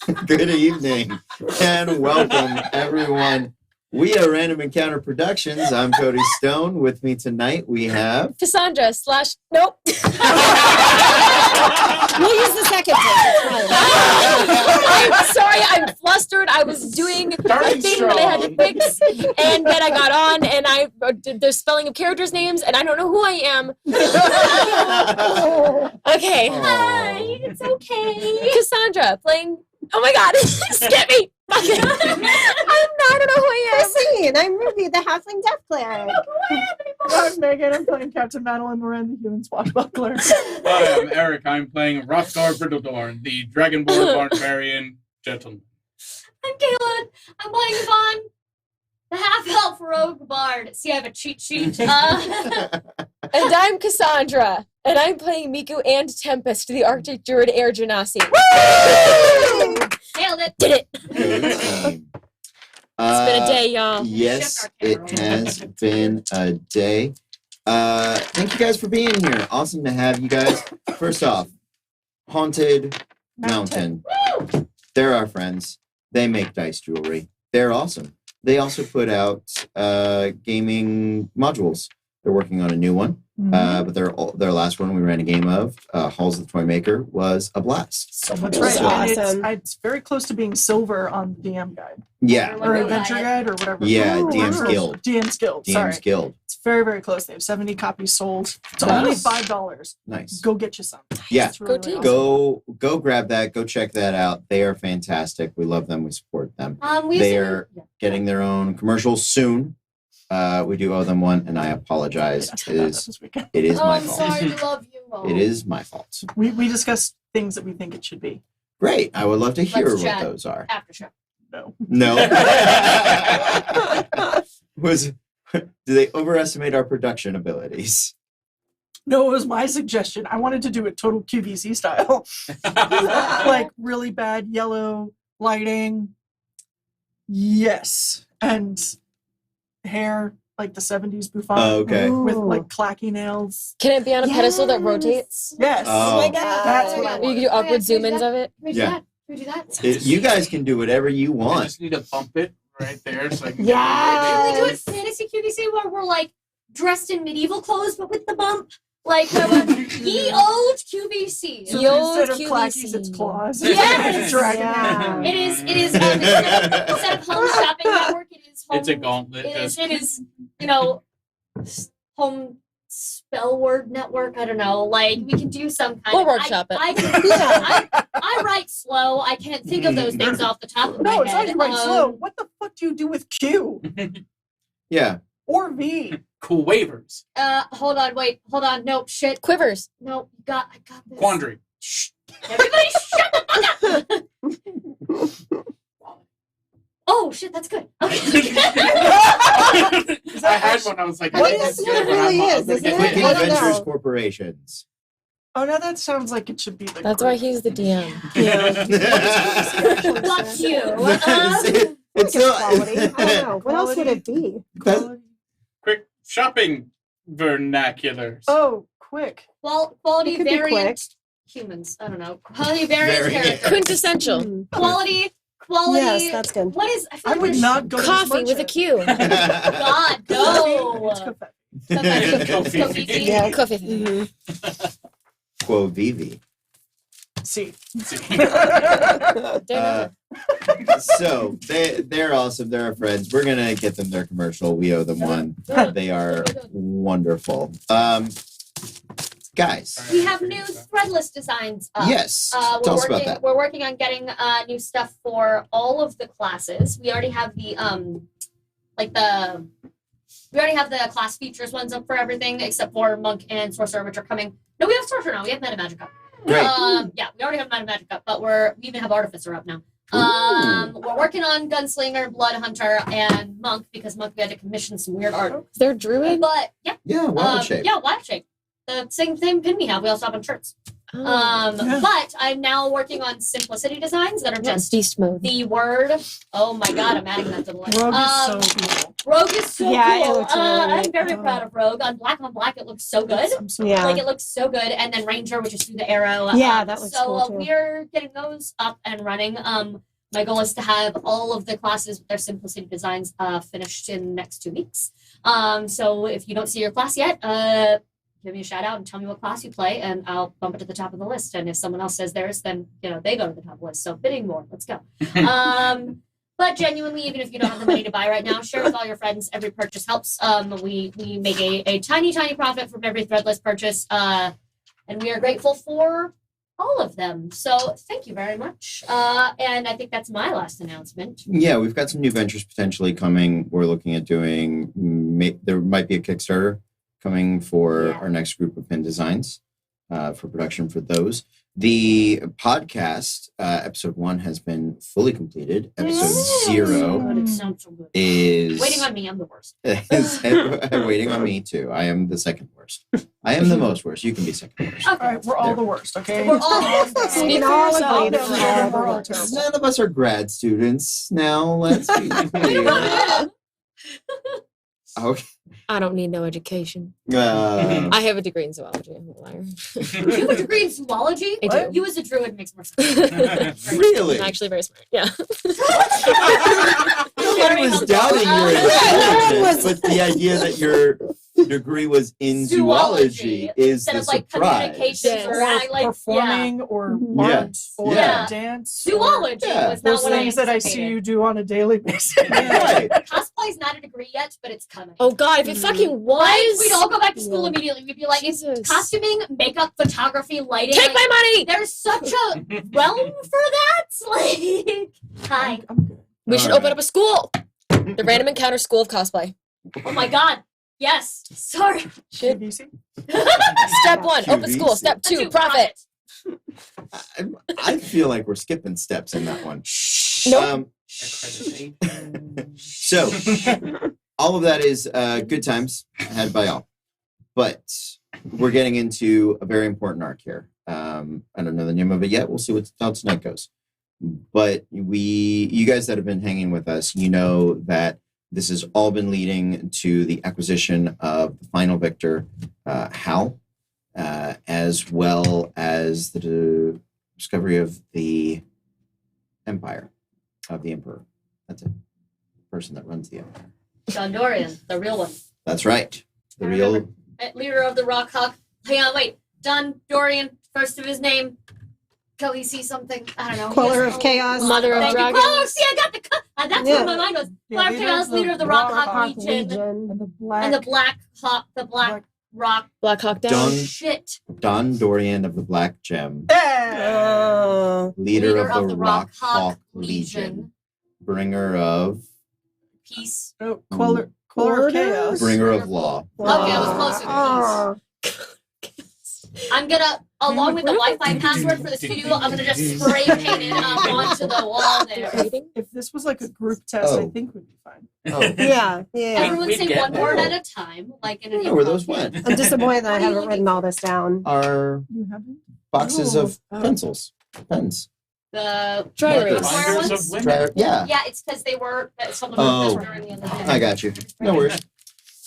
Good evening and welcome, everyone. We are Random Encounter Productions. I'm Cody Stone. With me tonight, we have Cassandra / nope. We'll use the second one. I'm sorry, I'm flustered. I was doing a thing that I had to fix, and then I got on, and I did the spelling of characters' names, and I don't know who I am. Okay. Hi, it's okay. Cassandra playing. Oh my God, skip me. I don't know who I am. Christine, I'm Ruby, the Halfling Death Cleric. I'm Megan. I'm playing Captain Madeline Moran, the human swashbuckler. Hi, I'm Eric. I'm playing Rothgar Brittledorn, the Dragonborn Barbarian Gentleman. I'm Kaylin. I'm playing Yvonne, the half-elf rogue bard. See, I have a cheat sheet. And I'm Cassandra, and I'm playing Miku and Tempest, the Arctic Druid Air Genasi. Nailed it. Did it. Good team. It's been a day, y'all. Yes, it has been a day. Thank you guys for being here. Awesome to have you guys. First off, Haunted Mountain. They're our friends. They make dice jewelry. They're awesome. They also put out gaming modules. They're working on a new one. But their last one we ran a game of, Halls of the Toy Maker, was a blast. So much That's right. awesome. It's very close to being silver on the DM guide. Yeah. Or Adventure Guide or whatever. Yeah, Ooh, DM's wow. Guild. DM's Guild, sorry. DM's Guild. It's very, very close. They have 70 copies sold. It's Nice. only $5. Nice. Go get you some. Yeah. It's really, Go team. awesome. Go grab that. Go check that out. They are fantastic. We love them. We support them. They're getting their own commercials soon. We do owe them one, and I apologize. I It forgot that is this weekend. my I'm fault. sorry, we love you. It is my fault. We discussed things that we think it should be. Great. I would love to hear Let's what chat. those are. After show. No. No. Do they overestimate our production abilities? No, it was my suggestion. I wanted to do it total QVC style. Like really bad yellow lighting. Yes. And hair like the 70s bouffant. Oh, okay. With Ooh. like clacky nails. Can it be on a pedestal that Yes. rotates? Yes. Oh. Oh my God. That's what I You want. can do upward yeah, zoom ins that. of it. Can we do Yeah. that? Can we do that? You guys can do whatever you I want. just need to bump it right there so I can Yeah. Can we do it fantasy QVC where we're like dressed in medieval clothes but with the bump? Like ye old QVC. So Yo, instead of QVC. clackies, it's claws. Yes. Dragon. Yeah. It is instead of home shopping network, it is home. It's a gauntlet. It is home spell word network. I don't know. Like we can do some kind We'll of workshop it. I write slow. I can't think of those things off the top of my No, it's not head. you write slow. What the fuck do you do with Q Yeah. or V? Cool waivers. Hold on, wait, hold on. Nope, shit. Quivers. No, I got this. Quandary. Shh. Everybody shut the fuck up. Oh shit, that's good. Okay. I had one. I was like, What that's is- good, it but I'm- really I'm is, gonna isn't get it? Quick it. I don't Adventures know. Corporations. Oh, no, that sounds like it should be the That's why he's the DM. Fuck you. It's It's not. quality. I don't know. What else would it be? Quick shopping vernaculars. Oh, quick. Quality It could be variant humans. I don't know. Quality variant Variant. characters. Quintessential. Quality. Yes, that's good. What is? I, feel I like would there's- not go to Coffee this with a Q. God, no. It's Covfefe. Coffee. Yeah. Coffee. Mhm. Quo Vivi. See. So they're awesome. They're our friends. We're gonna get them their commercial. We owe them one. They are wonderful. Guys. We have new threadless designs up. Yes. We're Tell us working, about that. We're working on getting new stuff for all of the classes. We already have the we already have the class features ones up for everything except for Monk and Sorcerer, which are coming. No, we have Sorcerer now. We have Meta Magic up. Great. Yeah, we already have Meta Magic up, but we even have Artificer up now. We're working on Gunslinger, Blood Hunter, and Monk because Monk we had to commission some weird art. They're druid. But yeah, Yeah, wild shape. yeah, Wild Shape. The same pin we have. We also have on shirts. Oh. Yeah. But I'm now working on simplicity designs that are just beast mode. the word. Oh my god, I'm adding that to the list. Rogue is so cool. Rogue is so Yeah, it cool. looks really I'm neat. very proud of Rogue. On Black, it looks so good. I'm so Yeah. Like it looks so good. And then Ranger, which is through the arrow. Yeah, that looks so cool, too. we're getting those up and running. My goal is to have all of the classes with their Simplicity designs finished in the next 2 weeks. So if you don't see your class yet, give me a shout out and tell me what class you play, and I'll bump it to the top of the list. And if someone else says theirs, then they go to the top of the list. So bidding more. Let's go. But genuinely, even if you don't have the money to buy right now, share with all your friends. Every purchase helps. We make a tiny profit from every Threadless purchase, and we are grateful for all of them. So thank you very much. And I think that's my last announcement. Yeah, we've got some new ventures potentially coming. We're looking at doing. There might be a Kickstarter coming for Yeah. our next group of pin designs for production for those. The podcast episode 1 has been fully completed. Episode 0 God, it sounds so good. is Waiting on me. I'm the worst. is waiting on me too. I am the second worst. I am the most worst. You can be second worst. All right, we're all the worst, okay? We're all the worst. We Speak can for all yourself. agree that We're we're all the all worst. terrible. None of us are grad students now. Let's be clear. Okay. I don't need no education. Uh, I have a degree in zoology. I'm a liar. You have a degree in zoology? I do. You as a druid makes more sense. really? I'm actually very smart. Yeah. Nobody was doubting your intelligence, but the idea that your degree was in zoology is Instead the of like surprise. communications Yes. or Or like performing, or Yeah. art, or Yeah. dance. zoology Yeah. was not Those what I things that I see anticipated. you do on a daily basis. Right. Cosplay is not a degree yet, but it's coming. Oh God, if it fucking Like, was, we'd all go back to school Yeah. immediately. We'd be like, it's Jesus. costuming, makeup, photography, lighting. Take like, my money. There's such a realm for that. Like, hi. I'm good. We should All open right. up a school. The Random Encounter School of Cosplay. Oh my God. Yes. Sorry. Shit. QVC? Step 1, open school. QVC. Step 2, profit. I feel like we're skipping steps in that one. Nope. So, all of that is good times had by all. But we're getting into a very important arc here. I don't know the name of it yet. We'll see how tonight goes. But you guys that have been hanging with us, you know that this has all been leading to the acquisition of the final victor, Hal, as well as the discovery of the empire, of the emperor. That's it. The person that runs the empire. John Dorian, the real one. That's right. The I real. remember. Leader of the Rock Hawk. Hang on, wait. John Dorian, first of his name. Khaleesi something. I don't know. Queller He of has- Chaos. Mother of Thank you. Dragons. Oh, see, I got the. That's Yeah. where my mind was. Yeah, Queller of Chaos, leader of the Rock Hawk Legion. And the black. And the Black Hawk. The Black Rock. Black Hawk Down. Done. Shit. Don Dorian of the Black Gem, Yeah. leader of the Rock Hawk Legion, bringer of Peace. Oh, Queller of Chaos. bringer of law. Okay, I was closer to Oh, I'm gonna, along with the Wi-Fi password for the studio, I'm gonna just spray paint it onto the wall there. Rating? If this was like a group test, I Oh. think we'd be fine. Oh, yeah, yeah. Everyone We'd say get one there. word at a time, like in I an don't know where those improv game. went. I'm disappointed that I What are you haven't written all this down. Are You haven't? boxes of Oh. pencils, pens. The Dry Like the erase. square binders ones? of women. Dry- yeah, Yeah, it's because they were someone Oh. was during the other day. I got you. No worries.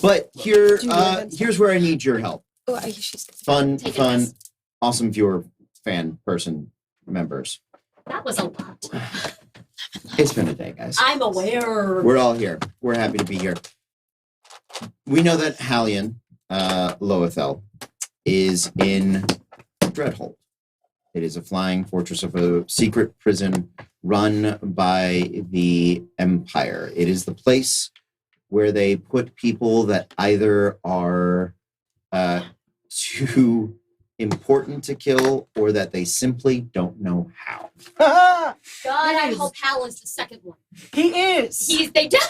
But here, Do you have it? here's where I need your help. Oh, she's Fun, Take it, fun, guys. awesome viewer, fan, person, members. That was a lot. It's been a day, guys. I'm aware. We're all here. We're happy to be here. We know that Hallion, Loethel, is in Dreadhold. It is a flying fortress of a secret prison run by the Empire. It is the place where they put people that either are too important to kill or that they simply don't know how. God, I Yes. hope Hal is the second one. He is. They did.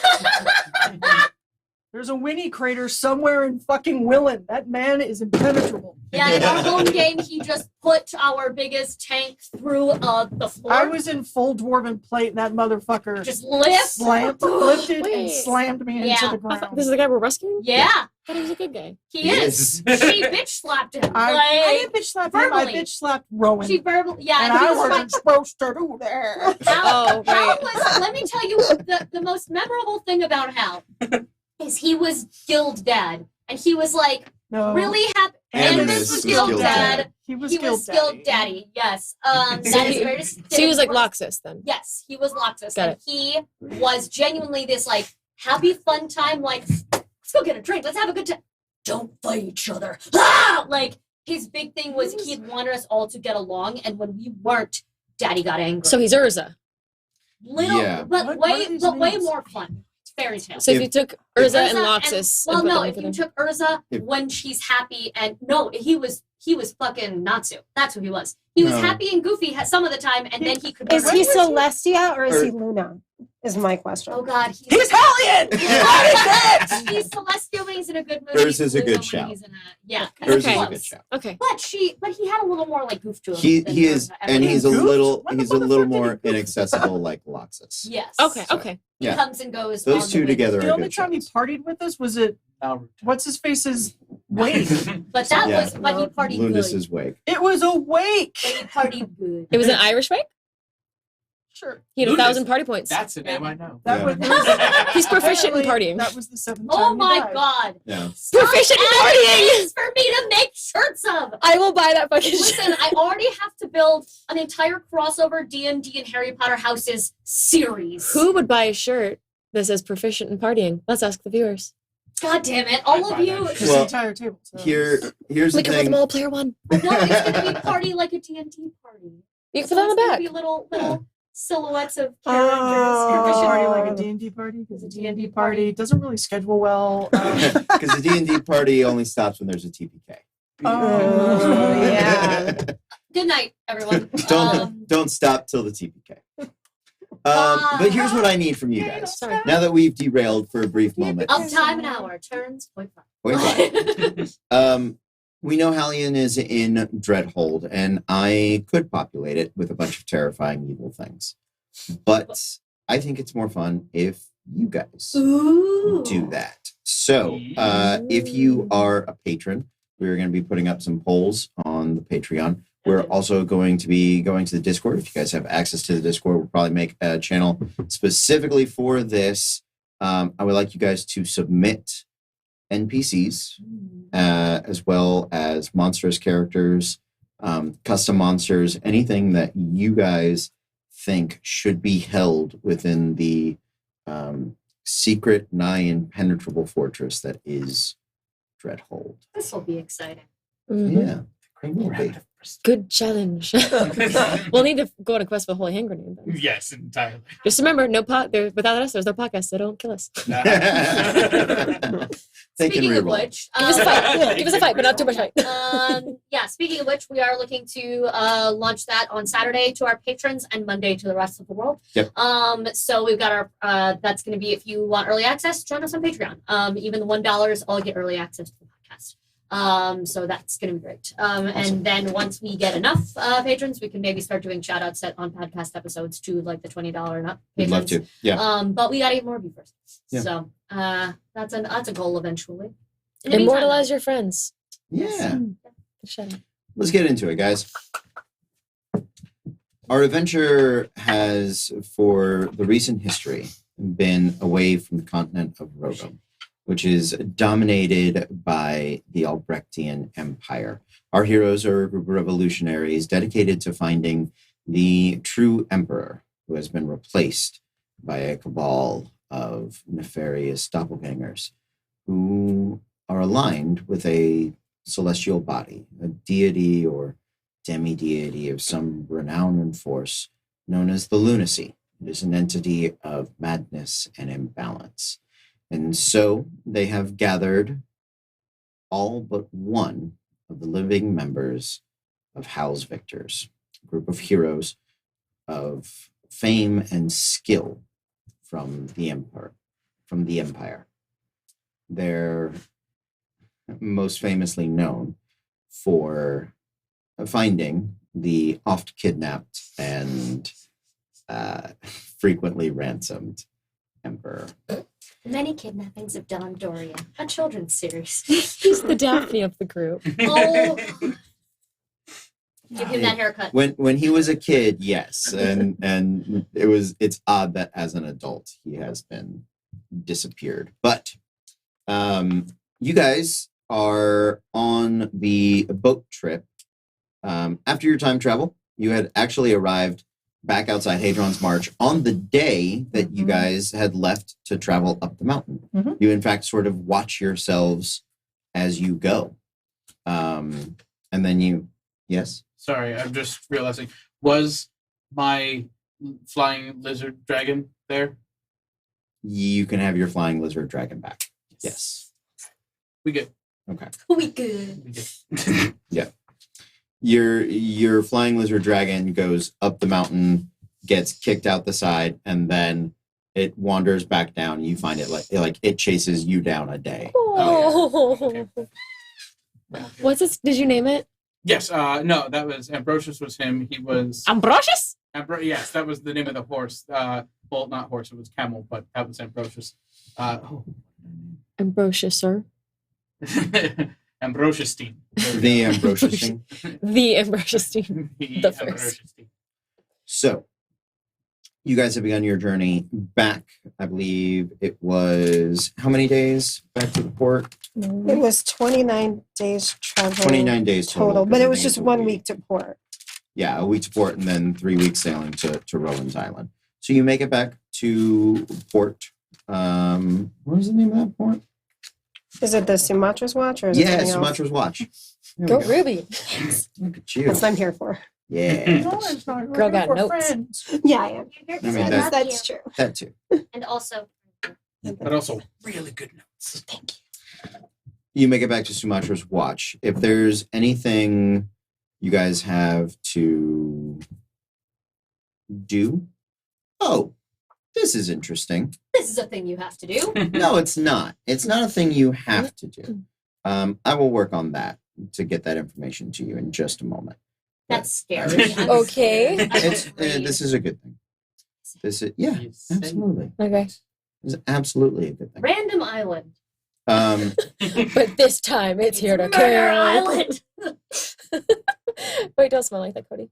There's a Winnie crater somewhere in fucking Willen. That man is impenetrable. Yeah, in our home game, he just put our biggest tank through the floor. I was in full dwarven plate, and that motherfucker just lift. lifted and Wait. slammed me Yeah. into the ground. This is the guy we're rescuing? Yeah, I thought he was a good guy. he He is. is. She bitch slapped him. I Like, didn't bitch slap him. I verbally. bitch slapped Rowan. she verbally. Yeah, and he I was wasn't like, supposed to do that. Hal, Oh, right. Hal was, let me tell you the most memorable thing about Hal. is he was Guild Dad, and he was like No. really happy. Animus was was Guild Guild Dad. Dad. He was He Guild was Guild Daddy. Yes. That is very distinct. So he was like Loxus then. Yes, he was Loxus, Got and he was genuinely this like happy, fun time. Like, let's go get a drink. Let's have a good time. Don't fight each other. Ah! Like his big thing was he wanted us all to get along, and when we weren't, Daddy got angry. So he's Urza. Little, Yeah. but What are way, these but way names? more fun. Fairy tale. So if you took Urza and Urza Loxus. well, and put no, them if you together- took Urza If- when she's happy and no, he was fucking Natsu. That's who he was. He was No. happy and goofy some of the time, and then he could. Is he remember- Celestia or is he Luna? Is my question. Oh God, He's Hellion! he's Celestial when he's in a good mood. Urza's he's a good Luna when shout. he's in a- yeah, Urza's Okay. a good shout. Okay. but he had a little more like goof to him. He than is, Urza and ever he's did. a Goof? little When the he's a little motherfucker did more he goof? inaccessible like Loxus. Yes. Okay. So- Okay. He Yeah. comes and goes. Those on two the wind. together The are only good time he shouts. partied with us was it what's his face's wake. But that Yeah. was but he partied good. Lunas's wake. It was a wake. But he partied good. It was an Irish wake? Sure. He had Lunas. 1,000 party points. That's a name I know. That Yeah. was He's proficient in apparently partying. That was the seventh Oh time he my died. God! Yeah. Proficient in Stop partying! adding things for me to make shirts of. I will buy that fucking Listen, shit. I already have to build an entire crossover D&D and Harry Potter houses series. Who would buy a shirt that says proficient in partying? Let's ask the viewers. God damn it! All I'd of buy you. that Just Well, the entire table. So. Here's We the can put thing. them all player one. No, it's gonna be party like a D&D party. You can So put that on it's the gonna back. be little Yeah. silhouettes of You characters. could proficient party in- like a D&D party because a D&D D&D party doesn't really schedule well. Because the D&D party only stops when there's a TPK. Oh, yeah. Good night, everyone. Don't stop till the TPK. But here's what I need from you guys. Sorry. Now that we've derailed for a brief moment. Uptime an hour. Turns 0.5. Wait, what? We know Hallion is in Dreadhold, and I could populate it with a bunch of terrifying evil things. But I think it's more fun if you guys Ooh. do that. So, if you are a patron, we're going to be putting up some polls on the Patreon. We're also going to be going to the Discord. If you guys have access to the Discord, we'll probably make a channel specifically for this. I would like you guys to submit NPCs as well as monstrous characters, custom monsters, anything that you guys think should be held within the secret, nigh impenetrable fortress that is Dreadhold. This will be exciting. Mhm. Yeah. Will be. Good challenge. We'll need to go on a quest for the Holy Hand Grenade. Then. Yes, entirely. Just remember, without us, there's no podcast, so don't kill us. They can Speaking of reroll. which, Give us a fight. Give us a fight, but not too much fight. speaking of which, we are looking to launch that on Saturday to our patrons and Monday to the rest of the world. Yep. So we've got our that's going to be if you want early access, join us on Patreon. Even the $1 all get early access to the podcast. So that's going to be great. And then once we get enough patrons, we can maybe start doing shout outs on podcast episodes to like the $20 and up We'd love patrons. to. Yeah. But we got to get more of you first. Yeah. So that's a goal eventually. In the meantime, Immortalize your friends. Yeah. Shut up. Let's get into it, guys. Our adventure has, for the recent history, been away from the continent of Rogum, which is dominated by the Albrechtian Empire. Our heroes are a group of revolutionaries dedicated to finding the true emperor, who has been replaced by a cabal of nefarious doppelgangers who are aligned with a celestial body, a deity or demi-deity of some renown and force known as the Lunacy. It is an entity of madness and imbalance. And so they have gathered all but one of the living members of Hal's Victors, a group of heroes of fame and skill from the empire. They're most famously known for finding the oft kidnapped and frequently ransomed emperor. Many kidnappings of Don Dorian, a children's series. He's the Daphne of the group. Oh, give him that haircut. When he was a kid, yes, and it's odd that as an adult he has been disappeared. But You guys are on the boat trip. After your time travel, you had actually arrived back outside Hadron's March on the day that you guys had left to travel up the mountain. Mhm. You, in fact, sort of watch yourselves as you go. And then you, yes? Sorry, I'm just realizing. Was my flying lizard dragon there? You can have your flying lizard dragon back. Yes. We good. Okay. We good. We good. Your flying lizard dragon goes up the mountain, gets kicked out the side, and then it wanders back down. You find it like it chases you down a day. Oh. Okay. What's this? Did you name it? Yes. No, that was Ambrosius. Was him? He was. Ambrosius? Yes, that was the name of the horse. Well, not horse. It was camel, but that was Ambrosius. Ambrosius, sir. Ambrosiustein. The Ambrosius thing. The Ambrosius team. The first. Ambrosiustein. So, you guys have begun your journey back. I believe it was how many days back to the port? It was 29 days travel 29 days total. but it was I think just it's a 1 week to port. Yeah, a week to port and then 3 weeks sailing to Rowan's Island. So you make it back to port. What was the name of that port? Is it the Sumatra's watch or is it Yeah, something else? Sumatra's Watch. There Go we go. Ruby. Look at you. That's what I'm here for. Yeah, No, it's not. Girl We're got for notes. friends. Yeah, I am. You're I mean, here to that- That's true. that too. And also, But also really good notes. Thank you. You make it back to Sumatra's Watch. If there's anything you guys have to do, oh, this is interesting. this is a thing you have to do. No, it's not. It's not a thing you have to do. I will work on that to get that information to you in just a moment. That's scary. I'm Okay. scared. I'm It's afraid. this is a good thing. This is yeah, You say- absolutely. Okay. It's absolutely a good thing. Random island. But this time it's here to Murder kill. Island. Wait, don't smell like that, Cody.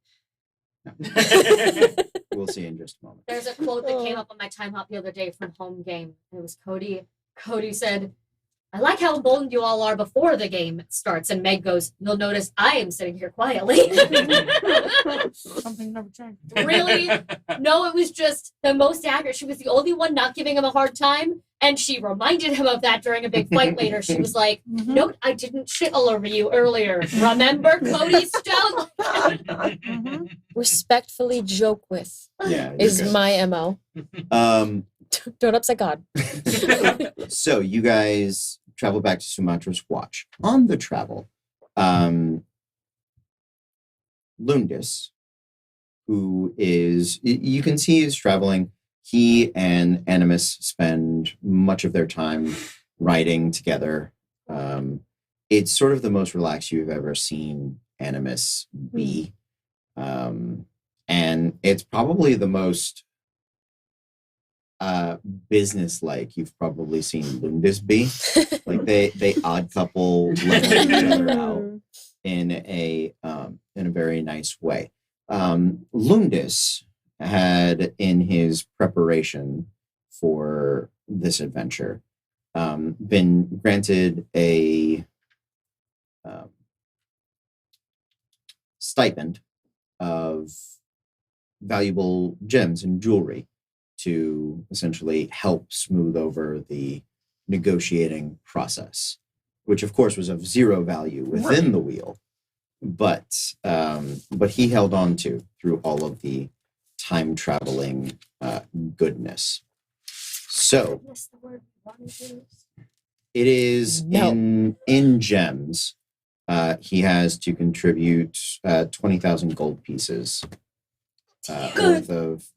We'll see in just a moment. There's a quote that came up on my time hop the other day from Home Game. It was Cody. Cody said, I like how emboldened you all are before the game starts. And Meg goes, you'll notice I am sitting here quietly. Something never changed. Really? No, it was just the most accurate. She was the only one not giving him a hard time. And she reminded him of that during a big fight later. She was like, note, I didn't shit all over you earlier. Remember Cody Stone? Respectfully joke with Yeah, you're is good. my MO. Don't upset God. So you guys travel back to Sumatra's Watch. On the travel, Lundis, who is you can see is traveling. He and Animus spend much of their time riding together. It's sort of the most relaxed you've ever seen Animus be. And it's probably the most business-like you've probably seen Lundis be. Like they odd couple level each other out in a very nice way. Lundis had in his preparation for this adventure been granted a stipend of valuable gems and jewelry to essentially help smooth over the negotiating process, which of course was of zero value within the wheel, but he held on to through all of the time traveling goodness. So What's the word? it is No. in gems. He has to contribute 20,000 gold pieces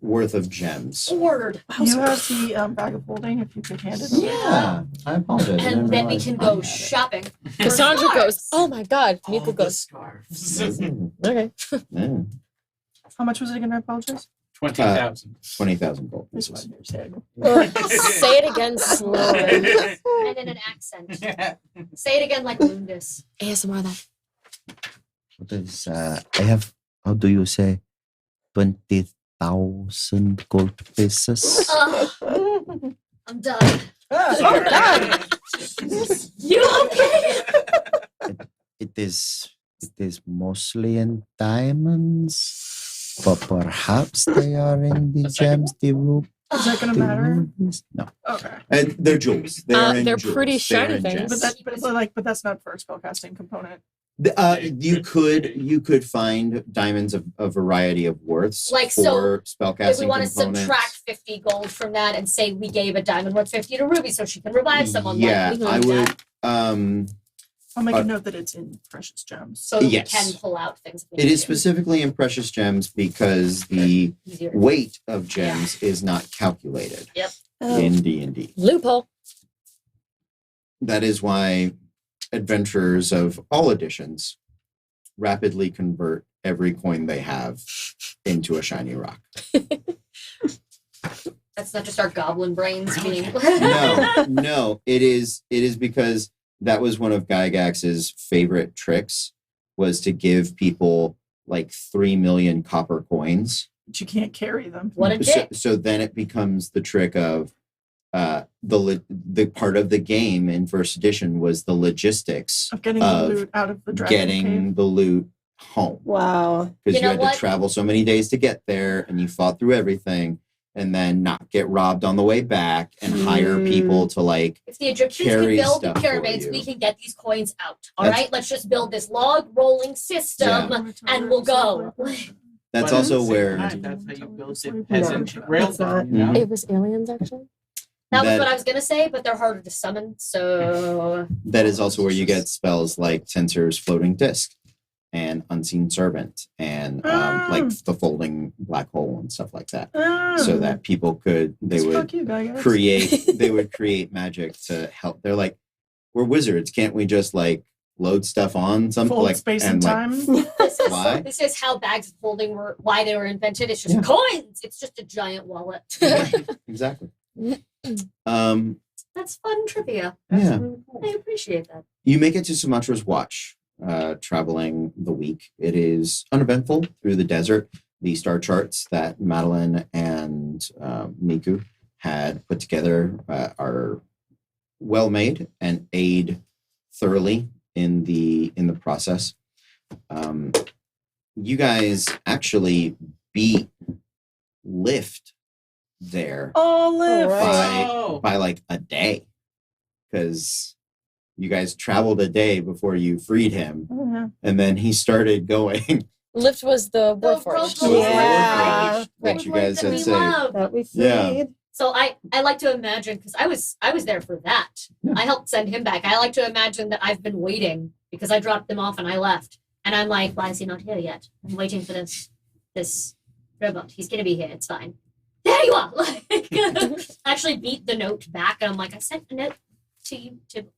worth of gems. Word. You have the bag of holding if you could hand it over. Yeah, I apologize. I didn't And then we realize can I go had it. shopping. for Cassandra goes, scarves. oh my God. All Miko the goes, scarves. okay. Yeah, How much was it again? I apologize. 20,000. 20,000 gold This pieces. one, say it. Say it again slowly. And in an accent. Say it again like Lundis. ASMR that. What is I have how do you say 20,000 gold pieces? Ugh, I'm done. Ah, You okay? It is mostly in diamonds, but perhaps they are in the A second gems. The root. Is that gonna matter? No. Okay. And they're jewels. They're in they're jewels. pretty They're shiny in things. gems. But that's not for a spellcasting component. You could find diamonds of a variety of worths Like, for so, spellcasting If we want to components. subtract 50 gold from that and say we gave a diamond worth 50 to Ruby so she can revive someone, Yeah, like we I do would. that I'll make Uh, a note that it's in precious gems. so that Yes. we can pull out things. if we It need is to. specifically in precious gems because the Easier. weight of gems is not calculated Oh, in D&D. Loophole. That is why adventurers of all editions rapidly convert every coin they have into a shiny rock. That's not just our goblin brains being. No, it is because that was one of Gygax's favorite tricks was to give people like 3 million copper coins. But you can't carry them. What a So, dick. so then it becomes the trick of the part of the game in first edition was the logistics Of getting of the loot out of the dragon getting cave. the loot home wow. because You you, know had what? to travel so many days to get there and you fought through everything and then not get robbed on the way back and hire people to like If the Egyptians could carry build stuff for pyramids, you. we can get these coins out. All That's- right, let's just build this log rolling system. and we'll go. that's But also at the same where time, that's how you build the No, peasant it's rails. not. You know? It was aliens, actually. That was That- what I was gonna say, but they're harder to summon. So that is also where you get spells like Tensor's floating disc and Unseen Servant and like the folding black hole and stuff like that. So that people could they would create magic to help. They're like, we're wizards, can't we just like load stuff on something Fold like space and like, time. Why? this is how bags of holding were why they were invented. It's just Yeah. coins. It's just a giant wallet. Exactly. That's fun trivia. Yeah. I appreciate that. You make it to Sumatra's Watch, traveling the week. It is uneventful through the desert. The star charts that Madeline and Miku had put together are well made and aid thoroughly in the process. You guys actually beat Lift there Oh, live. Right. Oh. by like a day because you guys traveled a day before you freed him Yeah. and then he started going Lift was the The Warforged. Roadforged. Yeah. that you Like guys that had we saved. love. That we Yeah. freed. So I like to imagine because I was there for that. Yeah. I helped send him back. I like to imagine that I've been waiting because I dropped them off and I left. And I'm like, why is he not here yet? I'm waiting for this robot. He's gonna be here. It's fine. There you are. Like, actually beat the note back, and I'm like, I sent a note to you. Did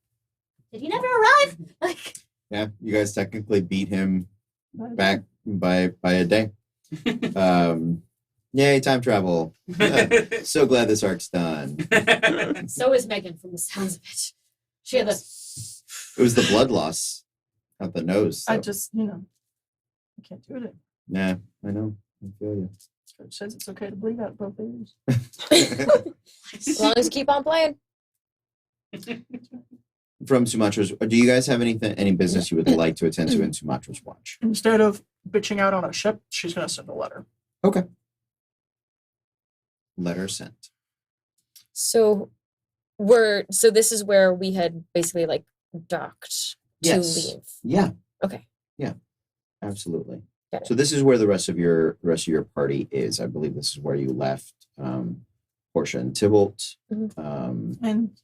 he never arrive? Like, Yeah, you guys technically beat him back by a day. Yay, time travel. So glad this arc's done. so is Megan from the sounds of it. She had the It was the blood loss at the nose. I though. just, I can't do it. Yeah, I know. I feel you. Coach says it's okay to bleed out both ears. As long as you keep on playing. From Sumatra's, do you guys have any business you would like to attend to in Sumatra's Watch? Instead of bitching out on a ship, she's going to send a letter. Letter sent. So this is where we had basically like docked Yes. to leave. Yeah, Okay. absolutely. Got it. So this is where the rest of your party is. I believe this is where you left Portia and Tybalt. Mhm. And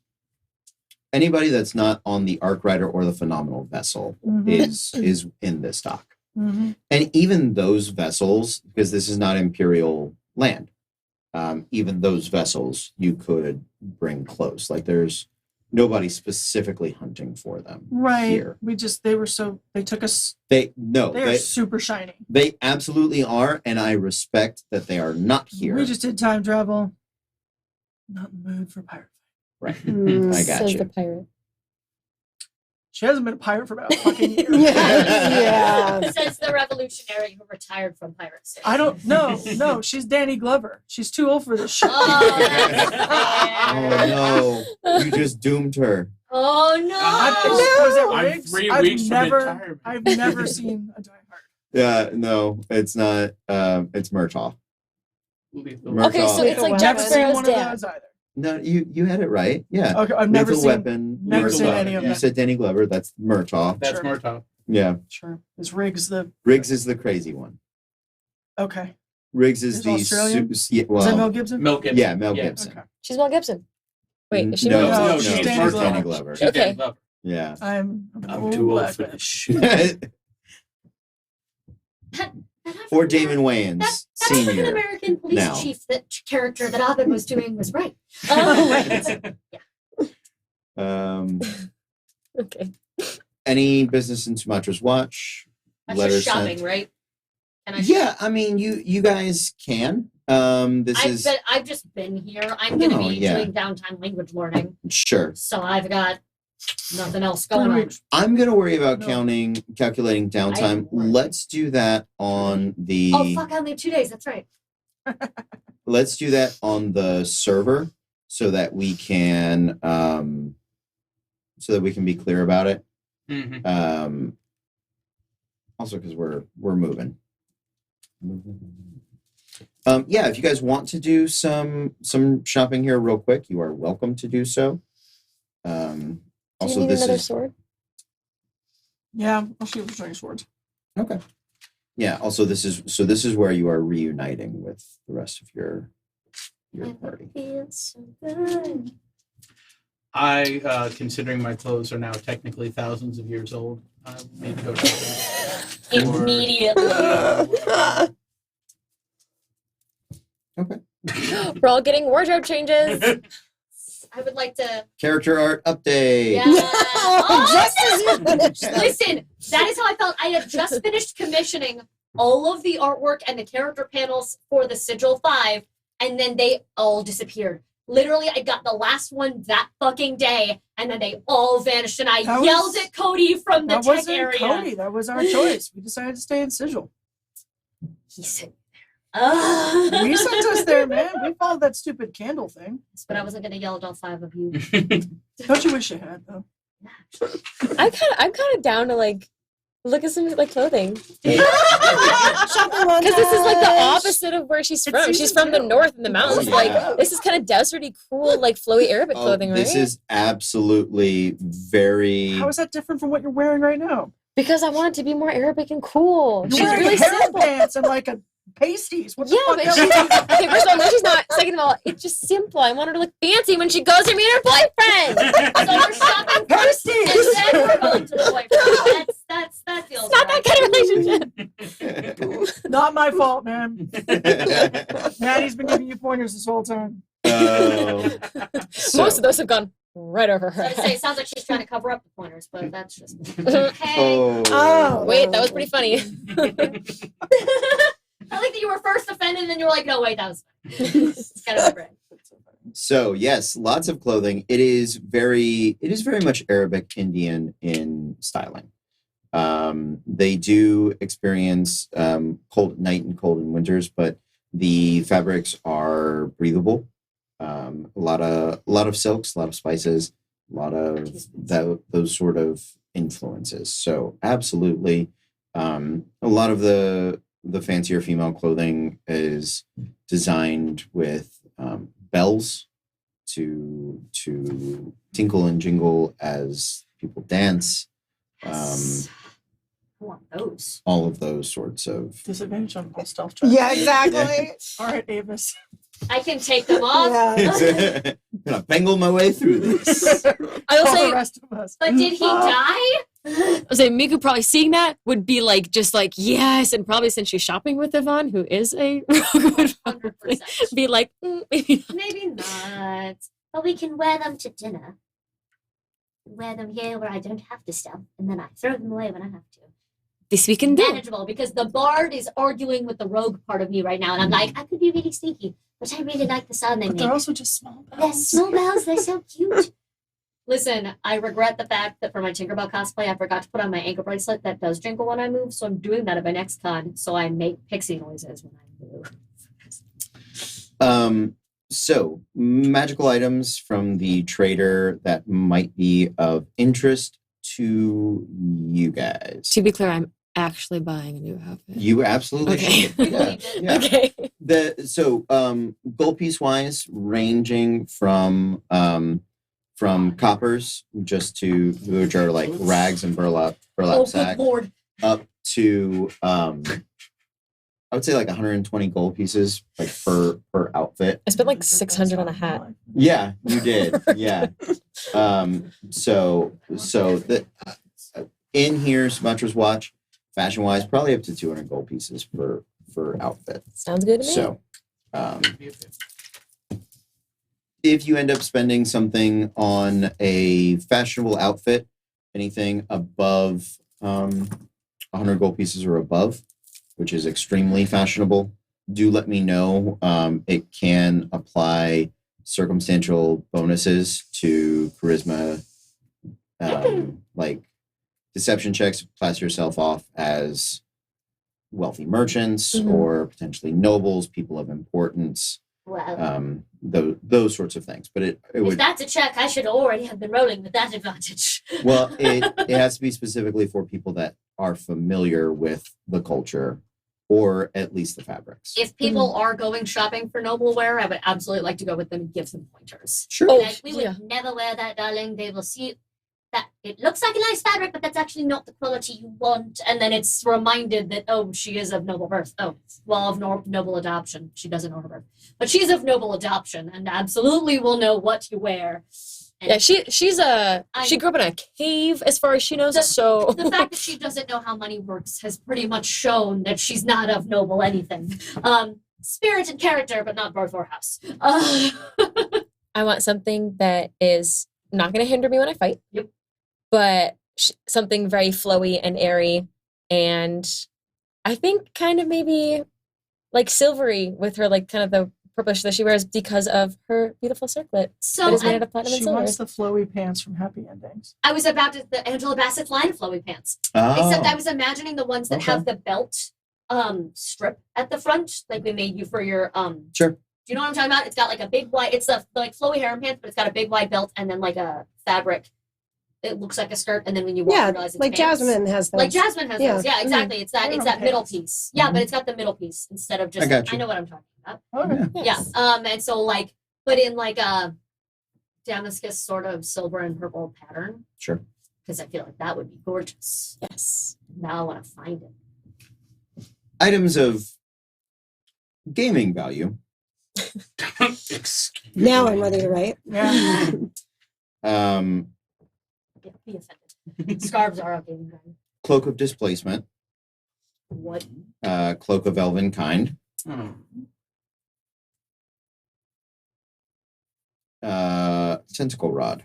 Anybody that's not on the Arc Rider or the Phenomenal Vessel is in this dock. Mhm. And even those vessels, because this is not Imperial land, even those vessels you could bring close. Like there's nobody specifically hunting for them. right. Here. They took us, They they're super shiny. they absolutely are, and I respect that they are not here. We just did time travel. Not in the mood for pirate. Right. Mm. I got Says you. the pirate. She hasn't been a pirate for about a fucking year. Yeah. Says the revolutionary who retired from piracy. I don't know. No, she's Danny Glover. She's too old for this shit. Oh, that's fair. Oh no, you just doomed her. Oh no! I I'm Riggs? 3 I've weeks from never, retirement. I've never seen a Die Hard. Yeah, no, it's not. It's Murtaugh. Lethal. Okay, so Murtaugh. it's like Never Jack Never seen Sparrow's one of dad. those either. No, you had it right. Yeah. Okay, I've never Lethal seen. Weapon. never seen any of You them. said Danny Glover. That's Murtaugh. That's Sure. Murtaugh. Yeah. Sure, is Riggs the Riggs is the crazy one. okay? Riggs is Is the Australian? yeah, Is that Mel well, Gibson? Mel Gibson. yeah, Mel Gibson. Okay. She's Mel Gibson. Wait, is she no, Mel No, no, Gibson? she's she's Danny Danny Glover. Glover. She's Okay. Danny Glover. Yeah. I'm too old for this shit. Or Damon That, Wayans, that African senior. American police now. chief that character that Abed was doing was right. Okay. Any business in Sumatra's Watch? That's letter just shopping, sent. right? Can I Yeah, I mean, you guys can. I've just been here. I'm going to No, be yeah. doing downtime language learning, Sure. so I've got nothing else going on. I'm gonna worry about No. calculating downtime. worried. Let's do that on the. Oh fuck! I only have 2 days. That's right. Let's do that on the server so that we can be clear about it. Mhm. Also, because we're moving. Yeah, if you guys want to do some shopping here real quick, you are welcome to do so. Do Also, you need this another is sword? Yeah, I'll shoot for showing swords. okay. Yeah. Also, this is where you are reuniting with the rest of your party. Feels so good. I, considering my clothes are now technically thousands of years old, maybe go shopping. Or- Immediately. We're all getting wardrobe changes. I would like to. Character art update. Yeah. Just as you finished. Listen, that is how I felt. I had just finished commissioning all of the artwork and the character panels for the Sigil 5, and then they all disappeared. Literally, I got the last one that fucking day, and then they all vanished, and I That was- yelled at Cody from the That tech wasn't area. Cody. That was our choice. We decided to stay in Sigil. He said, We sent us there, man. We followed that stupid candle thing. but I wasn't going to yell at all 5 of you. Don't you wish you had though? I'm kind of down to like look at some like clothing Shopping montage. because this is like the opposite of where she's It's from. She's season from the 2. north in the mountains. yeah. Like this is kind of deserty, cool, like flowy Arabic clothing, right? This is absolutely very. How is that different from what you're wearing right now? Because I want it to be more Arabic and cool. You're She's wearing really hair simple. pants and like a pasties. What the Yeah, fuck? but she's okay. First of all, no, she's not. Second of all, it's just simple. I want her to look fancy when she goes to meet her boyfriend. So we're shopping first, and then we're going to the boyfriend. That feels It's not right. that kind of relationship. Not my fault, man. Maddie's been giving you pointers this whole time. So- Most of those have gone right over her I was gonna say, head. it sounds like she's trying to cover up the pointers, but that's just me. Hey. Oh. Wait, that was pretty funny. I like that you were first offended and then you were like, no, wait, that was fine. It's kind of my brain. So yes, lots of clothing. It is very much Arabic Indian in styling. They do experience cold at night and cold in winters, but the fabrics are breathable. A lot of silks, a lot of spices, a lot of those sort of influences. So absolutely, a lot of the fancier female clothing is designed with bells to tinkle and jingle as people dance. Yes. I want those. All of those sorts of. Disadvantage on stealth check. Yeah, exactly. All right, Avis. I can take them off. Yeah. Gonna bangle my way through this. I will All the say, rest of us. But did he die? I'll say Miku probably seeing that would be like just like yes, and probably since she's shopping with Yvonne, who is a rogue, would probably 100%. be like maybe not. Maybe not. But we can wear them to dinner. Wear them here where I don't have to stealth, and then I throw them away when I have to. This we can do. Manageable, because the bard is arguing with the rogue part of me right now, and I'm like, I could be really sneaky, but I really like the sound they But make. they're also just small They're bells. small bells, they're so cute. Listen, I regret the fact that for my Tinkerbell cosplay, I forgot to put on my ankle bracelet that does jingle when I move. So I'm doing that at my next con. So I make pixie noises when I move. So magical items from the trader that might be of interest to you guys. To be clear, I'm actually buying a new outfit. You absolutely Okay. should. Yeah, yeah. Okay. Gold piece wise, ranging from coppers, just to which are like rags and burlap Oh, sack, good lord. up to I would say like 120 gold pieces like per outfit. I spent like 600 on a hat. Yeah, you did. Yeah. So the in here, Sumatra's watch, fashion wise, probably up to 200 gold pieces per outfit. Sounds good to me. So, if you end up spending something on a fashionable outfit, anything above 100 gold pieces or above, which is extremely fashionable, do let me know. It can apply circumstantial bonuses to charisma, like deception checks, pass yourself off as wealthy merchants or potentially nobles, people of importance, Well, those sorts of things. But it if would, that's a check, I should already have been rolling with that advantage. well, it has to be specifically for people that are familiar with the culture or at least the fabrics. If people are going shopping for nobleware, I would absolutely like to go with them and give them pointers. Sure. Oh, Like, we would yeah. never wear that, darling. They will see that it looks like a nice fabric, but that's actually not the quality you want. And then it's reminded that, oh, she is of noble birth. Oh, well, of noble adoption. She doesn't know her birth. But she's of noble adoption and absolutely will know what you wear. And Yeah, she grew up in a cave as far as she knows. So the fact that she doesn't know how money works has pretty much shown that she's not of noble anything. Spirit and character, but not birth or house. I want something that is not going to hinder me when I fight. Yep. But something very flowy and airy, and I think kind of maybe like silvery with her, like kind of the purplish that she wears because of her beautiful circlet that So is made out of platinum and She silver. wants the flowy pants from Happy Endings. I was about to the Angela Bassett's line of flowy pants. Oh. Except I was imagining the ones that Okay. have the belt strip at the front, like we made you for your Sure. Do you know what I'm talking about? It's got like a big wide. It's the like flowy harem pants, but it's got a big wide belt and then like a fabric. It looks like a skirt, and then when you walk, Yeah, you realize it's like pants. Jasmine has those. Like Jasmine has Yeah. those. Yeah, exactly. It's that. It's that middle piece. Yeah, Mhm. but it's got the middle piece instead of just. I got you. I know what I'm talking about. Okay. Yes. Yeah. And so like, but in like a Damascus sort of silver and purple pattern, Sure. because I feel like that would be gorgeous. Yes. Now I want to find it. Items of gaming value. Excuse Now me. I'm ready to write. Yeah. Um, Yeah, be offended. Scarves are okay. Cloak of Displacement. What? Cloak of Elven Kind. Hmm. Tentacle Rod.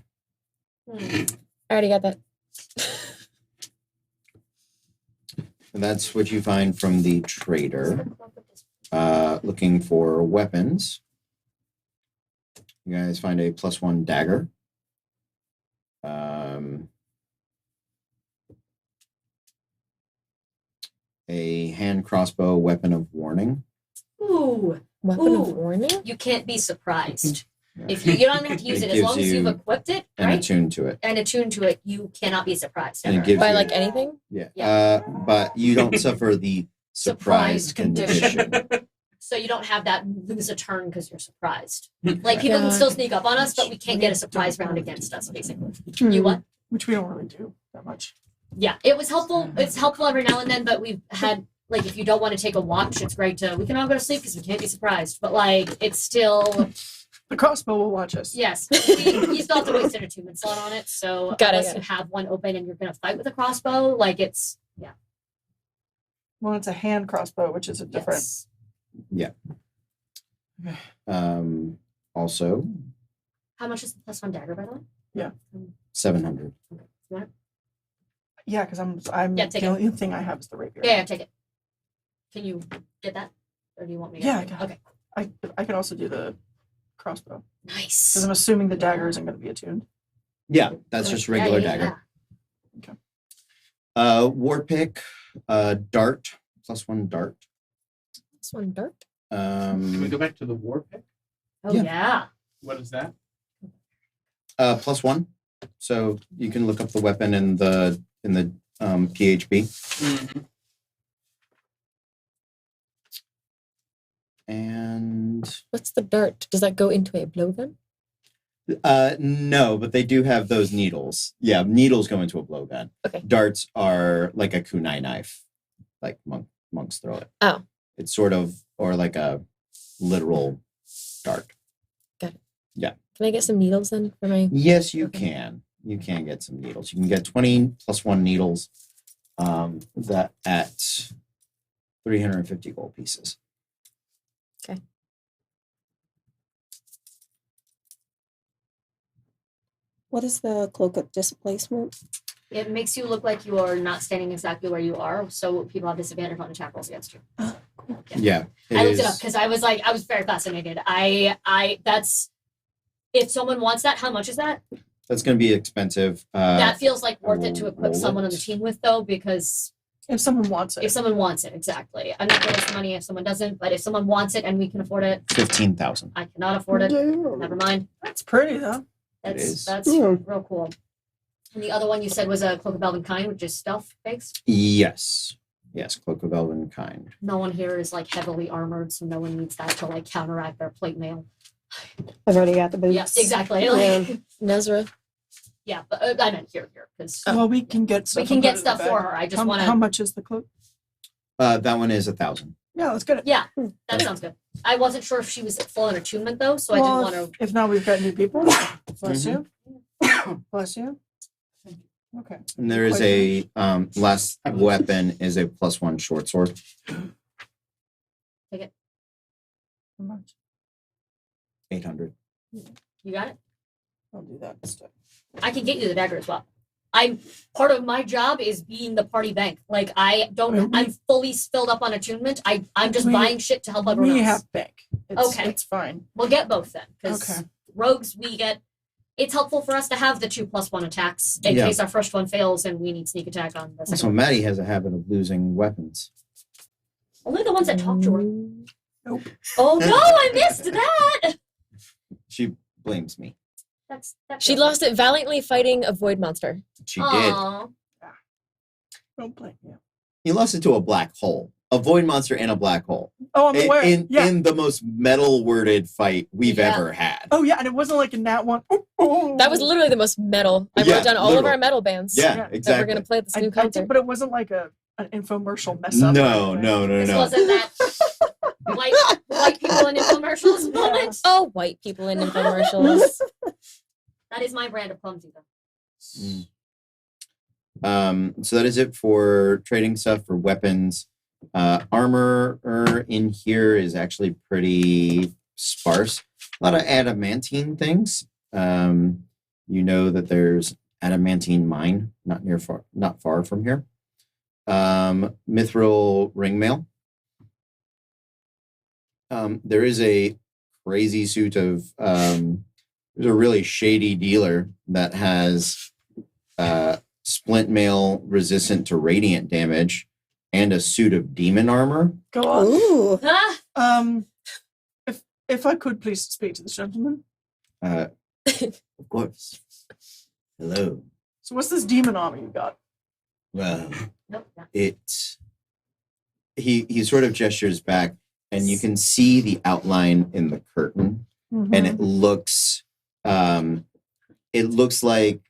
Hmm. I already got that. And that's what you find from the trader. Looking for weapons. You guys find a +1 dagger. A hand crossbow weapon of warning. Ooh, Weapon of Ooh. warning? you can't be surprised. Yeah. If you don't have to use It it, as gives long as you've you equipped it, And right? attuned to it. And attuned to it, you cannot be surprised. And it ever. gives By you- like anything? Yeah. Yeah. But you don't suffer the surprise Surprised condition. condition. So you don't have that lose a turn because you're surprised. Like people can still sneak up on us, but we can't get a surprise round against us, basically. You what? Which we don't really do that much. Yeah, it was helpful. It's helpful every now and then, but we've had like if you don't want to take a watch, it's great to we can all go to sleep because we can't be surprised. But like it's still The crossbow will watch us. yes, you still have to waste an attunement slot on it. So Got it, unless got you have one open and you're gonna fight with a crossbow, like it's Well, it's a hand crossbow, which is a different. yes. Also, How much is the +1 dagger by the way? 700. Yeah, because I'm Yeah, take the it. only thing I have is the rapier. Yeah, take it. Can you get that, or do you want me? to Yeah, I get it? got it. Okay. I can also do the crossbow because Nice. I'm assuming the dagger isn't going to be attuned. Yeah, that's just a regular dagger. War pick, dart, +1 dart. This one dart. Can we go back to the war pick? Oh Yeah. yeah. What is that? +1. So you can look up the weapon in the PHB. And What's the dart? Does that go into a blowgun? no, but they do have those needles. Yeah, needles go into a blowgun. Okay. Darts are like a kunai knife, like monks throw it. Oh. It's sort of, or like a literal dart. Can I get some needles then for my? Yes, you Okay. can. You can get some needles. You can get 20 +1 needles. That at 350 gold pieces. What is the cloak of displacement? It makes you look like you are not standing exactly where you are, so people have disadvantage on attack rolls against you. Oh, cool. Yeah, I looked it up because I was very fascinated. That's if someone wants that, how much is that? That's going to be expensive. That feels like worth it to equip roll someone on it. the team with, though, because If someone wants it. if someone wants it, exactly. I'm not going to waste money if someone doesn't, but if someone wants it and we can afford it, 15,000. I cannot afford it. Never mind. That's pretty though. is. That's Yeah. real cool. And the other one you said was a Cloak of Elven Kind, which is stealth based. Yes. Yes, Cloak of Elven Kind. No one here is like heavily armored, so no one needs that to like counteract their plate mail. I've already got the boots. Yes, exactly. Yeah. Like, Nezra. yeah, but I meant here because Well, we can get stuff. we can and get put it in stuff the for bag. her. I just How, want how to. much is the cloak? That one is 1,000. Yeah, let's get it. Yeah, that sounds good. I wasn't sure if she was full in attunement though, so I Well, didn't want to. If not, we've got new people. Bless you. Bless you. Okay. And there is a last weapon is a +1 short sword. How much? 800. You got it. I'll do that instead. I can get you the dagger as well. I'm part of my job is being the party bank. Like I don't. Well, we- I'm fully filled up on attunement. I'm just We- buying shit to help everyone We else. have bank. It's, Okay. It's fine. We'll get both then, because Okay. rogues we get. It's helpful for us to have the 2+1 attacks in Yeah. case our first one fails and we need sneak attack on the second Also, one. Maddie has a habit of losing weapons. Only the ones that talk to her. Nope. Oh no, I missed that. She blames me. That She feels lost it valiantly fighting a void monster. She like- did. Aw. Don't blame you. He lost it to a black hole. A void monster and a black hole. Oh, I'm aware. In yeah. in the most metal worded fight we've Yeah. ever had. Oh yeah, and it wasn't like in that one. Oh. That was literally the most metal. I Yeah, wrote down all of literal. our metal bands Yeah, Yeah. that we're exactly. gonna play at this I, new I concert. did, but it wasn't like an infomercial mess up. or No, anything. no, no, This no. wasn't that white people in infomercials Yeah. moment. Oh, white people in infomercials. That is my brand of clumsy though. So that is it for trading stuff for weapons. Armor in here is actually pretty sparse. A lot of adamantine things. You know that there's adamantine mine not far from here. Mithril ringmail. There is a crazy suit of there's a really shady dealer that has splint mail resistant to radiant damage and a suit of demon armor. Go on. Ooh. Ah, If I could please speak to this gentleman. Of course. Hello. So what's this demon armor you got? Well, nope. No. he sort of gestures back and you can see the outline in the curtain and it looks like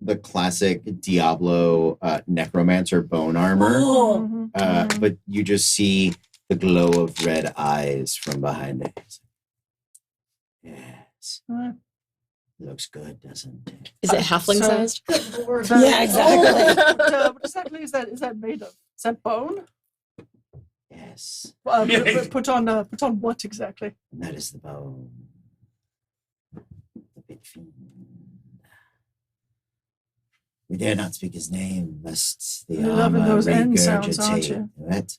the classic Diablo necromancer bone armor. Mhm, Oh. mhm. But you just see the glow of red eyes from behind it. Yes. Uh, Looks good, doesn't it? Is it halfling So- sized? Good lord. Yeah, exactly. what exactly is that? Is that made of? Is that bone? Yes. Put on what exactly? And that is the bone. The big fiend. We dare not speak his name, lest the You're loving armor those N sounds, aren't regurgitate. you? What?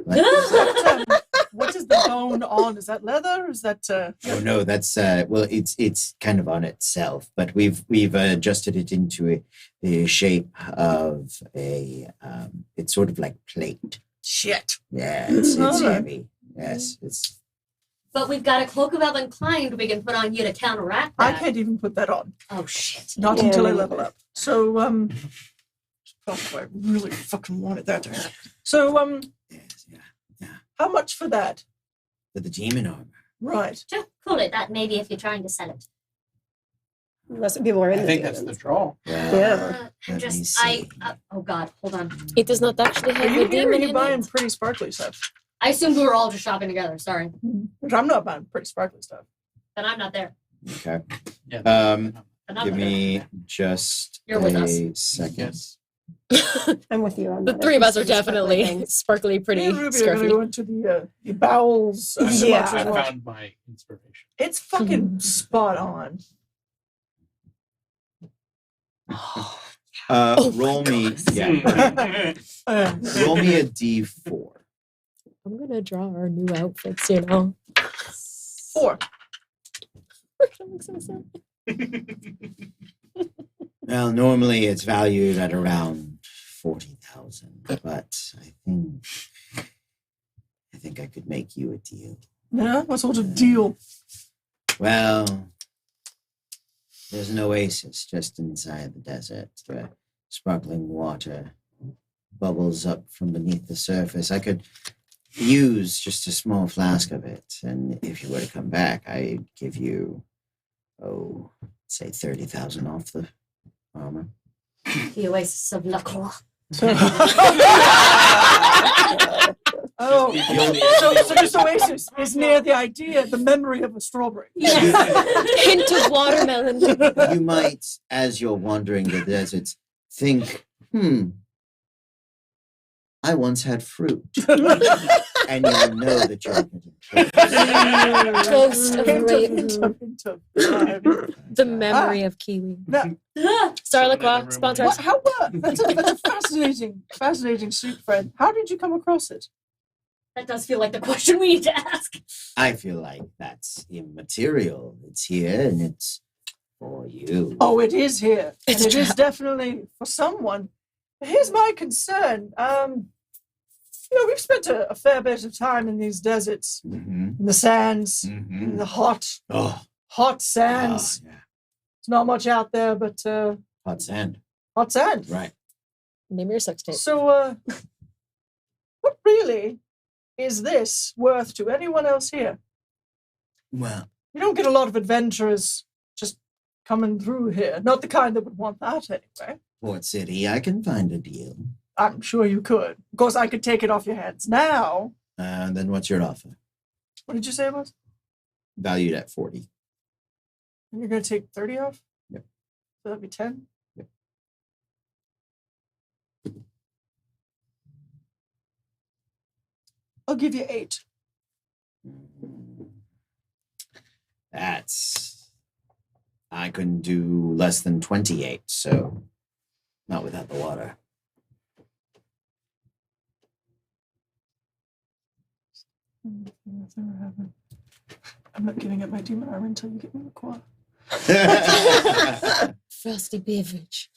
What? What is the bone on? Is that leather? Is that Oh no, that's well, it's kind of on itself, but we've adjusted it into the shape of a it's sort of like plate. shit? Yeah, it's Alright. heavy. Yes, it's But we've got a cloak of Elven we can put on you to counteract I that. can't even put that on. Oh shit. Not Yeah, until I me level neither. up. So oh, I really fucking wanted that to happen. So yes, yeah. how much for that? For the demon armor. Right. Just call it that maybe if you're trying to sell it. Unless people are in I the think that's the demons. draw. Well, Yeah. I'm Let me just see. oh god, hold on. It does not actually Are have you a here? Or are demon you in buying it. pretty sparkly stuff? I assumed we were all just shopping together. Sorry, But I'm not buying pretty sparkly stuff. but I'm not there. Okay. Yeah. But I'm Give not there. me just You're with us. a second. Yes. I'm with you on The that. three of us are It's the sparkly definitely things. sparkly, pretty, Me and Ruby are going to scruffy. go into the bowels. So Yeah. much as I well. found my inspiration. It's fucking spot on. Oh my Roll me. God. Yeah. Roll me a d4. I'm gonna draw our new outfits, you know. 4. I'm so sad. Well, normally it's valued at around 40,000, but I think I could make you a deal. Yeah. What sort of deal? Well, there's an oasis just inside the desert where sparkling water bubbles up from beneath the surface. I could use just a small flask of it, and if you were to come back, I'd give you, say 30,000 off the armor. The Oasis of La Croix. Oh, Yes. so this oasis is near the memory of a strawberry. Hint of watermelon. You might, as you're wandering the deserts, think, I once had fruit. And you'll know that you're getting close. Ghost of grape. Hint of. The memory of kiwi. Now, Starlacqua, sponsor us. that's a fascinating suit, friend. How did you come across it? That does feel like the question we need to ask. I feel like that's immaterial. It's here and it's for you. Oh, it is here. It's And it is trap. definitely for someone. Here's my concern. We've spent a fair bit of time in these deserts, Mm-hmm. in the sands, Mm-hmm. in the hot Oh, sands. yeah. There's not much out there, but Hot sand. hot sand. Right. Name your sex tape. So, what really is this worth to anyone else here? Well, You don't get a lot of adventurers just coming through here. Not the kind that would want that anyway. Port City, I can find a deal. I'm sure you could. Of course, I could take it off your hands now. Then what's your offer? What did you say it was? Valued at 40. And you're going to take 30 off? Yep. So that'd be 10? Yep. I'll give you 8. I couldn't do less than 28, so not without the water. I'm not giving up my demon armor until you get me the quad. Frosty beverage.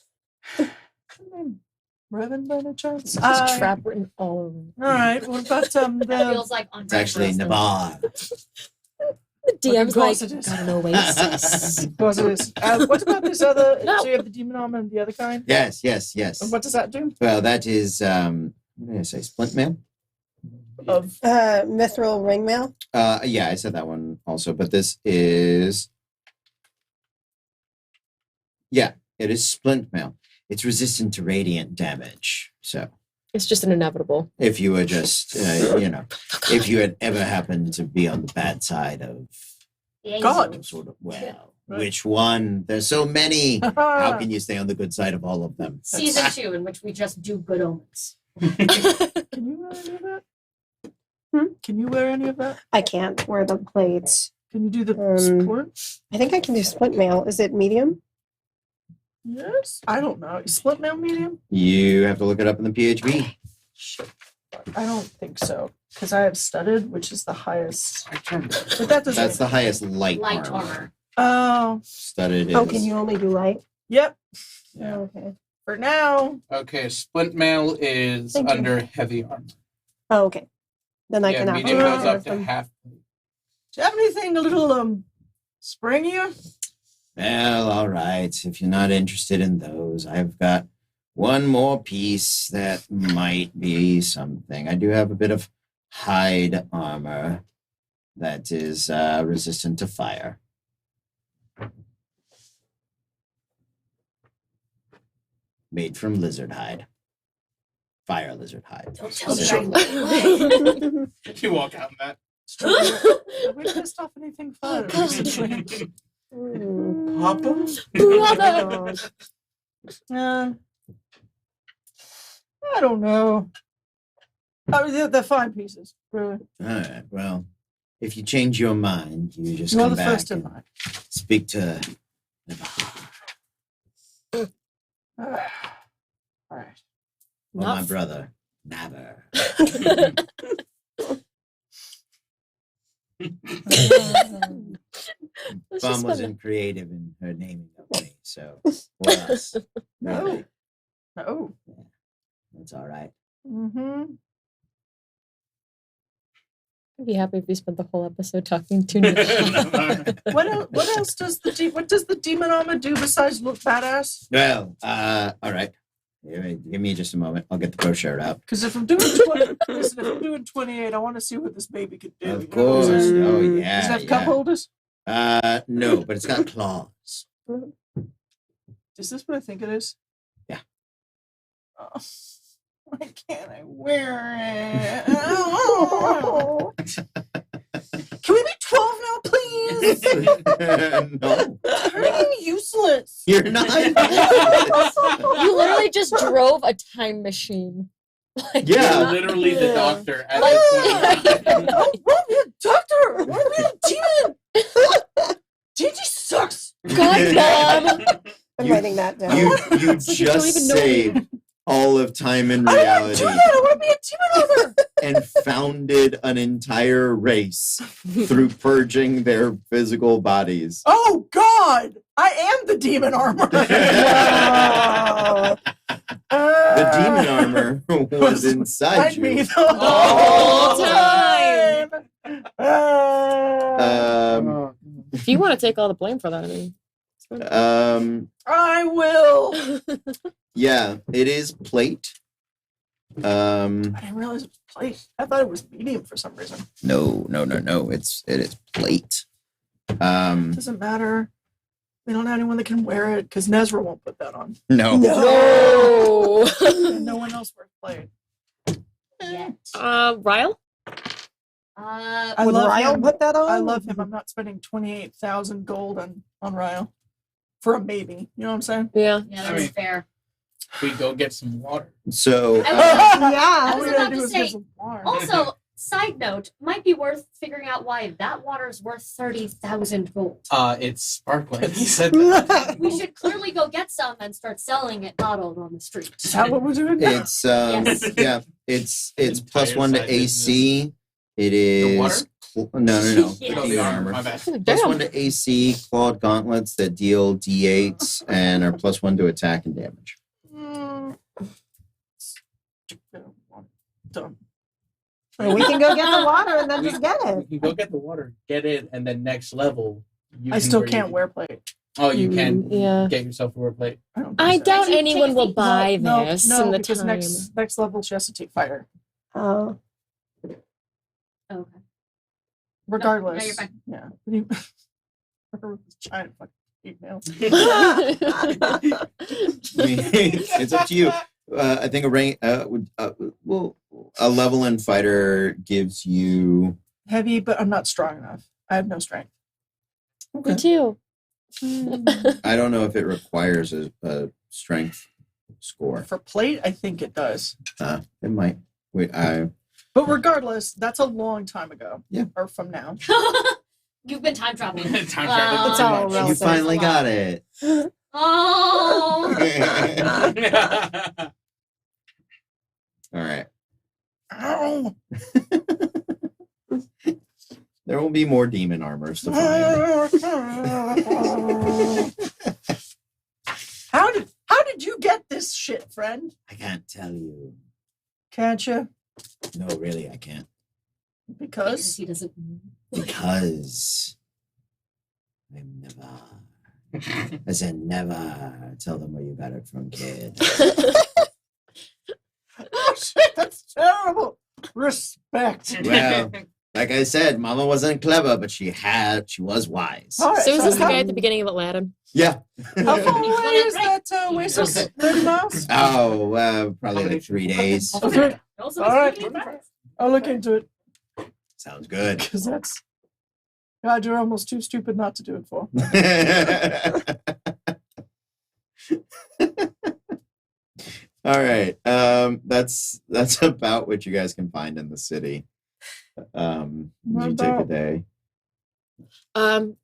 Revan by any chance? Just trap written all over. All right. What about That the feels like on It's actually Nabar. The DM's like, course it is. got an oasis. Of course it is. What about this other? No. So you have the demon armor and the other kind. Yes. And what does that do? Well, that is, what did I say? Splint mail? Of Mithril ringmail. Yeah, I said that one also, but this is, yeah, it is splint mail. It's resistant to radiant damage. So It's just an inevitable. if you were just, if you had ever happened to be on the bad side of God. some sort of, Right. which one? There's so many. How can you stay on the good side of all of them? Season 2, in which we just do good omens. Can you wear any of that? Can you wear any of that? I can't wear the plates. Can you do the splint? I think I can do splint mail. Is it medium? Yes. I don't know. Is splint mail medium? You have to look it up in the PHB. I don't think so because I have studded, which is the highest. I turned it. But that doesn't. That's the highest light, Light armor. armor. Oh, Studded is. Oh, can you only do light? yep. Yeah. Oh, okay. For now. Okay, splint mail is Thank you. under heavy armor. Oh, okay. Then I Yeah, can medium outfit goes up to them. half. Do you have anything a little springier? Well, all right. If you're not interested in those, I've got one more piece that might be something. I do have a bit of hide armor that is resistant to fire. Made from lizard hide. Fire lizard hide. Don't tell me specifically. that. You walk out in that. Have we pissed off anything fun God. recently? Mm. Papa? Brother. I don't know. I mean, they're fine pieces. Really. All right. Well, if you change your mind, you just You are come the back first in and line. speak to Navarre All right. or my Not- brother, Navarre. Let's Bum just spend wasn't creative in her naming of me, so for us, No. really, No. that's all right. Mm-hmm. I'd be happy if we spent the whole episode talking to Navarre. What else does what does the demon armor do besides look badass? Well, all right. Give me just a moment. I'll get the brochure out. Because if I'm doing 28, I want to see what this baby could do. Of you know what I'm course. saying? Oh Does yeah. it have cup yeah. holders? No, but it's got claws. Is this what I think it is? Yeah. Oh, why can't I wear it? Can we be 12 now, please? No, I'm useless. you're not. You literally just drove a time machine. Like, Yeah. you're Literally the Yeah. doctor at Like- this point. Oh, what? You're a doctor. What are we a demon? Gigi sucks. God, Mom. I'm You- writing that down. You like you don't just even know me. saved all of time and I don't want to reality do that. I want to be a demon lover. and founded an entire race through purging their physical bodies. Oh, God. I am the demon armor. Wow. The demon armor was inside me you. the whole time. If you want to take all the blame for that, I mean. I will. Yeah, it is plate. I didn't realize it was plate. I thought it was medium for some reason. No. It is plate. Doesn't matter. We don't have anyone that can wear it because Nezra won't put that on. No. No. And no one else wears plate. Yet. Ryle? I Would love Ryle him. put that on? I love him. I'm not spending 28,000 gold on Ryle for a maybe. You know what I'm saying? Yeah. Yeah, I that's mean- fair. We go get some water. So I Yeah. All was we gotta about do to is get say, some water. Also, side note, might be worth figuring out why that water is worth 30,000 gold. It's sparkling. He said that. We should clearly go get some and start selling it bottled on the street. Is that what we're doing now? it's Yes. yeah, it's plus Entire 1 to side AC. It is water? no. Yeah. The armor. My bad. Plus 1 to AC, clawed gauntlets that deal D8s and are plus 1 to attack and damage. Dumb. Well, we can go get the water and then We- just get We it. can go get the water, get it, and then next level. You I still wear can't your- wear plate. Oh, you can Yeah. get yourself a wear plate. I don't. I think so. doubt Actually, anyone will take buy No, this no, in the because time. next level she has to take fighter. Oh. Okay. Regardless. you're fine. Yeah. Her giant fucking female. I mean, it's up to you. I think a rank, well, a level in fighter gives you. Heavy, but I'm not strong enough. I have no strength. Me too. I don't know if it requires a strength score. For plate, I think it does. It might. Wait, But regardless, that's a long time ago. Yeah. Or from now. You've been time traveling. Time traveling. It's all too much. you relevant. finally got it. Oh. All right. Ow. There will be more demon armors to find. How did you get this shit, friend? I can't tell you. Can't you? No, really, I can't. Because Because he doesn't. Because I'm never. I said never tell them where you got it from, kid. oh shit, that's terrible. Respect. Well, like I said, Mama wasn't clever, but she was wise. All right, So is this the how- guy at the beginning of Aladdin? Yeah. How far away is that Oasis? 30 miles? Oh, probably like 3 days. Okay, Also, All right. speaking of that, I'll look into it Sounds good. because that's. God, you're almost too stupid not to do it for. All right. That's about what you guys can find in the city. What You take a about- day. Can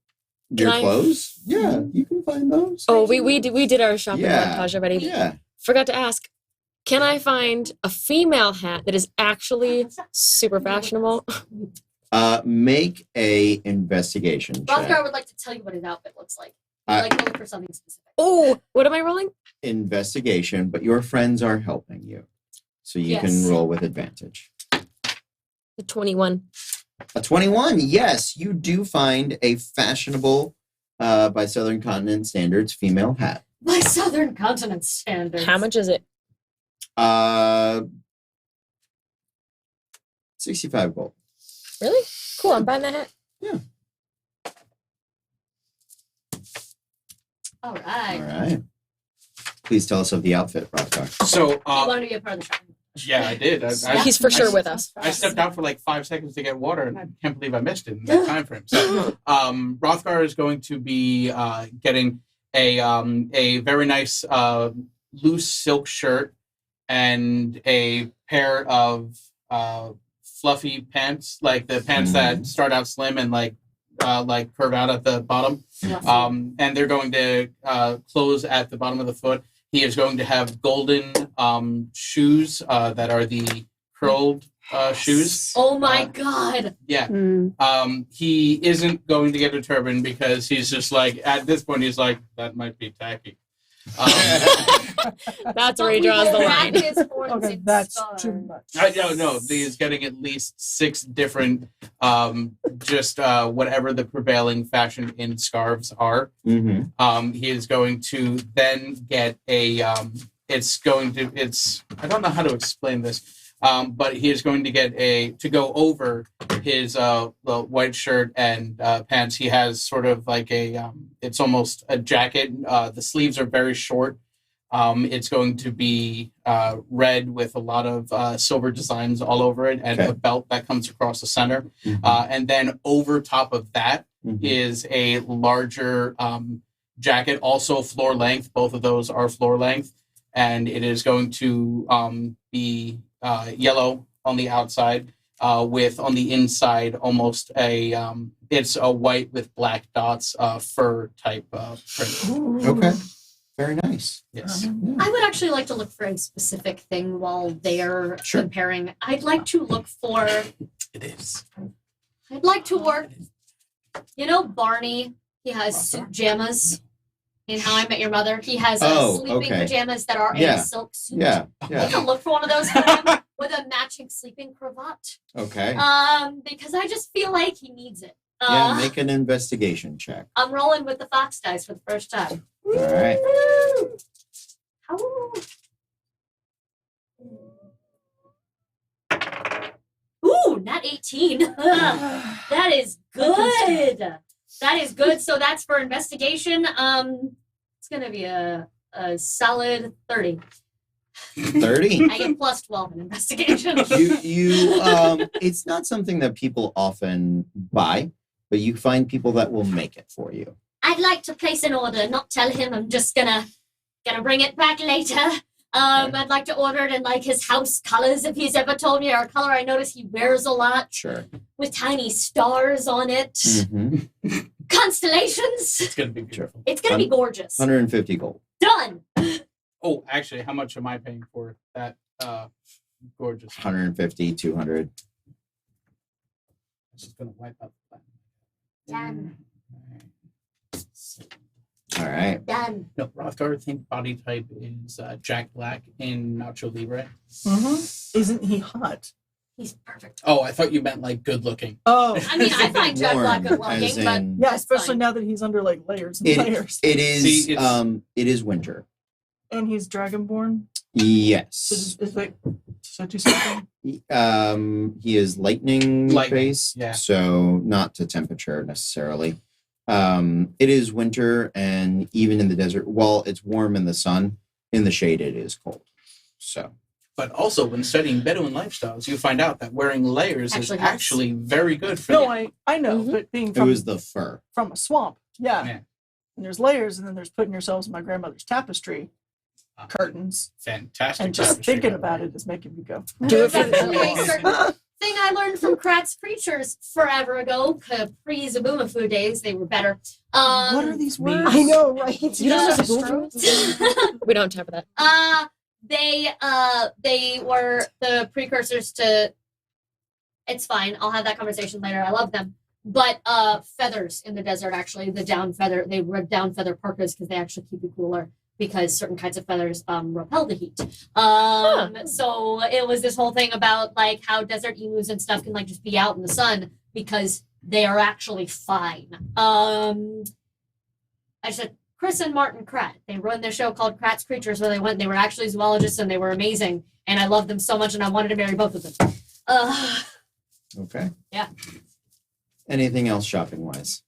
Your I- clothes? Yeah, you can find those. Oh, we did our shopping Yeah. montage already. Yeah. Forgot to ask. Can I find a female hat that is actually super fashionable? Make a investigation Rothgar check. would like to tell you what his outfit looks like. I- I'd like to look for something specific. Oh, what am I rolling? Investigation, but your friends are helping you, so you can Yes. roll with advantage. The 21. A 21. Yes, you do find a fashionable, by Southern Continent standards, female hat. By Southern Continent standards. How much is it? 65 gold. Really? Cool. I'm buying that hat. All All right. right. Please tell us of the outfit, Rothgar. So, You wanted to be a part of the shopping. yeah, I did. He's for sure with us. I stepped out for like 5 seconds to get water, and I can't believe I missed it in that time frame. So, Rothgar is going to be getting a very nice loose silk shirt and a pair of fluffy pants, like the pants that start out slim and like curve out at the bottom. And they're going to close at the bottom of the foot. He is going to have golden shoes that are the curled shoes. Oh my god. Yeah. Mm. He isn't going to get a turban because he's just like, at this point, he's like, that might be tacky. That's where he draws the line. Okay, that's too much. I don't know. He's getting at least 6 different, whatever the prevailing fashion in scarves are. Mm-hmm. He is going to then get a, I don't know how to explain this, but he is going to get to go over his the white shirt and pants. He has sort of like it's almost a jacket. The sleeves are very short. It's going to be red with a lot of silver designs all over it and Okay. a belt that comes across the center. Mm-hmm. And then over top of that is a larger jacket, also floor length. Both of those are floor length. And it is going to be yellow on the outside with on the inside almost it's a white with black dots fur type print. Okay. Very nice. Yes. I would actually like to look for a specific thing while they're Sure. comparing. I'd like to look for. It is. I'd like to work. You know, Barney. He has suit pajamas. In How I Met Your Mother, he has sleeping okay. pajamas that are Yeah. a silk suit. Yeah. I Yeah. can look for one of those for him with a matching sleeping cravat. Okay. Because I just feel like he needs it. Yeah. Make an investigation check. I'm rolling with the fox dice for the first time. All right. Ooh, not 18. That is good. That is good. So that's for investigation. It's gonna be a solid 30. 30. I get plus 12 in investigation. It's not something that people often buy, but you find people that will make it for you. I'd like to place an order, not tell him I'm just gonna bring it back later. I'd like to order it in like his house colors if he's ever told me, or a color I notice he wears a lot Sure. with tiny stars on it. Mm-hmm. Constellations. It's going to be beautiful. It's gonna be gorgeous. 150 gold. Done. Oh, actually, how much am I paying for that? Gorgeous. 150, 200. This is gonna wipe out the Done. All right. Done. No, Rothgar, I think body type is Jack Black in Nacho Libre. Isn't he hot? He's perfect. Oh, I thought you meant like good looking. Oh, I mean, I find Jack Black good Warm, as looking, but in- yeah, that's especially fine. now that he's under like layers and It, layers, it is See, it's- it is winter. and he's dragonborn. Yes. Is like so do something. He is lightning Lightning, based, yeah. so not to temperature necessarily. It is winter, and even in the desert, while it's warm in the sun, in the shade it is cold. So But also, when studying Bedouin lifestyles, you find out that wearing layers Actually is helps. actually very good for No, you. I know, Mhm. but being it from was the fur. from a swamp, yeah. Yeah. And there's layers, and then there's putting yourselves in my grandmother's tapestry curtains, Fantastic. and just tapestry, thinking by the about way. it is making me go. Do it There's for actually a the certain thing I learned from Kratz Creatures forever ago, pre-Zaboomafoo days. They were better. What are these me- words? I know, right? You don't have Strokes? We don't have that. They were the precursors to. It's fine. I'll have that conversation later. I love them. But feathers in the desert, actually, the down feather, they wear down feather parkas because they actually keep you cooler because certain kinds of feathers repel the heat. So it was this whole thing about like how desert emus and stuff can like just be out in the sun because they are actually fine. I said Chris and Martin Kratt. They run their show called Kratz Creatures where they went. They were actually zoologists and they were amazing. And I loved them so much and I wanted to marry both of them. Okay. Yeah. Anything else shopping wise?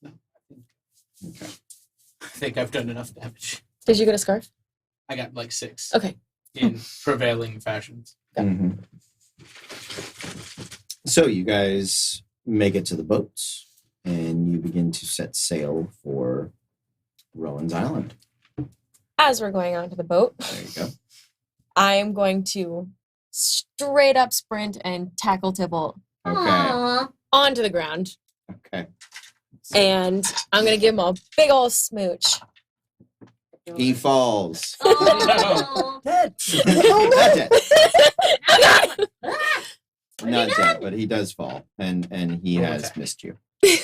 No, Okay. I think I've done enough damage. Did you get a scarf? I got like 6 Okay. in prevailing fashions. Mhm. So you guys make it to the boats, and you begin to set sail for Rowan's Island. As we're going onto the boat, There you go. I am going to straight up sprint and tackle Tybalt Okay. Aww. onto the ground. Okay. And I'm going to give him a big old smooch. He falls. Oh. Dead. Not dead. Ah! Not dead, but he does fall, and he Oh, has okay. missed you.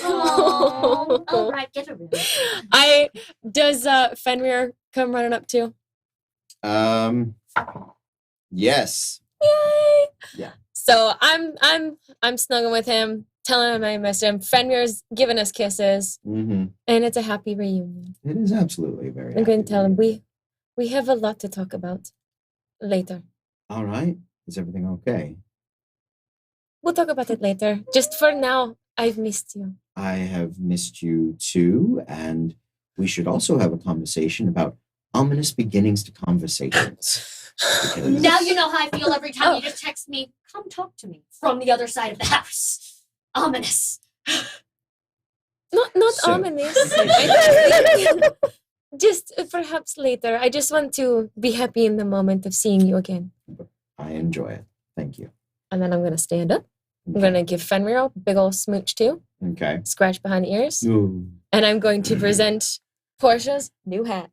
Oh. All right, get a room. Does Fenrir come running up too? Yes. Yay! Yeah. So I'm snuggling with him, telling him I missed him. Fenrir's giving us kisses, Mm-hmm. and it's a happy reunion. It is absolutely very. I'm going happy to tell him reunion. we have a lot to talk about later. All right. Is everything okay? We'll talk about it later. Just for now, I've missed you. I have missed you too, and we should also have a conversation about ominous beginnings to conversations. Because- Now you know how I feel every time you just text me, come talk to me from the other side of the house. Ominous. Not So- ominous. Just perhaps later. I just want to be happy in the moment of seeing you again. I enjoy it. Thank you. And then I'm going to stand up. I'm going to give Fenrir a big old smooch too. Okay. Scratch behind the ears. Ooh. And I'm going to present Portia's new hat.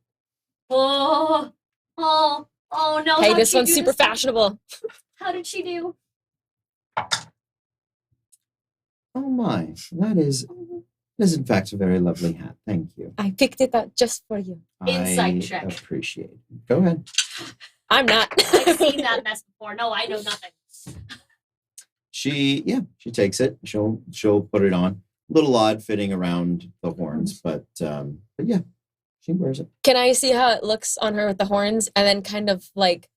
Oh, no. Hey, how'd this she one's do super this time? fashionable. How did she do? Oh my, that is in fact a very lovely hat. Thank you. I picked it out just for you. Insight I check. appreciate it. Go ahead. I'm not. I've seen that mess before. No, I know nothing. She takes it. She'll put it on. A little odd fitting around the horns, but yeah, she wears it. Can I see how it looks on her with the horns and then kind of like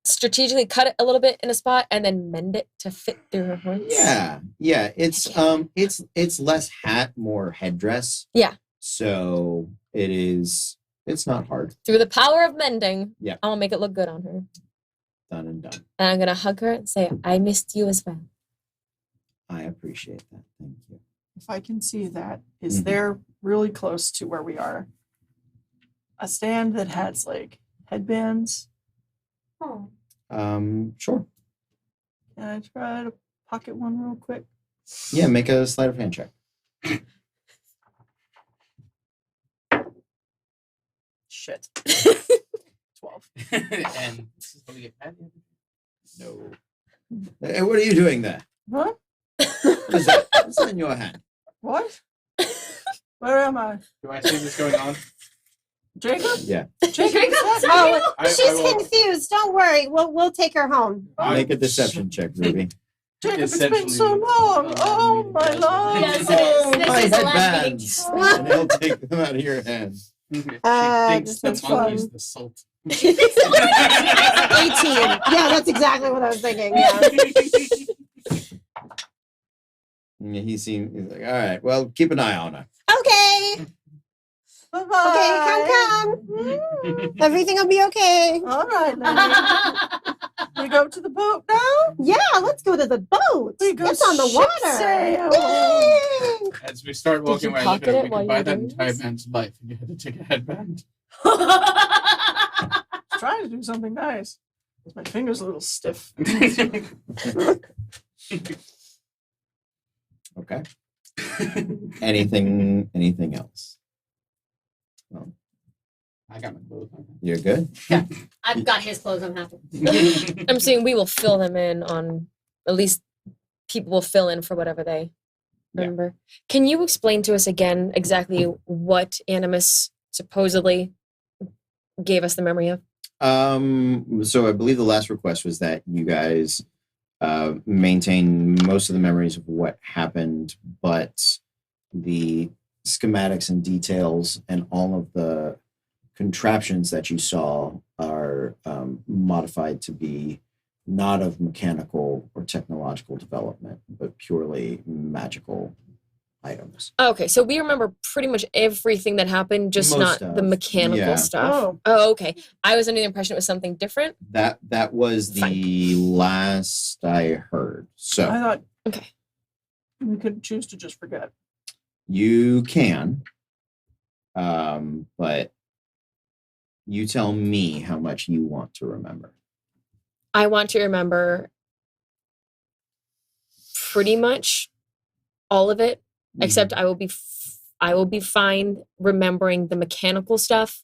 strategically cut it a little bit in a spot and then mend it to fit through her horns? Yeah. It's less hat, more headdress. Yeah. So it's not hard. Through the power of mending, Yeah. I'll make it look good on her. Done and done. And I'm going to hug her and say, I missed you as well. I appreciate that. Thank you. If I can see that, is Mhm. there really close to where we are a stand that has like headbands? Oh. Sure. Can I try to pocket one real quick? Yeah, make a sleight of hand check. Shit. 12. off. And this is how we get mad. No. Hey, what are you doing there? What? What is that? What's that in your hand? What? Where am I? Do I see what's going on? Jacob? Yeah. Jacob? Jacob, is that sorry. you? I She's will- confused. Don't worry. We'll take her home. Make a deception check, Ruby. Jacob, it's been Essentially, so long. Oh, my lord. Yes, it Oh, is. This my is the last headbands. meeting. And he'll take them out of your hand. She Uh, thinks this the is monkey's fun. the salt. 18. Yeah, that's exactly what I was thinking. Yeah. And he's like, all right, well, keep an eye on her. Okay. Bye-bye. Okay, come. Everything will be okay. All right, lady. We go to the boat now? Yeah, let's go to the boat. We go It's on the ship water. sail. Yay! As we start Did walking you away, I look pocket at her, it we while can you buy were that doing entire this? man's life and you had to take a headband. Trying to do something nice. My finger's a little stiff. Okay. Anything else? Well, I got my clothes on. you're good? I've got his clothes. I'm happy. I'm saying we will fill them in on at least people will fill in for whatever they Yeah. remember. Can you explain to us again exactly what Animus supposedly gave us the memory of? So I believe the last request was that you guys maintain most of the memories of what happened, but the schematics and details and all of the contraptions that you saw are modified to be not of mechanical or technological development, but purely magical items. Okay, so we remember pretty much everything that happened, just Most not the of, mechanical yeah. stuff. Oh. Oh, okay. I was under the impression it was something different. That was the last I heard. I So thought Okay. we could choose to just forget. you can, but you tell me how much you want to remember. I want to remember pretty much all of it, except I will be fine remembering the mechanical stuff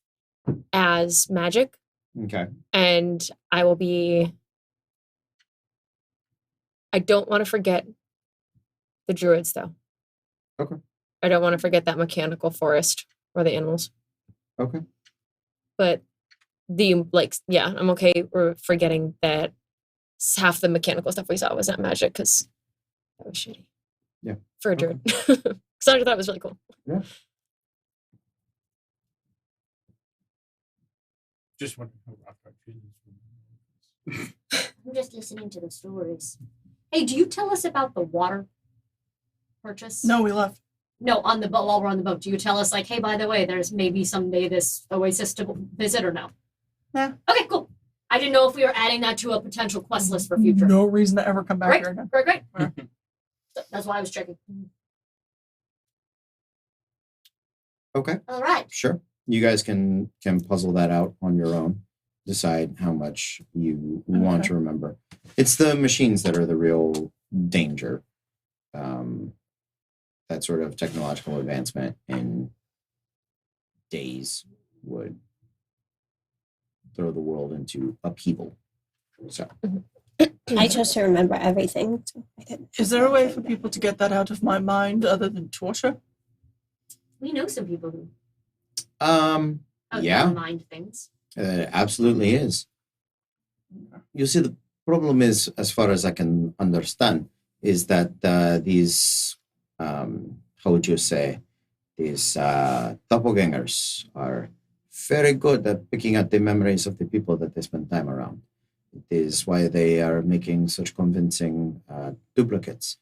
as magic, Okay. and I don't want to forget the druids though. Okay. I don't want to forget that mechanical forest or the animals. Okay. But I'm okay forgetting that half the mechanical stuff we saw was not magic because that was shitty. Yeah. For a druid. Because I thought it was really cool. Just wondering how Rothgar chooses. I'm just listening to the stories. Hey, do you tell us about the water purchase? No, we left. No, on the boat. While we're on the boat, do you tell us like, hey, by the way, there's maybe someday this oasis to visit or no? Yeah. Okay, cool. I didn't know if we were adding that to a potential quest list for future. No reason to ever come back Great, here again. great, great. Yeah. That's why I was checking. Okay. All right. Sure. You guys can puzzle that out on your own. Decide how much you want Okay. to remember. It's the machines that are the real danger. That sort of technological advancement in days would throw the world into upheaval. So I chose to remember everything. So I didn't Is there a way for people to get that out of my mind other than torture? We know some people who yeah, mind things. it absolutely is. You see, the problem is, as far as I can understand, is that these, how would you say, these doppelgangers are very good at picking out the memories of the people that they spend time around. It is why they are making such convincing duplicates.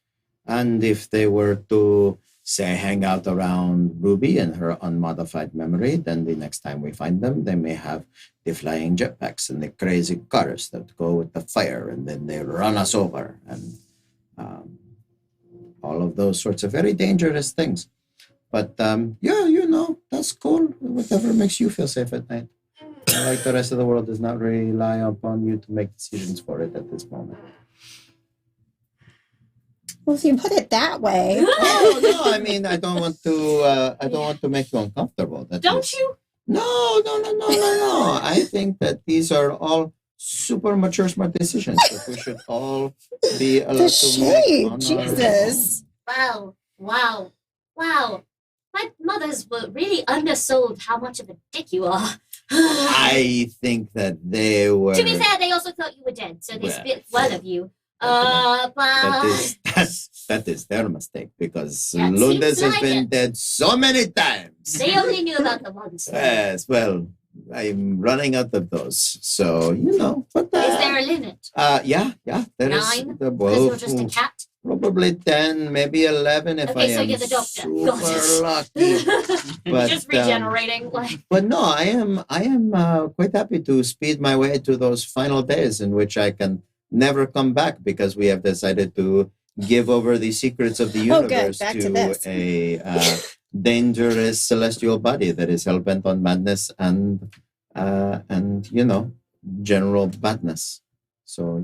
And if they were to, say, hang out around Ruby and her unmodified memory, then the next time we find them, they may have the flying jetpacks and the crazy cars that go with the fire, and then they run us over, and all of those sorts of very dangerous things. But yeah, that's cool. Whatever makes you feel safe at night. Like the rest of the world does not rely upon you to make decisions for it at this moment. Well, if you put it that way. Oh no! I mean, I don't want to make you uncomfortable. That Don't is- you? No. I think that these are all super mature, smart decisions that we should all be allowed The to make shade, on our Jesus. Wow. My mothers were really undersold how much of a dick you are. I think that they were. To be fair, they also thought you were dead, so they Well, speak well of you. that But is their mistake because Yeah, it Lundes seems has like been it. dead so many times. they only knew about the ones. Yes, well, I'm running out of those, so you know. But Is there a limit? yeah, there is 9? the Because well, you're just a cat. probably 10, maybe 11 if Okay, I so am you're the doctor. super Got it. lucky. But, just regenerating. Like But no, I am quite happy to speed my way to those final days in which I can never come back because we have decided to give over the secrets of the Oh, good. universe Back to to this. a dangerous celestial body that is hell bent on madness and general badness. So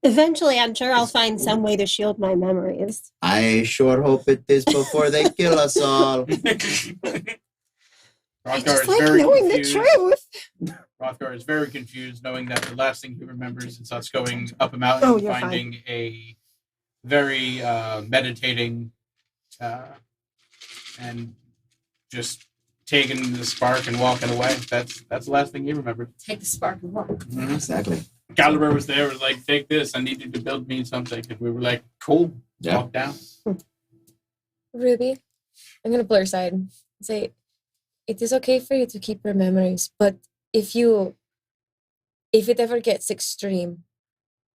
Eventually, I'm sure I'll find some way to shield my memories. I sure hope it is before they kill us all. I Rothgar just is like very knowing the confused. truth. Rothgar is very confused, knowing that the last thing he remembers is us going up a mountain, Oh, you're finding a very meditating and just taking the spark and walking away. That's the last thing he remembered. take the spark and walk. Exactly. Caliber was there, was like, take this, I need you to build me something. And we were like, cool, Yeah. walk down. Ruby, I'm gonna pull her aside and say, it is okay for you to keep your memories, but if it ever gets extreme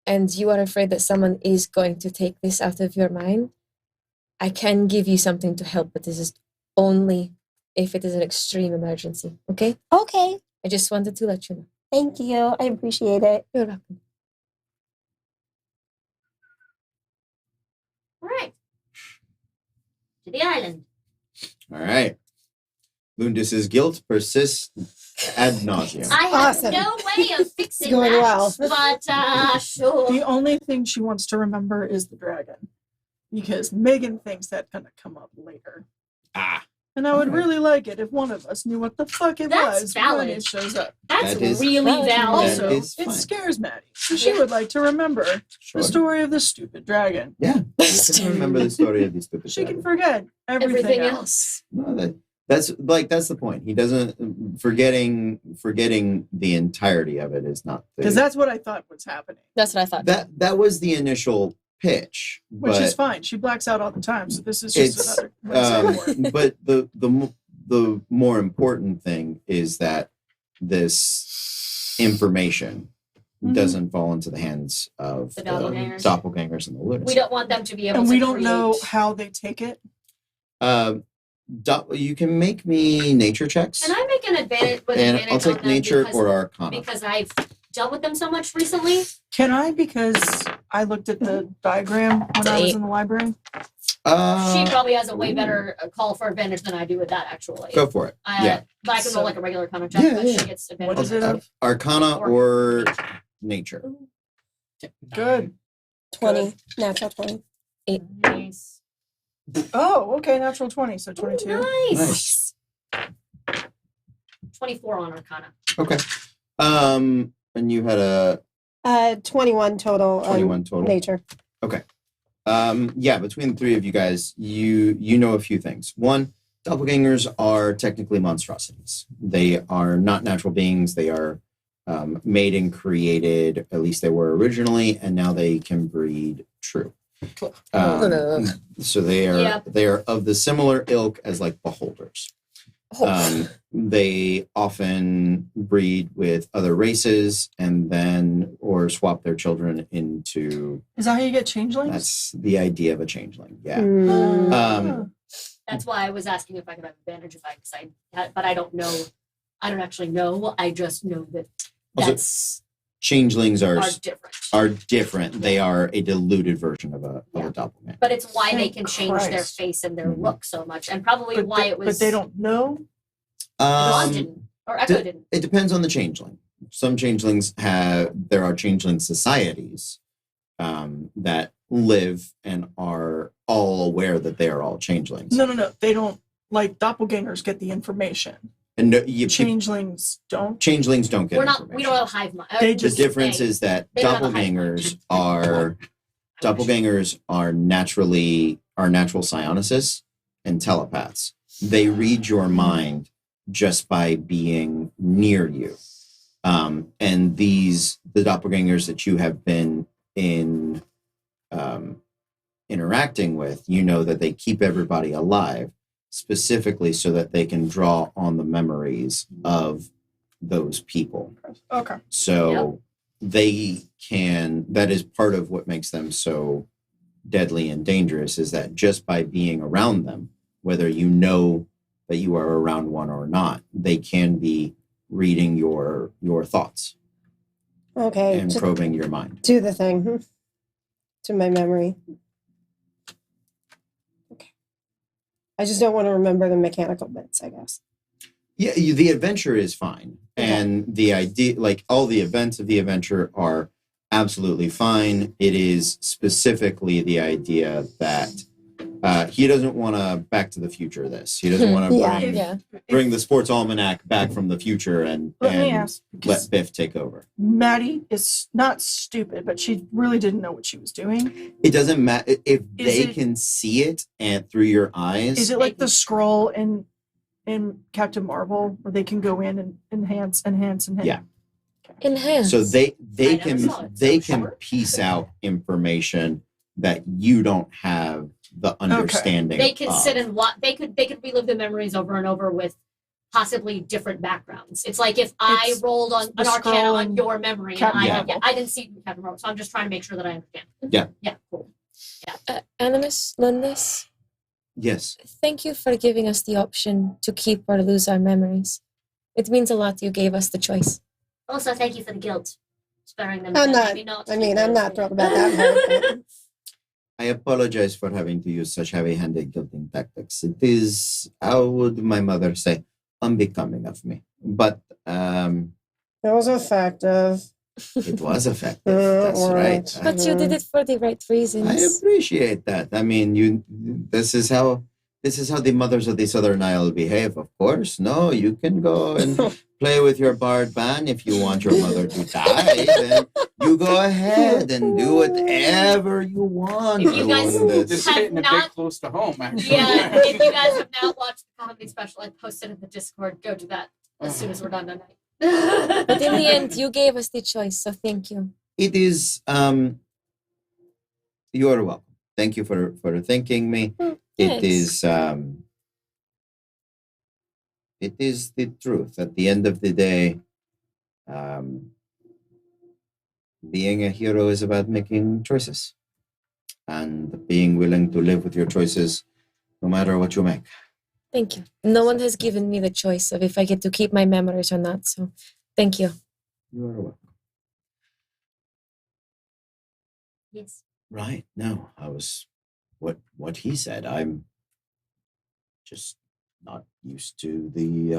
and you are afraid that someone is going to take this out of your mind, I can give you something to help, but this is only if it is an extreme emergency, okay? Okay. I just wanted to let you know. Thank you. I appreciate it. You're welcome. All right. To the island. All right. Lundus's guilt persists ad nauseum. I have Awesome. no way of fixing It's going that. well. But sure. The only thing she wants to remember is the dragon. Because Megan thinks that's going to come up later. Ah, And I would Okay. really like it if one of us knew what the fuck it That's was valid. when it shows up. That's That is- really That valid. Also, is it fine. scares Maddie. So she Yeah. would like to remember sure. the story of the stupid dragon. Yeah, you can remember the story of these stupid She can dragons. forget everything else. else. No, that's the point. He doesn't forgetting the entirety of it is not Because that's what I thought was happening. That's what I thought. that was the initial pitch, Which but is fine. She blacks out all the time. So this is just It's, another way to say more. but the more important thing is that this information Mhm. doesn't fall into the hands of The doppelgangers. doppelgangers and the lunatics. We don't want them to be able And to we don't create- know how they take it. You can make me nature checks, Can I make an advantage with and advantage I'll on take them nature because, or arcana. because I've dealt with them so much recently? Can I? Because I looked at the diagram when I was in the library. She probably has a way better call for advantage than I do with that, actually. Go for it. Yeah. But I can So- roll like a regular kind of check, Yeah, but yeah. she gets advantage. What is it on of? Arcana or nature. Good. 20. Natural 20. Nice. Oh, okay. Natural 20. So 22. Nice. Nice. 24 on Arcana. Okay. And you had a 21 total. 21 total. Nature. Yeah, between the three of you guys, you know a few things. One, doppelgangers are technically monstrosities. They are not natural beings. They are made and created. At least they were originally, and now they can breed true. So they are Yep. they are of the similar ilk as like beholders. They often breed with other races and then or swap their children into. Is that how you get changelings? That's the idea of a changeling. Yeah. Mm. Um, That's why I was asking if I could have advantage but I don't know. I don't actually know. I just know that Also, that's changelings are different. different. They are a diluted version of a Yeah. doppelganger. But it's why they Thank can change their Christ. face and their Mhm. look so much, and probably but, why they, it was. but they don't know. Ron didn't, or Echo didn't. It depends on the changeling. Some changelings there are changeling societies that live and are all aware that they are all changelings. No. They don't. Like doppelgangers get the information. And no, you, Changelings don't. changelings don't get We're not. information. We don't have hive mind. They The just- difference is that They don't have a hive mind. doppelgangers are natural psionicis and telepaths. They read your mind just by being near you. And the doppelgangers that you have been interacting with, you know that they keep everybody alive specifically so that they can draw on the memories of those people. Okay. So they can, that is part of what makes them so deadly and dangerous, is that just by being around them, whether you know that you are around one or not, they can be reading your thoughts Okay. and To probing your mind. do the thing. To my memory. Okay. I just don't want to remember the mechanical bits, I guess. Yeah, the adventure is fine. Okay. And the idea, like all the events of the adventure are absolutely fine. It is specifically the idea that he doesn't want to Back to the Future this. He doesn't want to Yeah. bring, Yeah. bring the sports almanac back from the future and Let me ask, let because Biff take over. Maddie is not stupid, but she really didn't know what she was doing. It doesn't matter if they it- can see it and through your eyes. Is it like the scroll in Captain Marvel, where they can go in and enhance? Yeah. Enhance. So they I never saw it, so can sure. piece out information that you don't have the understanding. They can of. sit and watch. They could relive the memories over and over with possibly different backgrounds. It's like if I It's rolled on the an arcana scroll on in your memory, and Captain Marvel. I didn't see Captain Marvel, so I'm just trying to make sure that I understand. Yeah. Yeah. Cool. Animus, Lundus, Yes. thank you for giving us the option to keep or lose our memories. It means a lot you gave us the choice. Also, thank you for the guilt, sparing them. I'm and not- maybe not. I mean, I'm not thrilled about that part, but- I apologize for having to use such heavy-handed guilting tactics. It is, how would my mother say, unbecoming of me. But It was effective. it was effective. That's Well, right. But you did it for the right I reasons. appreciate that. I mean, this is how the mothers of the Southern Isle behave. Of course, no, you can go and play with your bard ban if you want your mother to die. Then you go ahead and do whatever you want. If you guys- Lundus. This is Have hitting a not- bit close to home, actually. Yeah, if you guys have not watched the comedy special I posted in the Discord, go do that as soon as we're done tonight. But in the end, you gave us the choice, so thank you. It is. You are welcome. Thank you for thanking me. It Yes. it is the truth. At the end of the day, being a hero is about making choices and being willing to live with your choices no matter what you make. Thank you. No one has given me the choice of if I get to keep my memories or not, so thank you. You are welcome. Yes. Right. No, I was what he said. I'm just not used to the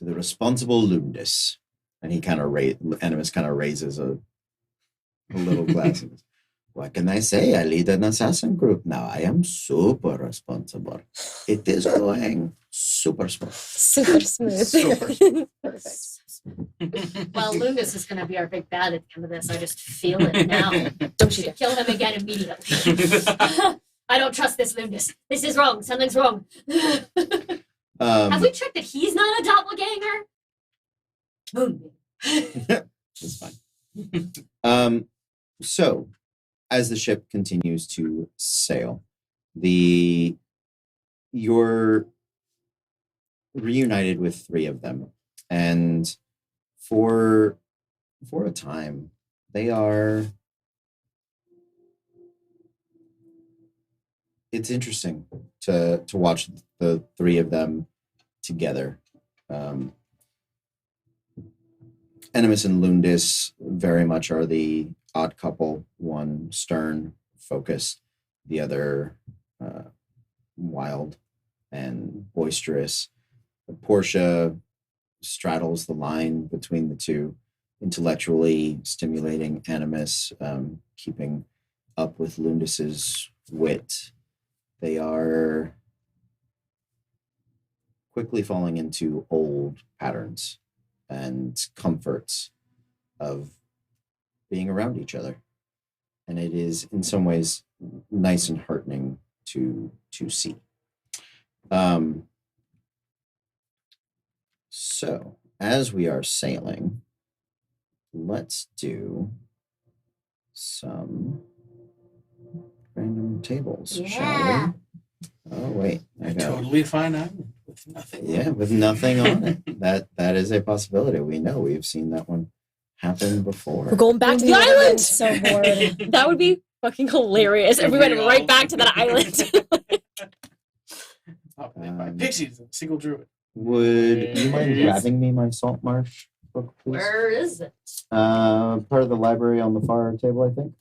responsible Lundus. And he kind of Animus kind of raises a little glass. And goes, what can I say? I lead an assassin group now. I am super responsible. It is going super smooth. Super smooth. Super Perfect. Well, Lucas is going to be our big bad at the end of this. I just feel it now. Don't We you should dare. kill him again immediately. I don't trust this Lucas. This is wrong. Something's wrong. Have we checked that he's not a doppelganger? Boom. It's fine. So, as the ship continues to sail, you're reunited with three of them, and for a time, they are. It's interesting to watch the three of them together. Animus and Lundus very much are the odd couple. One stern, focused, the other wild and boisterous. Portia straddles the line between the two, intellectually stimulating Animus, keeping up with Lundus's wit. They are quickly falling into old patterns and comforts of being around each other. And it is in some ways nice and heartening to see. So as we are sailing, let's do some random tables, Yeah. shall we? Oh wait, I A got totally fine island with nothing. yeah, with nothing on it. That is a possibility. We know we've seen that one happen before. We're going back to the We would've been island. So bored. That would be fucking hilarious if we went Real. right back to that island. Populated by Um, pixies and a single druid. Would you mind Yes. grabbing me my Salt Marsh book, please? Where is it? Part of the library on the far table, I think.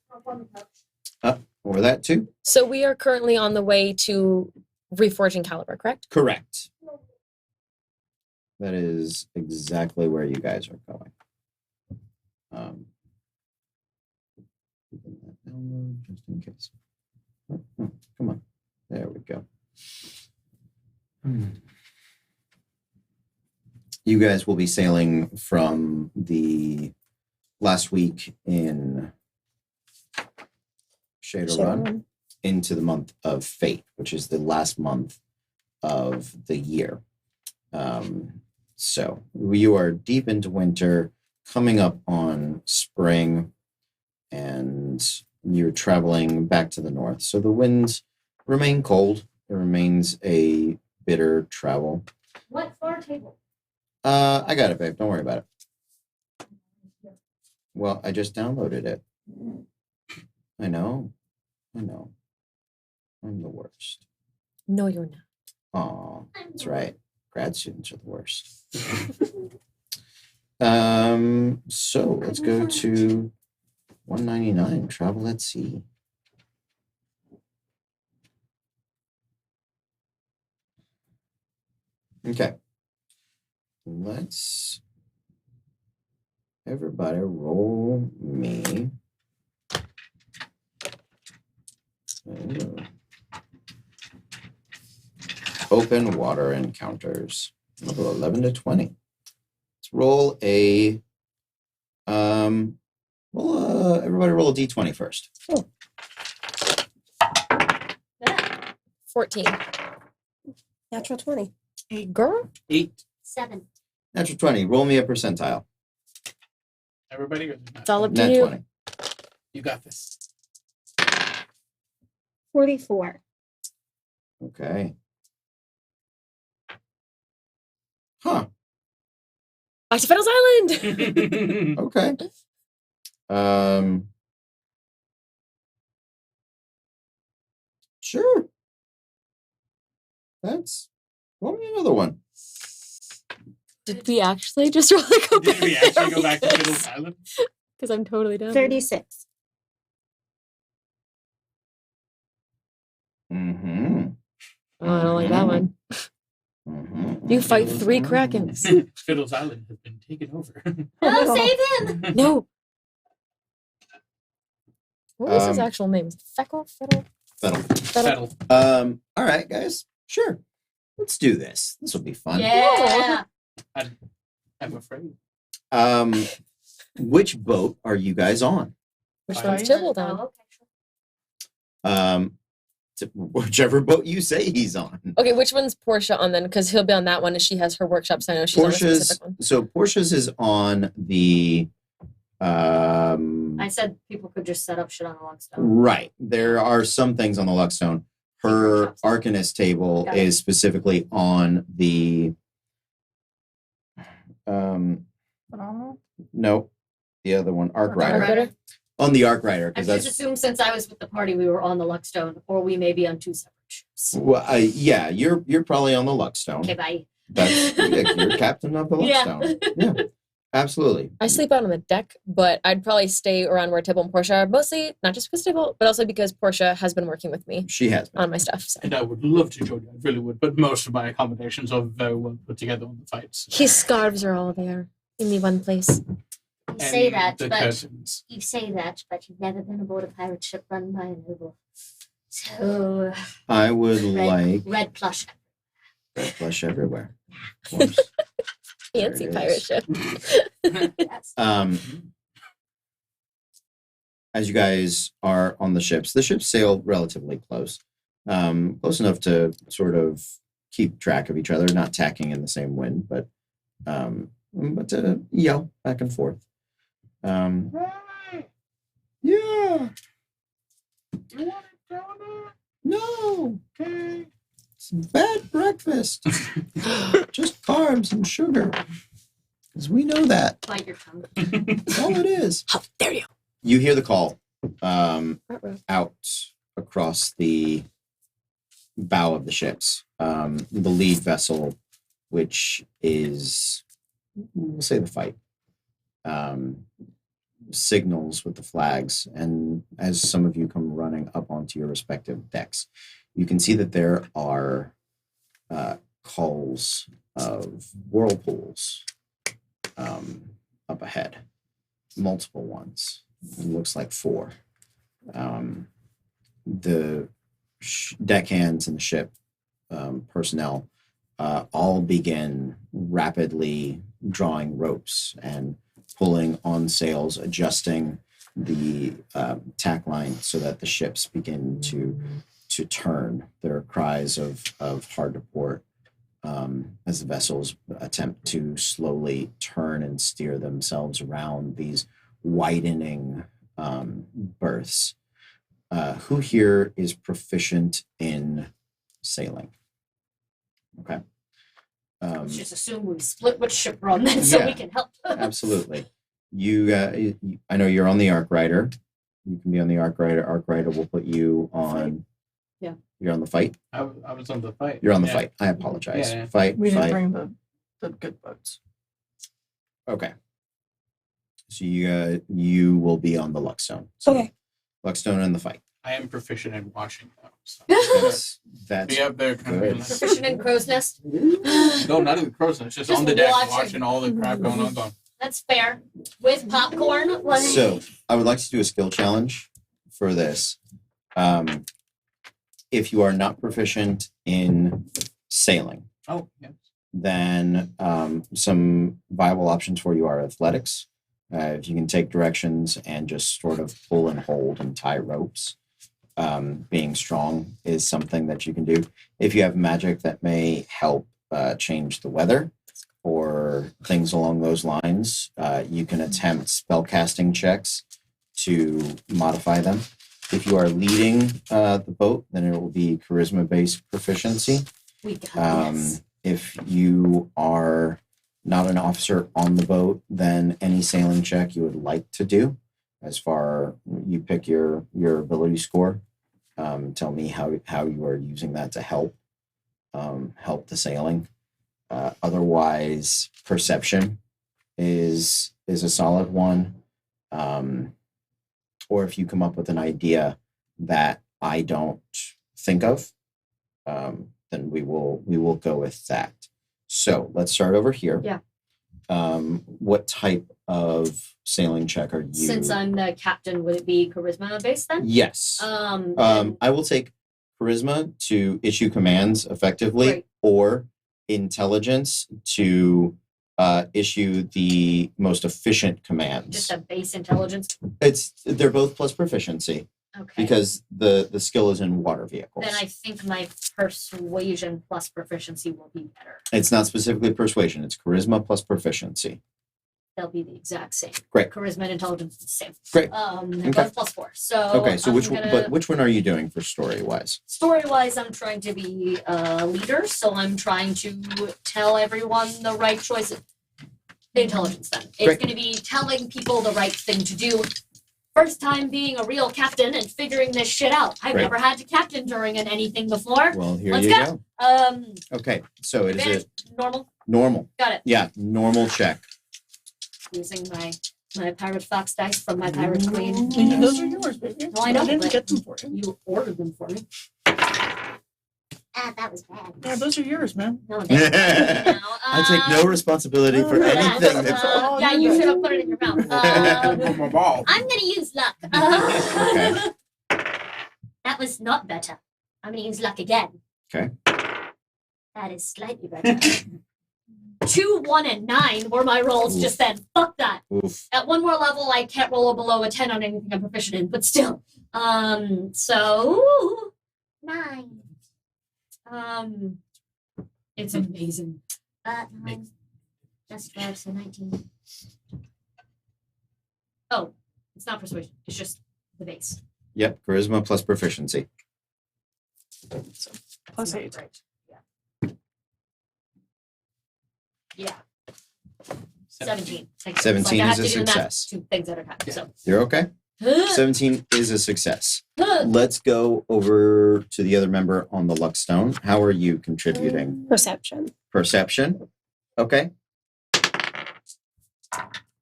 Or that too? So we are currently on the way to reforging Caliber, correct? Correct. That is exactly where you guys are going. Keeping that download just in case. Oh, come on. There we go. You guys will be sailing from the last week in Shadowrun into the month of Fate, which is the last month of the year. So you are deep into winter, coming up on spring, and you're traveling back to the north. So the winds remain cold. It remains a bitter travel. What far table? I got it, babe. Don't worry about it. Well, I just downloaded it. I know. I'm the worst. No, you're not. Oh, that's right. Grad students are the worst. So let's go to 199. Travel at sea. Okay. Let's everybody roll me. Ooh. Open water encounters. Level 11 to 20. Let's roll a everybody roll a d20 first. 14. Natural 20. Hey, girl. 8. 7. Natural 20. Roll me a percentile. Everybody goes. It's all up to Nat you. 20. You got this. 44. Okay. Huh. Back to Fiddle's Island. Okay. Sure. That's roll me another one. Did we actually just really go back? Did we actually go back to Fiddle's Island? Because I'm totally done. 36. Mm-hmm. Oh, I don't like that one. Mm-hmm. You fight 3 krakens. Fiddle's Island has been taken over. No, save him! No. What was his Um, actual name? Feckle? Fiddle? Settle. Fiddle? Settle. All right, guys. Sure. Let's do this. This will be fun. Yeah. I'm afraid. Which boat are you guys on? Which Fine. one's Tybalt on? Oh, okay, sure. Whichever boat you say he's on. Okay, which one's Portia on then? Because he'll be on that one, and she has her workshop, so I know she's on a Portia's specific one. so Portia's is on the I said people could just set up shit on the Logstone. right. There are some things on the Luckstone. Her Workshops. Arcanist table Got it. is specifically on the Phenomenal. no, the other one, Arc Arc Rider. Rider? On the Arc Rider, I because just that's assumed since I was with the party we were on the Luckstone, or we may be on 2 separate ships. well, yeah, you're probably on the Luckstone. Okay, bye. That's you're captain of the Yeah. Luckstone. Yeah, absolutely. I sleep out on the deck, but I'd probably stay around where Tybalt and Portia are, mostly not just because Tybalt, but also because Portia has been working with me She has been. on my stuff. So. And I would love to join you. I really would. But most of my accommodations are very well put together on the fights. His scarves are all there in the one place. You say And that, the but curtains. you say that, but you've never been aboard a pirate ship run by a noble. So I would like red plush. Flesh everywhere. Of course. There Fancy it pirate is. ship. Yes. As you guys are on the ships sail relatively close. Close enough to sort of keep track of each other, not tacking in the same wind, but to yell back and forth. Yeah. No. Okay. It's bad breakfast. Just carbs and sugar. Because we know that. Bite your tongue. That's all it is. How dare you? You hear the call Uh-oh. out across the bow of the ships. The lead vessel, which is, we'll say the fight, signals with the flags. And as some of you come running up onto your respective decks, you can see that there are calls of whirlpools up ahead, multiple ones. It looks like 4. The deckhands and the ship personnel all begin rapidly drawing ropes and pulling on sails, adjusting the tack line so that the ships begin to turn. There are cries of hard to port as the vessels attempt to slowly turn and steer themselves around these widening berths. Who here is proficient in sailing? Okay. Let's just assume we split which ship we're on then so Yeah. we can help. Absolutely. You, I know you're on the Arc Rider. You can be on the Arc Rider. Arc Rider will put you on. Yeah. You're on the fight. I was on the fight. You're on the Yeah. fight. I apologize. Yeah. Fight. We didn't Fight. bring the good boats. Okay. So you will be on the Luckstone. So Okay. Luckstone and the fight. I am proficient in watching though. So. That's Be up there kind of good. Proficient in crow's nest. No, not in the crow's nest, just Just on the deck watching. watching all the crap going on. Going, That's fair. With popcorn. Like, So I would like to do a skill challenge for this. If you are not proficient in sailing, oh, yeah. then some viable options for you are athletics. If you can take directions and just sort of pull and hold and tie ropes, being strong is something that you can do. If you have magic that may help change the weather or things along those lines, you can attempt spellcasting checks to modify them. If you are leading the boat, then it will be charisma-based proficiency. we got this. If you are not an officer on the boat, then any sailing check you would like to do, as far you pick your ability score. Tell me how you are using that to help the sailing. Otherwise, perception is a solid one. Or if you come up with an idea that I don't think of, then we will go with that. So let's start over here. Yeah. What type of sailing check are you? Since I'm the captain, would it be charisma based then? Yes. Then- I will take charisma to issue commands effectively, Great. or intelligence to issue the most efficient commands. just a base intelligence. They're both plus proficiency Okay. because the skill is in water vehicles. Then I think my persuasion plus proficiency will be better. It's not specifically persuasion; it's charisma plus proficiency. They'll be the exact same. Great. Charisma and intelligence is the same. Great. They're Okay. both +4. So Okay, so I'm which one? gonna- But which one are you doing for story wise? story-wise, I'm trying to be a leader, so I'm trying to tell everyone the right choices. Intelligence, then. It's Great. going to be telling people the right thing to do. First time being a real captain and figuring this shit out. I've Great. never had to captain during anything before. Well, here Let's you go. go. Okay, so it is Advantage, a normal. normal. Got it. Yeah, normal check. Using my pirate fox dice from my pirate queen. Those are yours, baby. No, I know, didn't but- get them for you. You ordered them for me. That was bad. Yeah, those are yours, man. No, they- no, I take no responsibility for Oh, anything that's. all yeah, you you should have put it in your mouth. From a ball. I'm gonna use luck. Okay. That was not better. I'm gonna use luck again. Okay. That is slightly better. 2, 1, and 9 were my rolls just then. Fuck that. Oof. At one more level, I can't roll below a 10 on anything I'm proficient in, but still. So 9. It's amazing. 9. That's 12, so 19. Oh, it's not persuasion. It's just the base. Yep, charisma plus proficiency. So Plus not 8. right. Yeah. 17. Thank you. 17 I is have a to do the math success. 2 things at a time. So. You're okay? 17 is a success. Let's go over to the other member on the luck stone. How are you contributing? Perception. Perception. Okay.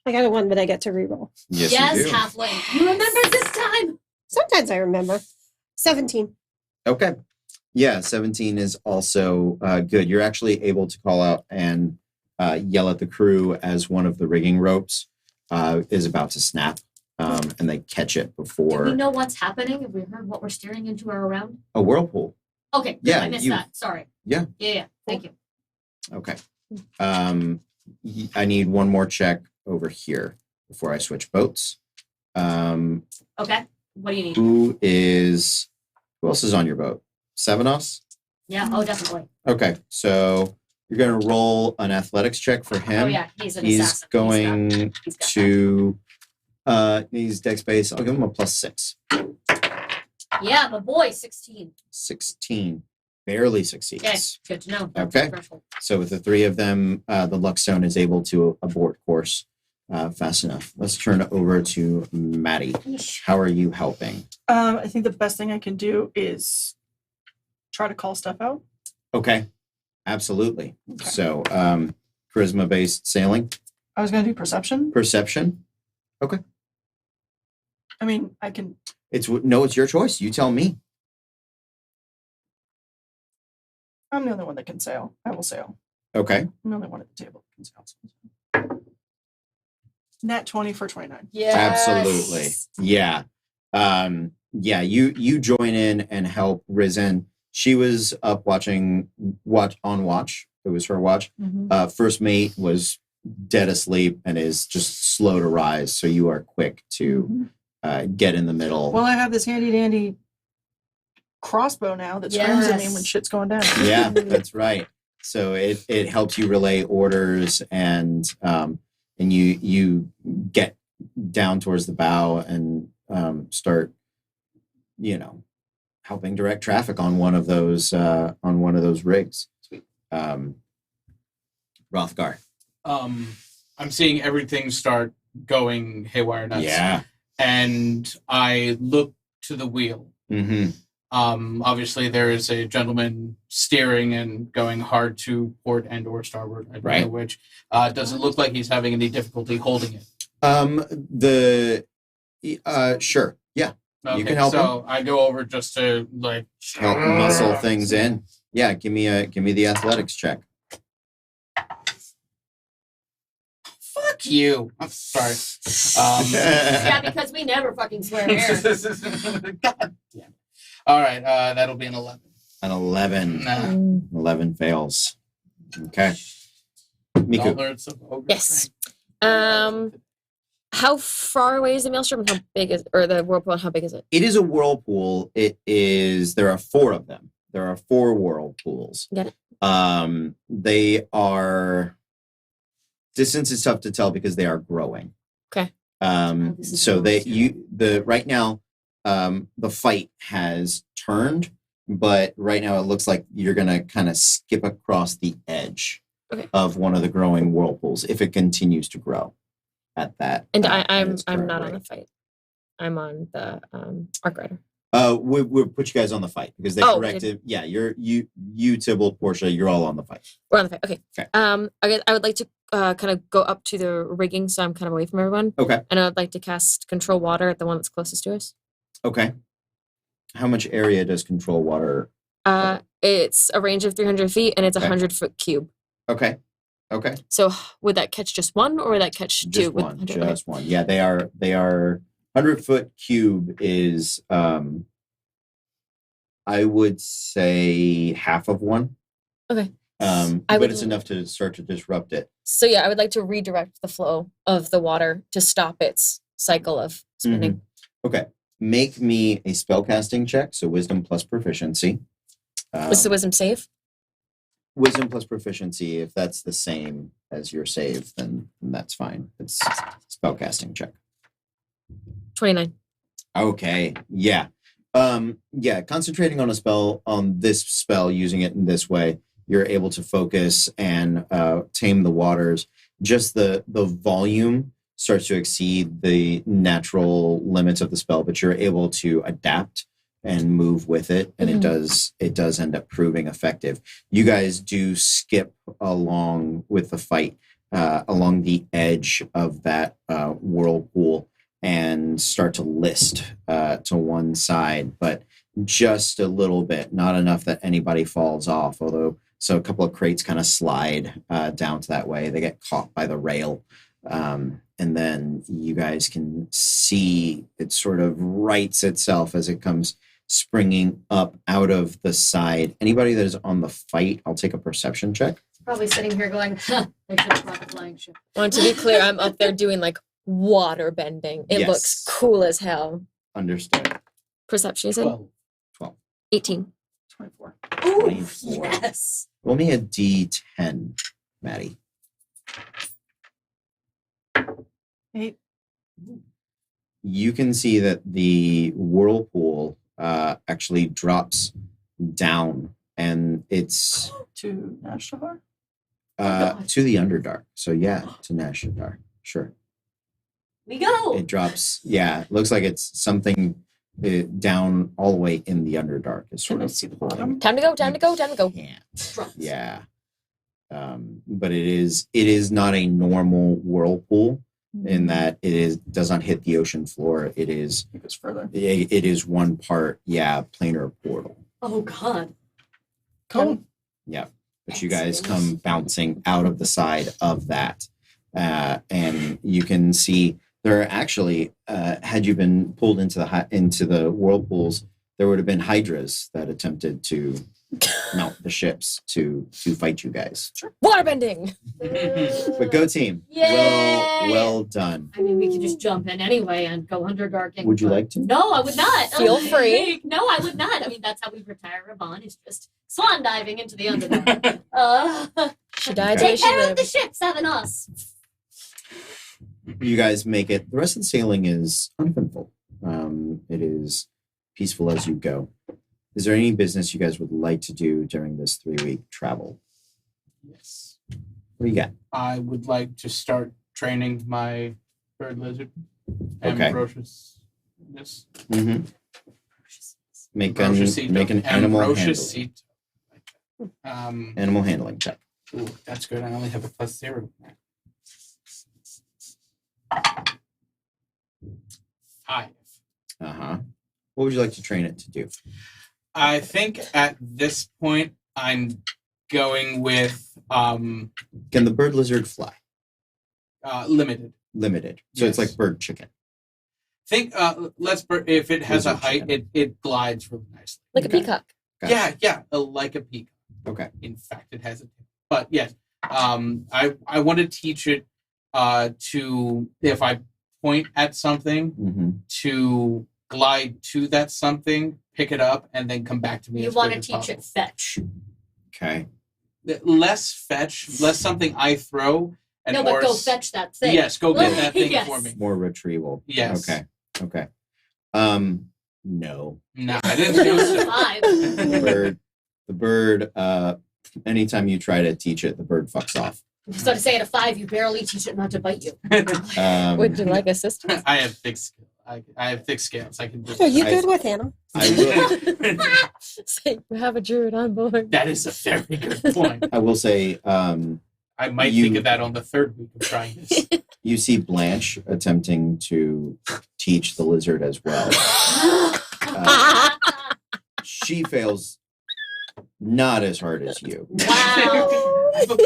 I got a 1, but I get to reroll. Yes, Yes, you do. halfling. You remember this time. Sometimes I remember. 17. Okay. Yeah, 17 is also good. You're actually able to call out and yell at the crew as one of the rigging ropes is about to snap, and they catch it Do we before know what's happening? Have we heard what we're steering into or around? a whirlpool. Okay, good. Yeah, I missed you- that. Sorry. Yeah. Yeah. Thank you. Okay. I need one more check over here before I switch boats. Okay. What do you need? Who else is on your boat? Sevenos? Yeah. Oh, definitely. Okay, so you're going to roll an athletics check for him. Oh, yeah. He's an He's assassin. going He's got to needs dex base. I'll give him a +6. that. Yeah, my boy, 16. 16. Barely succeeds. Okay. Good to know. That's Okay. the threshold. So with the three of them, the luck stone is able to abort course fast enough. Let's turn it over to Maddie. How are you helping? I think the best thing I can do is try to call stuff out. Okay, absolutely. Okay. So charisma based sailing, I was going to do perception. perception. I mean, I can. It's your choice. You tell me. I'm the only one that can sail. I will sail. Okay. I'm the only one at the table that can sail. Nat 20 for 29. Yes. Absolutely. Yeah. Yeah, you join in and help Risen. She was up watching on watch. It was her watch. First mate was dead asleep and is just slow to rise. So you are quick to get in the middle. Well, I have this handy dandy crossbow now that screams at me when Yes. shit's going down. Yeah, that's right. So it helps you relay orders and you get down towards the bow and start, helping direct traffic on one of those rigs. Sweet. Rothgar. I'm seeing everything start going haywire nuts. Yeah. And I look to the wheel. Mm-hmm. Obviously, there is a gentleman steering and going hard to port and or starboard. I don't Right. know which. Does it look like he's having any difficulty holding it? Sure. Yeah. Okay, can help so I go over just to Help muscle things in. Yeah. Give me the athletics check. Fuck you. I'm sorry. Yeah, because we never fucking swear here. God damn. All right, that'll be an 11. An 11. Nah. 11 fails. Okay. Miku. Dollars of ogre Yes. strength. How far away is the maelstrom and how big is, or the whirlpool and how big is it? It is a whirlpool. There are 4 of them. There are 4 whirlpools. Got it. They are, distance is tough to tell because they are growing. Okay. This is So gross. right now, the fight has turned, but right now it looks like you're going to kind of skip across the edge Okay. of one of the growing whirlpools if it continues to grow at that. And at I'm its current not on rate. the fight. I'm on the arc rider. We'll put you guys on the fight because they Oh, corrected. Yeah, you, Tybalt, Portia, you're all on the fight. We're on the fight. Okay. Okay. I would like to kind of go up to the rigging, so I'm kind of away from everyone. Okay. And I would like to cast control water at the one that's closest to us. Okay. How much area does control water? It's a range of 300 feet, and it's a Okay. 100-foot cube. Okay. Okay. So would that catch just one, or would that catch two? Just with one. 100? Okay. Just one. Yeah, they are 100-foot cube is I would say half of one. Okay. I but would- it's enough to start to disrupt it. So yeah, I would like to redirect the flow of the water to stop its cycle of spinning. Okay, make me a spellcasting check. So wisdom plus proficiency. What's the wisdom save? Wisdom plus proficiency. If that's the same as your save, then that's fine. It's spellcasting check. 29. Okay. Yeah. Yeah. Concentrating on this spell, using it in this way, you're able to focus and tame the waters. Just the volume starts to exceed the natural limits of the spell, but you're able to adapt and move with it, and it does end up proving effective. You guys do skip along with the fight along the edge of that whirlpool and start to list to one side, but just a little bit, not enough that anybody falls off. So a couple of crates kind of slide down to that way. They get caught by the rail. And then you guys can see it sort of rights itself as it comes springing up out of the side. Anybody that is on the fight, I'll take a perception check. Probably sitting here going, huh, they should have brought the flying ship. And to be clear, I'm up there doing like water bending. It looks Yes. cool as hell. Understood. Perception, you said? 12. 18. 24. Ooh, 24. yes. Roll me a D10, Maddie. 8. You can see that the whirlpool actually drops down, and it's To Nashahar? to the Underdark. So yeah, to Nashadar. Sure. We go. It drops. Yeah, it looks like it's something down all the way in the Underdark. It's sort Can I of see the pulling. bottom? Time to go, time to go, time to go. Can't. Drops. Yeah. But it is not a normal whirlpool in that does not hit the ocean floor. It is It goes further. it is one part, planar portal. Oh, God. Cool. But you guys Excellent. come bouncing out of the side of that. And you can see there are actually, had you been pulled into the whirlpools, there would have been hydras that attempted to mount the ships to fight you guys. Water bending! But go team. Yay! Well done. I mean, we could just jump in anyway and go underdarking. Would you but- like to? No, I would not. Feel free. No, I would not. I mean, that's how we retire Ravon, is just swan diving into the underdark. She died the way Take she care of the lived. ships, having us. You guys make it. The rest of the sailing is uneventful. It is peaceful as you go. Is there any business you guys would like to do during this 3-week travel? Yes. What do you got? I would like to start training my bird lizard. Okay. Ambrosius. Mm-hmm. Make Ambrosius an animal Ambrosius. animal handling check. Ooh, that's good. I only have a +0. 5. Uh-huh. What would you like to train it to do? I think at this point I'm going with Can the bird lizard fly? limited. Limited. So it's Yes. like bird chicken. Think if it has a Lizard height, chicken. it glides really nicely. Like a Okay. peacock. Gotcha. Yeah, like a peacock. Okay. In fact, it has a. But yes, I want to teach it to, if I point at something, Mm-hmm. to glide to that something, pick it up, and then come back to me. You as want quick to as teach it possible. fetch. Okay. Less fetch, less something I throw, and No, more. but go fetch that thing. Yes, go get that thing Yes. for me. More retrieval. Yes. Okay. No. No, I didn't do so. 5. The bird, anytime you try to teach it, the bird fucks off. So to say at a 5, you barely teach it not to bite you. Would you like assistance? I have thick scales. I have thick scales. I can. Are you I- good with animals? I will. Say, we have a druid on board. That is a very good point. I will say, I might You- think of that on the 3rd week of trying this. you see Blanche attempting to teach the lizard as well. She fails not as hard as you. Wow.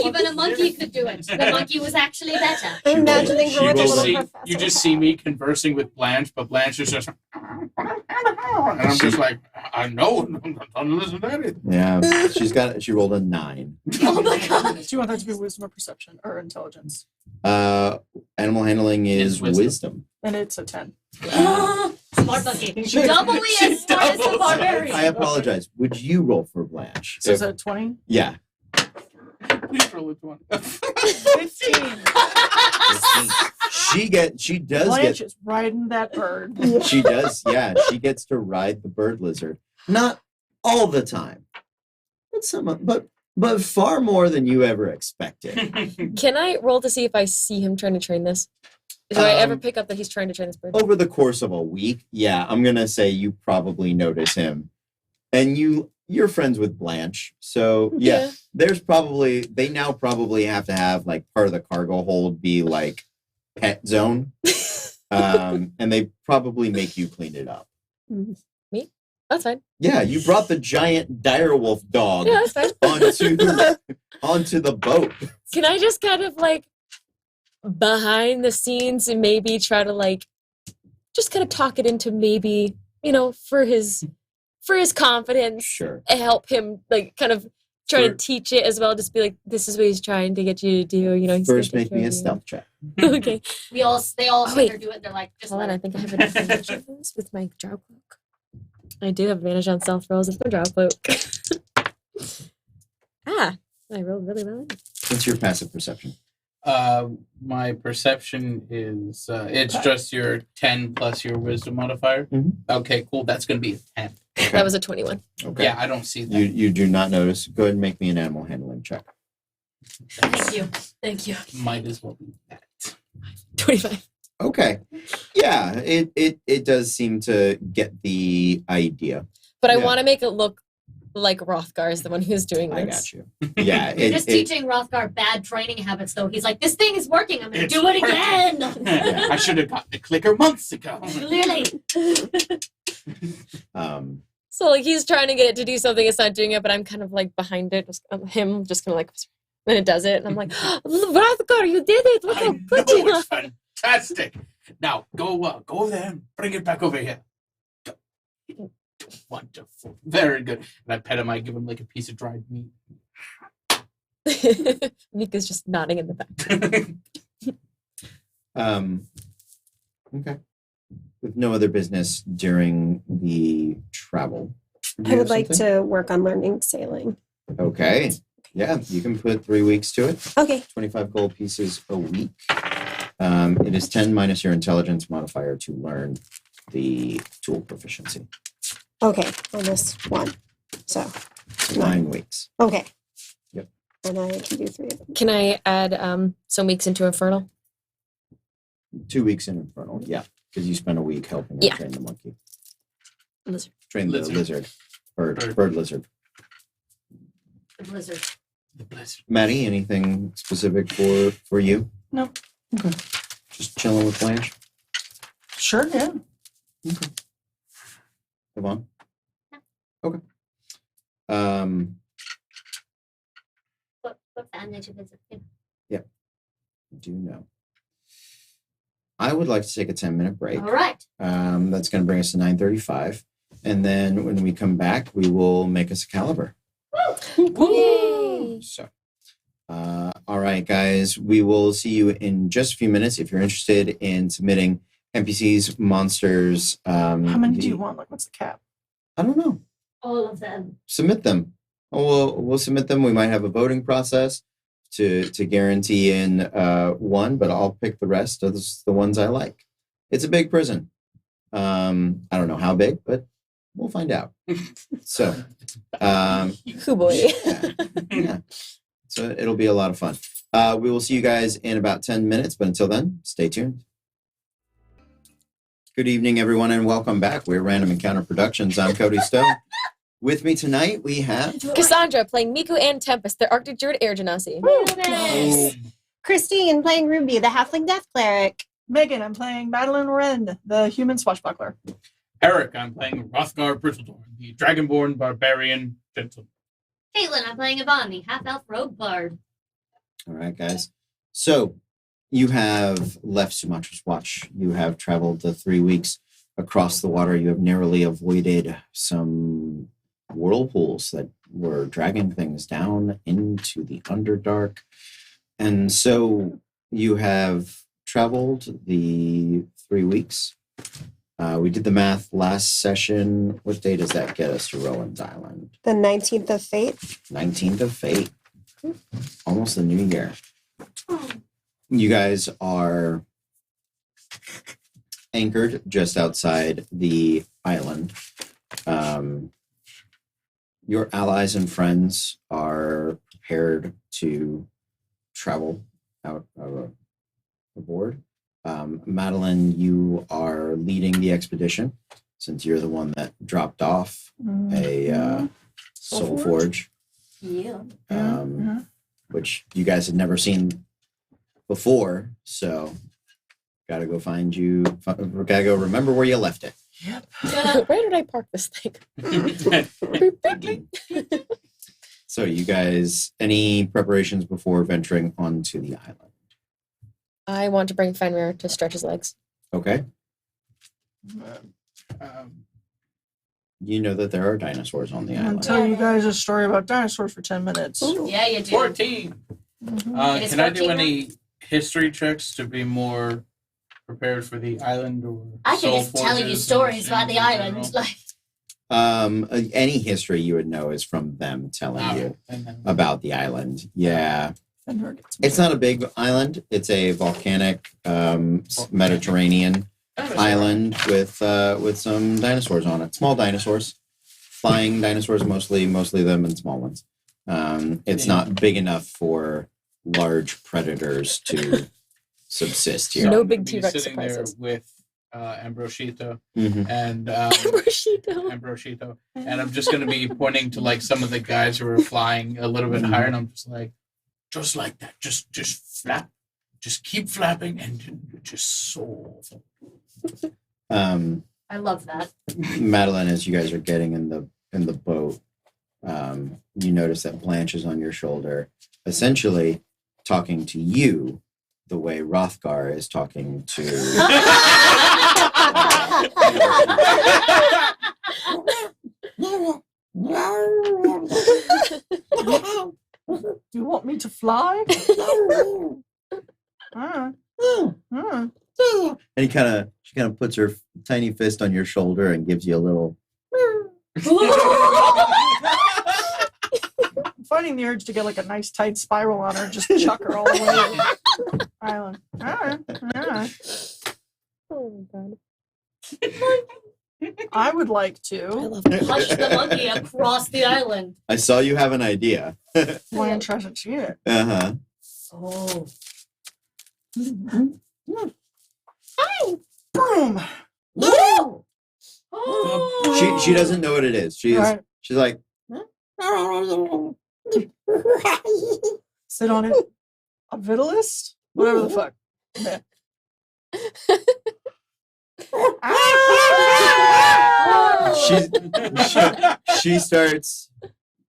Even a monkey could do it. The monkey was actually better. She I'm imagining will- her she with a will little see- professor. You just see me conversing with Blanche, but Blanche is just, and I'm just like, I know. Don't listen to that. Yeah, she rolled a 9. Oh my god. Do you want that to be wisdom or perception or intelligence? Animal handling is Is wisdom. wisdom. And it's a 10. Smart monkey. She- Doubly she as smart as the doubles. barbarian. I apologize. Would you roll for Blanche? So is that 20? Yeah. Please roll with one. 15. She does Blanche get is riding that bird. she does, yeah. She gets to ride the bird lizard. Not all the time. But far more than you ever expected. Can I roll to see if I see him trying to train this? Do I ever Um, pick up that he's trying to train this bird? Over the course of a week, yeah, I'm gonna say you probably notice him. And you're friends with Blanche. So yeah. They now probably have to have like part of the cargo hold be like pet zone. And they probably make you clean it up. That's fine. Yeah, you brought the giant direwolf dog Yeah, that's fine. onto the boat. Can I just kind of like behind the scenes and maybe try to like just kind of talk it into maybe, for his confidence, Sure. help him like kind of try to Sure. teach it as well. Just be like, this is what he's trying to get you to do. He's gonna First, take make care me of a you. stealth check. Okay. They all Oh, wait. do it. They're like, just Hold on, let I it. think I have an advantage on this with my drow cloak. I do have advantage on stealth rolls with my drow cloak. I rolled really well. What's your passive perception? My perception is it's just your 10 plus your wisdom modifier. Mhm. Okay, cool. That's gonna be a 10. That was a 21. Okay. Yeah, I don't see that. You do not notice. Go ahead and make me an animal handling check. Thank you. Thank you. Might as well be that. 25. Okay. Yeah, it does seem to get the idea. But I Yeah. want to make it look like Rothgar is the one who's doing this. I got you. Yeah, You're just teaching Rothgar bad training habits, though. He's like, this thing is working. I'm going to It's do it working. again. I should have got the clicker months ago. Clearly. So like he's trying to get it to do something, it's not doing it, but I'm kind of like behind it, just kind of like, then it does it, and I'm like, Rothgar, you did it! Look I how know good you are! it's fantastic. Now go over there and bring it back over here. Go. Wonderful, very good. And I pet him. I give him like a piece of dried meat. Mika's just nodding in the back. Okay. With no other business during the travel. do I you would have like something? to work on learning sailing. Okay. Yeah, you can put 3 weeks to it. Okay. 25 gold pieces a week. It is 10 minus your intelligence modifier to learn the tool proficiency. Okay. On this one. So, 9 weeks. okay. Yep. And I can do 3 of them. Can I add some weeks into Infernal? 2 weeks in Infernal. Yeah, because you spent a week helping her Yeah. train the monkey. Lizard. Train the Lizard. lizard. Bird. Bird lizard. The blizzard. The blizzard. Maddie, anything specific for you? No. Okay. Just chilling with Blanche? Sure, yeah. Yvonne? Okay. Um, What family to visit? do know. I would like to take a 10-minute break. All right. That's going to bring us to 9:35. And then when we come back, we will make us a caliber. Yay! So, all right, guys, we will see you in just a few minutes. If you're interested in submitting NPCs, monsters, How many do the- you want? Like, what's the cap? I don't know. All of them. Submit them. We'll submit them. We might have a voting process to guarantee in one, but I'll pick the rest of the ones I like. It's a big prison. I don't know how big, but we'll find out. So, Hoo boy. yeah. So it'll be a lot of fun. We will see you guys in about 10 minutes, but until then, stay tuned. Good evening, everyone, and welcome back. We're Random Encounter Productions. I'm Cody Stone. With me tonight, we have Cassandra playing Miku and Tempest, the Arctic Druid Air Genasi. Nice. Christine playing Ruby, the Halfling Death Cleric. Megan, I'm playing Madeline Wren, the human swashbuckler. Eric, I'm playing Rothgar Brittledorn, the Dragonborn Barbarian Gentleman. Caitlin, I'm playing Yvonne, the half-elf rogue bard. All right, guys. So you have left Sumatra's Watch. You have traveled the 3 weeks across the water, you have narrowly avoided some whirlpools that were dragging things down into the Underdark. And so you have traveled the 3 weeks. We did the math last session. What day does that get us to Rowan's Island? The 19th of Fate. 19th of Fate. Almost the new year. You guys are anchored just outside the island. Your allies and friends are prepared to travel out aboard. Madeline, you are leading the expedition since you're the one that dropped off a Soul Forge, Yeah. which you guys had never seen before. So, gotta go find you. Gotta go remember where you left it. Where did I park this thing? So, you guys, any preparations before venturing onto the island? I want to bring Fenrir to stretch his legs. Okay. Um, You know that there are dinosaurs on the I'm gonna island. tell you guys a story about dinosaurs for 10 minutes. Yeah, you do. 14. It is Can I do 14 now? any history checks to be more prepared for the island or I can soul just tell you forges stories and about the things in island. general? Like, Any history you would know is from them telling you And then- about the island. Yeah. Fenrir gets It's not a big island. It's a volcanic Mediterranean island with some dinosaurs on it. Small dinosaurs, flying dinosaurs, mostly them and small ones. It's not big enough for large predators to subsist So here. No I'm big gonna be T-Rex sitting there surprises. with Ambrosito Mhm. and Rashito. Ambrosito, and I'm just gonna be pointing to like some of the guys who are flying a little bit higher, and I'm just like that, just flap, just keep flapping, and just soar. I love that. Madeline, as you guys are getting in the boat, you notice that Blanche is on your shoulder, essentially talking to you the way Rothgar is talking to. Do you want me to fly? Alright. Alright. And she kind of puts her tiny fist on your shoulder and gives you a little. I'm fighting the urge to get like a nice tight spiral on her, just chuck her all the way to the island. Alright. Alright. Oh my god. I would like I to. love it. Push the monkey across the island. I saw you have an idea. Blanche hasn't she it. Uh-huh. Oh. Boom! She doesn't know what it is. Right. She's like, Sit on it. A vitalist? Whatever the fuck. Yeah. she starts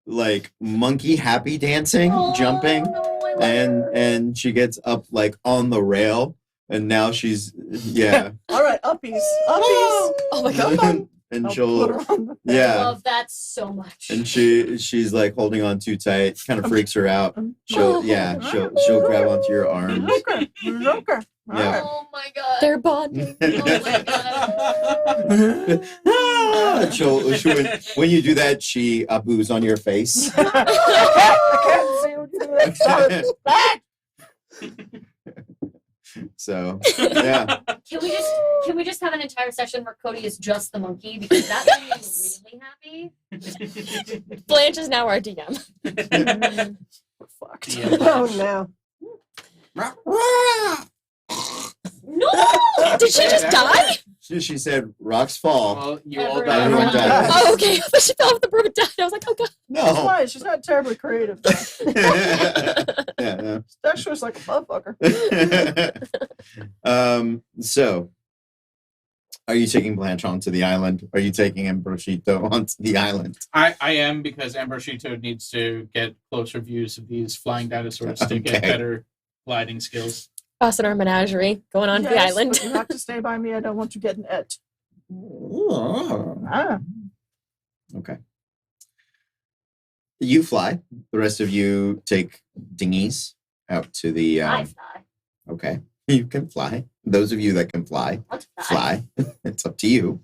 like monkey happy dancing, jumping, No, I love and she gets up like on the rail, and now she's Alright, uppies. Uppies. Oh my god. and I'll put she'll her on the- I yeah, love that so much. and she's like holding on too tight, kind of freaks her out. She'll grab onto your arms. Okay. Okay. Yeah. Oh my god. They're bonding. Oh my god. When you do that, she boos on your face. I can't see what you do. Stop it. So yeah, Can we just have an entire session where Cody is just the monkey, because that makes me really happy. Blanche is now our DM. Fucked. Yeah. Oh no. No. Did she just die? she said rocks fall. Well, you all Everyone died. dies. Oh, okay. I thought she fell off the broom and died. I was like, oh god. That's No. why she's not terribly creative. Yeah. That show's like a motherfucker. So, are you taking Blanche onto the island? Are you taking Ambrosito onto the island? I am, because Ambrosito needs to get closer views of these flying dinosaurs to get Okay. better gliding skills. Us and our menagerie going on to the Yes, island. but you have to stay by me. I don't want to get an et. Ah. Okay. You fly. The rest of you take dinghies out to the. I fly. Okay. You can fly. Those of you that can fly, I'll fly. It's up to you.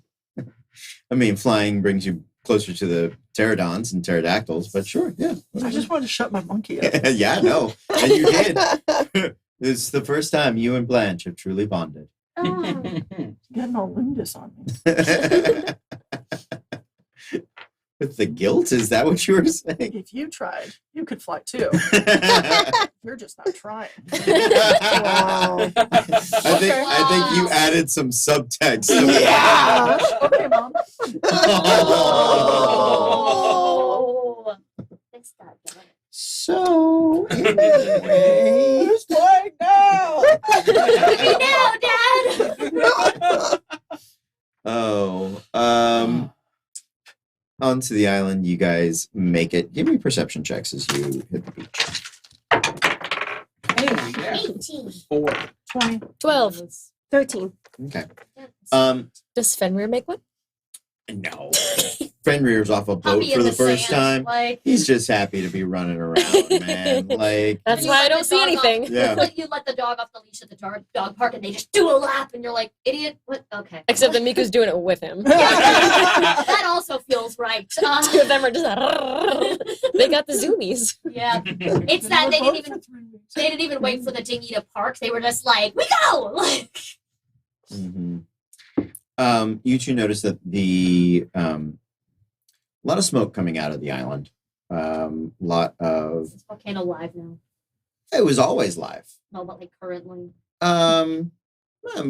I mean, flying brings you closer to the pterodons and pterodactyls, but sure, yeah. I just wanted to shut my monkey up. Yeah, no. And you did. This is the first time you and Blanche have truly bonded. Oh. Getting all Lindis on me. With the guilt? Is that what you were saying? If you tried, you could fly too. You're just not trying. Wow. I think you added some subtext. Yeah. Okay, Mom. Oh. Thanks, God. damn it. So, anyway. Who's flying now? Me now, Dad. Onto the island, you guys make it. Give me perception checks as you hit the beach. Hey, yeah. 18. 4. 20. 12. 13. Okay. Yes. Does Fenrir make one? No. Fenrir's off a boat Puppy in for the the first sand, time. Like, He's just happy to be running around, man. Like, That's You why I let don't the see dog off- anything. yeah. you let the dog off the leash at the dog park and they just do a lap and you're like, idiot. What? Okay. Except that Miku's doing it with him. That also feels right. Two of them are just they got the zoomies. Yeah. It's that they didn't even wait for the dinghy to park. They were just like, we go. Like, hmm you two notice that the a lot of smoke coming out of the island. Lot of is volcano live now? it was always live. No, but like currently.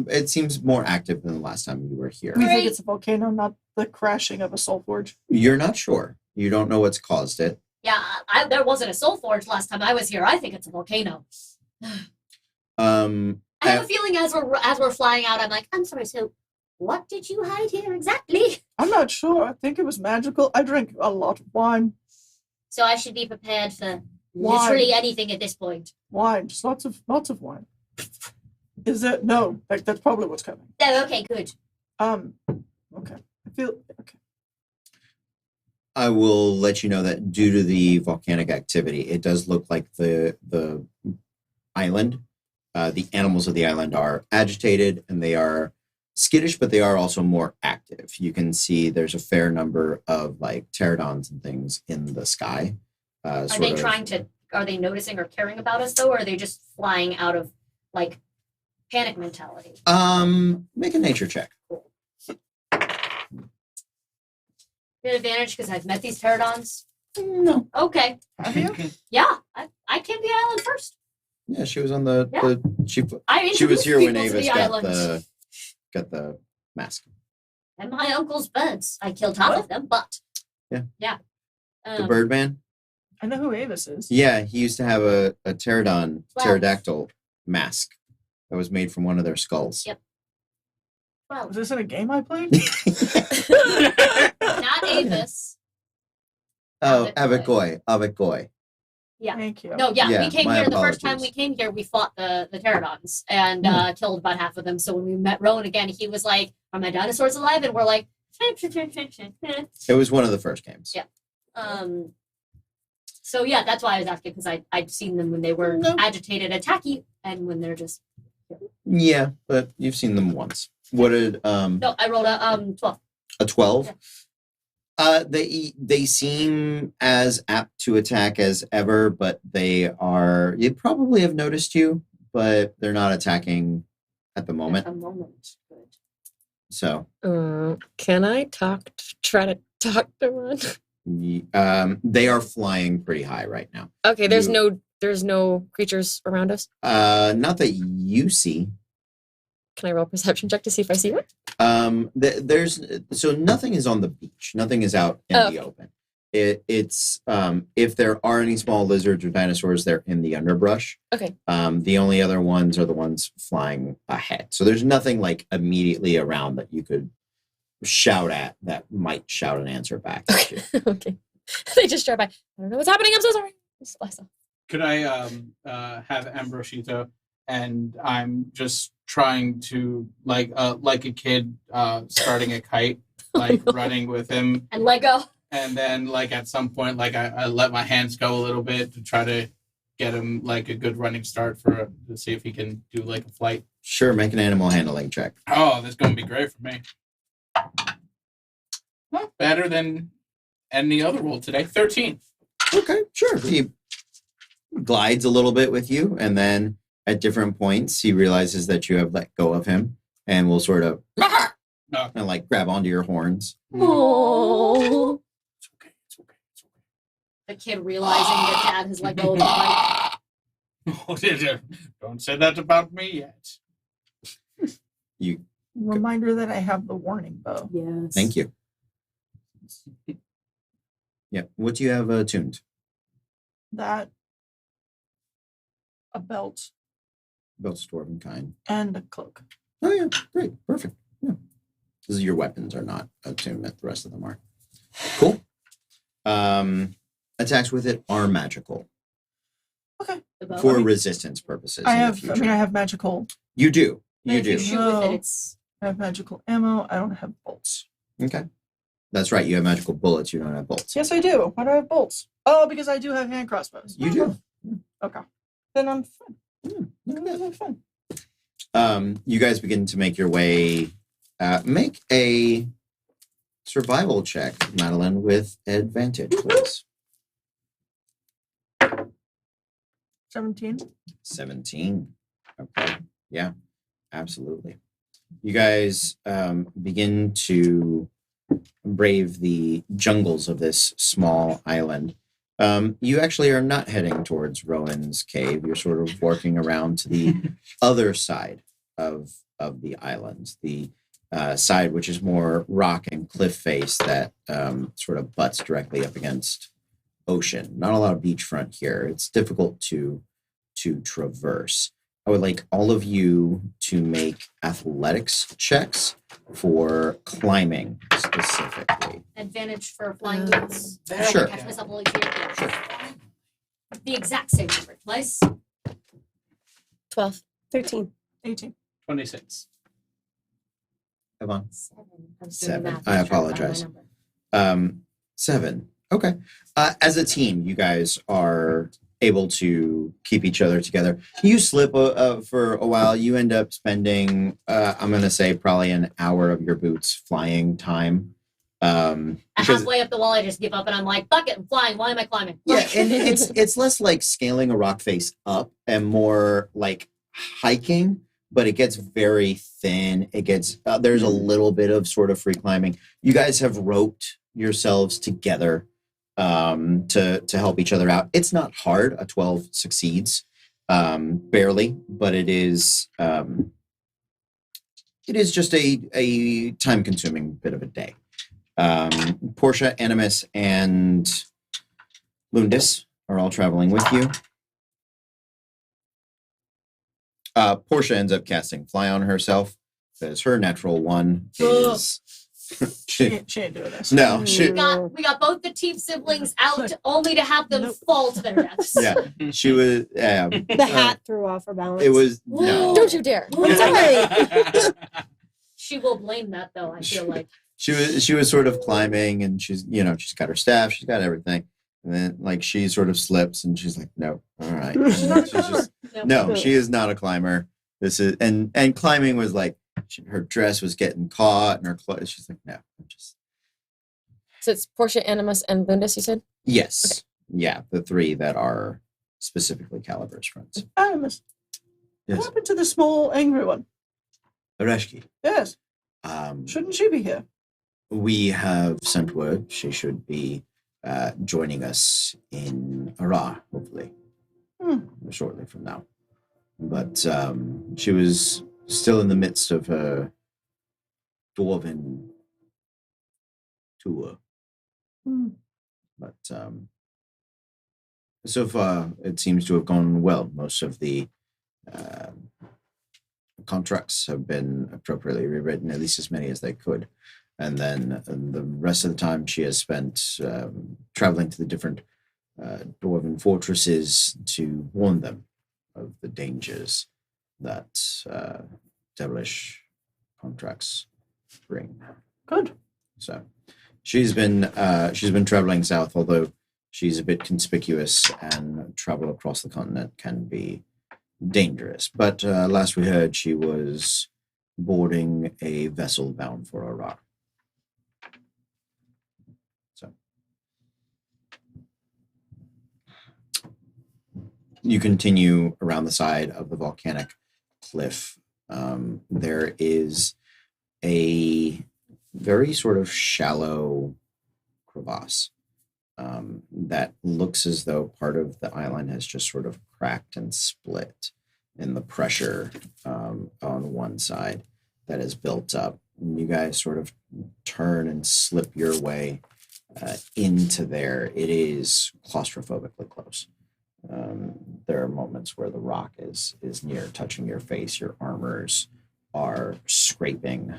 It seems more active than the last time you were here. We think it's a volcano, not the crashing of a soul forge. You're not sure. You don't know what's caused it. Yeah, there wasn't a soul forge last time I was here. I think it's a volcano. Um, I have a feeling as we're flying out, I'm like, I'm sorry. So, what did you hide here exactly? I'm not sure. I think it was magical. I drink a lot of wine. So I should be prepared for Wine. literally anything at this point. Wine. Just lots of wine. Is that no? Like that's probably what's coming. Oh, okay, good. Okay. I feel okay. I will let you know that due to the volcanic activity, it does look like the island, the animals of the island are agitated and they are skittish, but they are also more active. You can see there's a fair number of like pterodons and things in the sky. Are they noticing or caring about us though, or are they just flying out of like panic mentality? Make a nature check. Good advantage because I've met these pterodons. No. Okay. Have you? Yeah, I came to the island first. Yeah, she was on the she I she was introduced here when people to Avis the got island. the mask. And my uncle's birds. I killed half of them, but Yeah. Yeah. The Birdman? I know who Avis is. Yeah, he used to have a Wow. pterodactyl mask that was made from one of their skulls. Yep. Well, Was this in a game I played? not Avis. Oh, Avicoy. Avicoy. Yeah. Thank you. No, yeah, Yeah, we came my here the first time we apologies. came here. We fought the pterodons and killed about half of them. So when we met Rowan again, he was like, "Are my dinosaurs alive?" And we're like, It was one of the first games. Yeah. So yeah, that's why I was asking because I'd seen them when they were No. agitated, attacky, and when they're just Yeah, but you've seen them once. What did no. I rolled a 12. a 12? They seem as apt to attack as ever, but they probably have noticed you, but they're not attacking at the moment. At the moment. Good. So Can I try to talk to one? they are flying pretty high right now. Okay, there's You- no creatures around us. Not that you see. Can I roll a perception check to see if I see one? There's so nothing is on the beach. Nothing is out in Oh, the okay. open. It's if there are any small lizards or dinosaurs, they're in the underbrush. Okay. The only other ones are the ones flying ahead. So there's nothing like immediately around that you could shout at that might shout an answer back at you. Okay. They just drive by. I don't know what's happening. I'm so sorry. Just blast off. Could I have Ambrosito and I'm just trying to like a kid starting a kite, like running with him, And Lego. and then like at some point, like I let my hands go a little bit to try to get him like a good running start to see if he can do like a flight. Sure, make an animal handling check. Oh, this is gonna be great for me. Not better than any other roll today. 13. Okay, sure. He glides a little bit with you, and then at different points, he realizes that you have let go of him, and will sort of and like grab onto your horns. Oh. It's okay. It's okay. It's okay. The kid realizing that dad has let go of the bike. Don't say that about me yet. You Reminder that I have the warning bow. Yes. thank you. Yeah. What do you have tuned? That, a belt, Belt's dwarven kind. and a cloak. Oh yeah, great, perfect. Yeah. This is your weapons are not attuned, the rest of them are. Cool. Attacks with it are magical The bow. for resistance purposes. I in the have. I future. mean, I have magical. You do. You Thank do. you. Shoot with No. it. It's I have magical ammo. I don't have bolts. Okay. That's right. You have magical bullets. You don't have bolts. Yes, I do. Why do I have bolts? Oh, because I do have hand crossbows. You do. Okay. Then I'm fine. Look at that. I'm fine. You guys begin to make your way. Make a survival check, Madeline, with advantage, please. 17. 17. Okay. Yeah, absolutely. You guys begin to brave the jungles of this small island. You actually are not heading towards Rowan's cave. You're sort of working around to the other side of the island, the side which is more rock and cliff face that sort of butts directly up against ocean. Not a lot of beachfront here. It's difficult to traverse. I would like all of you to make athletics checks for climbing specifically. advantage for flying boots. Sure. Catch myself only here. The exact same number. Nice. 12. 13. 18. 26. Come on. 7. I was doing Seven. math. I was trying to find my apologize. number. 7. Okay. As a team, you guys are able to keep each other together. You slip for a while. You end up spending, I'm going to say, probably an hour of your boots flying time. Because, Halfway up the wall, I just give up and I'm like, fuck it, I'm flying. Why am I climbing? yeah, and it's less like scaling a rock face up and more like hiking, but it gets very thin. It gets there's a little bit of sort of free climbing. You guys have roped yourselves together to help each other out. It's not hard. A 12 succeeds barely, but it is just a time consuming bit of a day. Portia, Animus, and Lundis are all traveling with you. Portia ends up casting Fly on herself because her natural one is. She ain't doing this. No, We she, got both the Teef siblings out Look. only to have them Nope. fall to their deaths. yeah, she was. The hat threw off her balance. It was no. Don't you dare. It's alright. She will blame that though, I feel like. She was sort of climbing, and she's got her staff, she's got everything, and then like she sort of slips, and she's like, no, all right. And she's just, no, she is not a climber. This is and climbing was like her dress was getting caught, and her clothes. She's like, no, I'm just So it's Portia, Animus, and Lundis, you said? yes, yeah, the three that are specifically Calibur's friends. Animus. What Yes, happened to the small angry one? Areshki. Yes. Um, Shouldn't she be here? we have sent word she should be joining us in Ara, hopefully, shortly from now. But she was still in the midst of her dwarven tour. But so far, it seems to have gone well. Most of the contracts have been appropriately rewritten, at least as many as they could. And then the rest of the time she has spent traveling to the different dwarven fortresses to warn them of the dangers that devilish contracts bring. Good. So she's been traveling south, although she's a bit conspicuous, and travel across the continent can be dangerous. But last we heard, she was boarding a vessel bound for Iraq. So you continue around the side of the volcanic cliff. There is a very sort of shallow crevasse that looks as though part of the island has just sort of cracked and split in the pressure on one side that is built up. And you guys sort of turn and slip your way into there. It is claustrophobically close. There are moments where the rock is near touching your face. Your armors are scraping,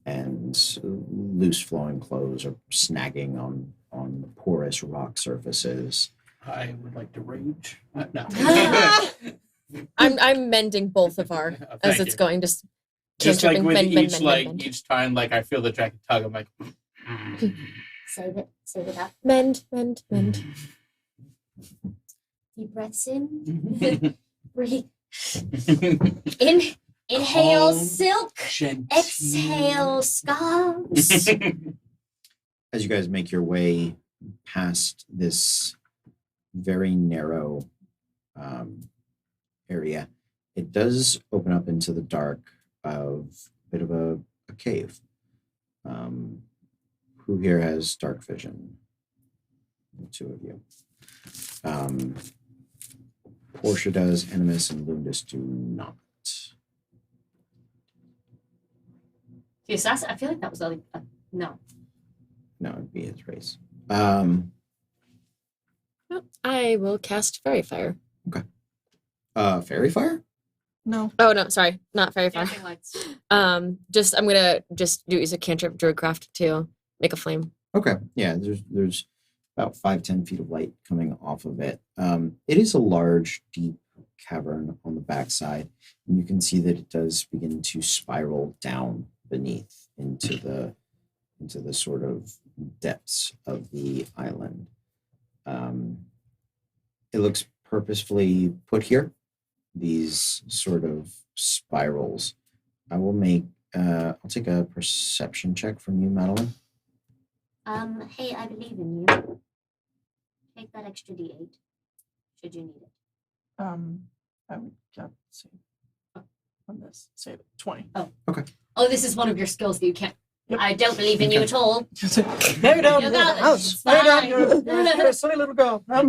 and loose flowing clothes are snagging on the porous rock surfaces. I would like to rage. No. I'm mending both of our as Thank it's you. going. Just Like cantripping, with mend. each time, like I feel the jacket tug. I'm like, Save it up. Mend. Deep breaths in. Breathe. Inhale Calm, silk. gentle. Exhale scarves. As you guys make your way past this very narrow area, it does open up into the dark of a bit of a cave. Who here has dark vision? The two of you. Portia does, Animus and Lundus do not. Yes, I feel like that was no. No, it'd be his race. I will cast Fairy Fire. Fairy fire? No. Oh no, sorry, not Fairy Fire. Dancing lights. I'm gonna use a cantrip Druidcraft to make a flame. Okay. Yeah, there's about 5-10 feet of light coming off of it. It is a large, deep cavern on the backside, and you can see that it does begin to spiral down beneath into the sort of depths of the island. It looks purposefully put here, these sort of spirals. I will make I'll take a perception check from you, Madeline. Hey, I believe in you. Take that extra D8. Should you need it. I would say on this, say 20. Oh, this is one of your skills that you can't. Yep. I don't believe in you at all. Lay down, You little got girl. this. It's Lay down, fine. you're a silly little girl. No,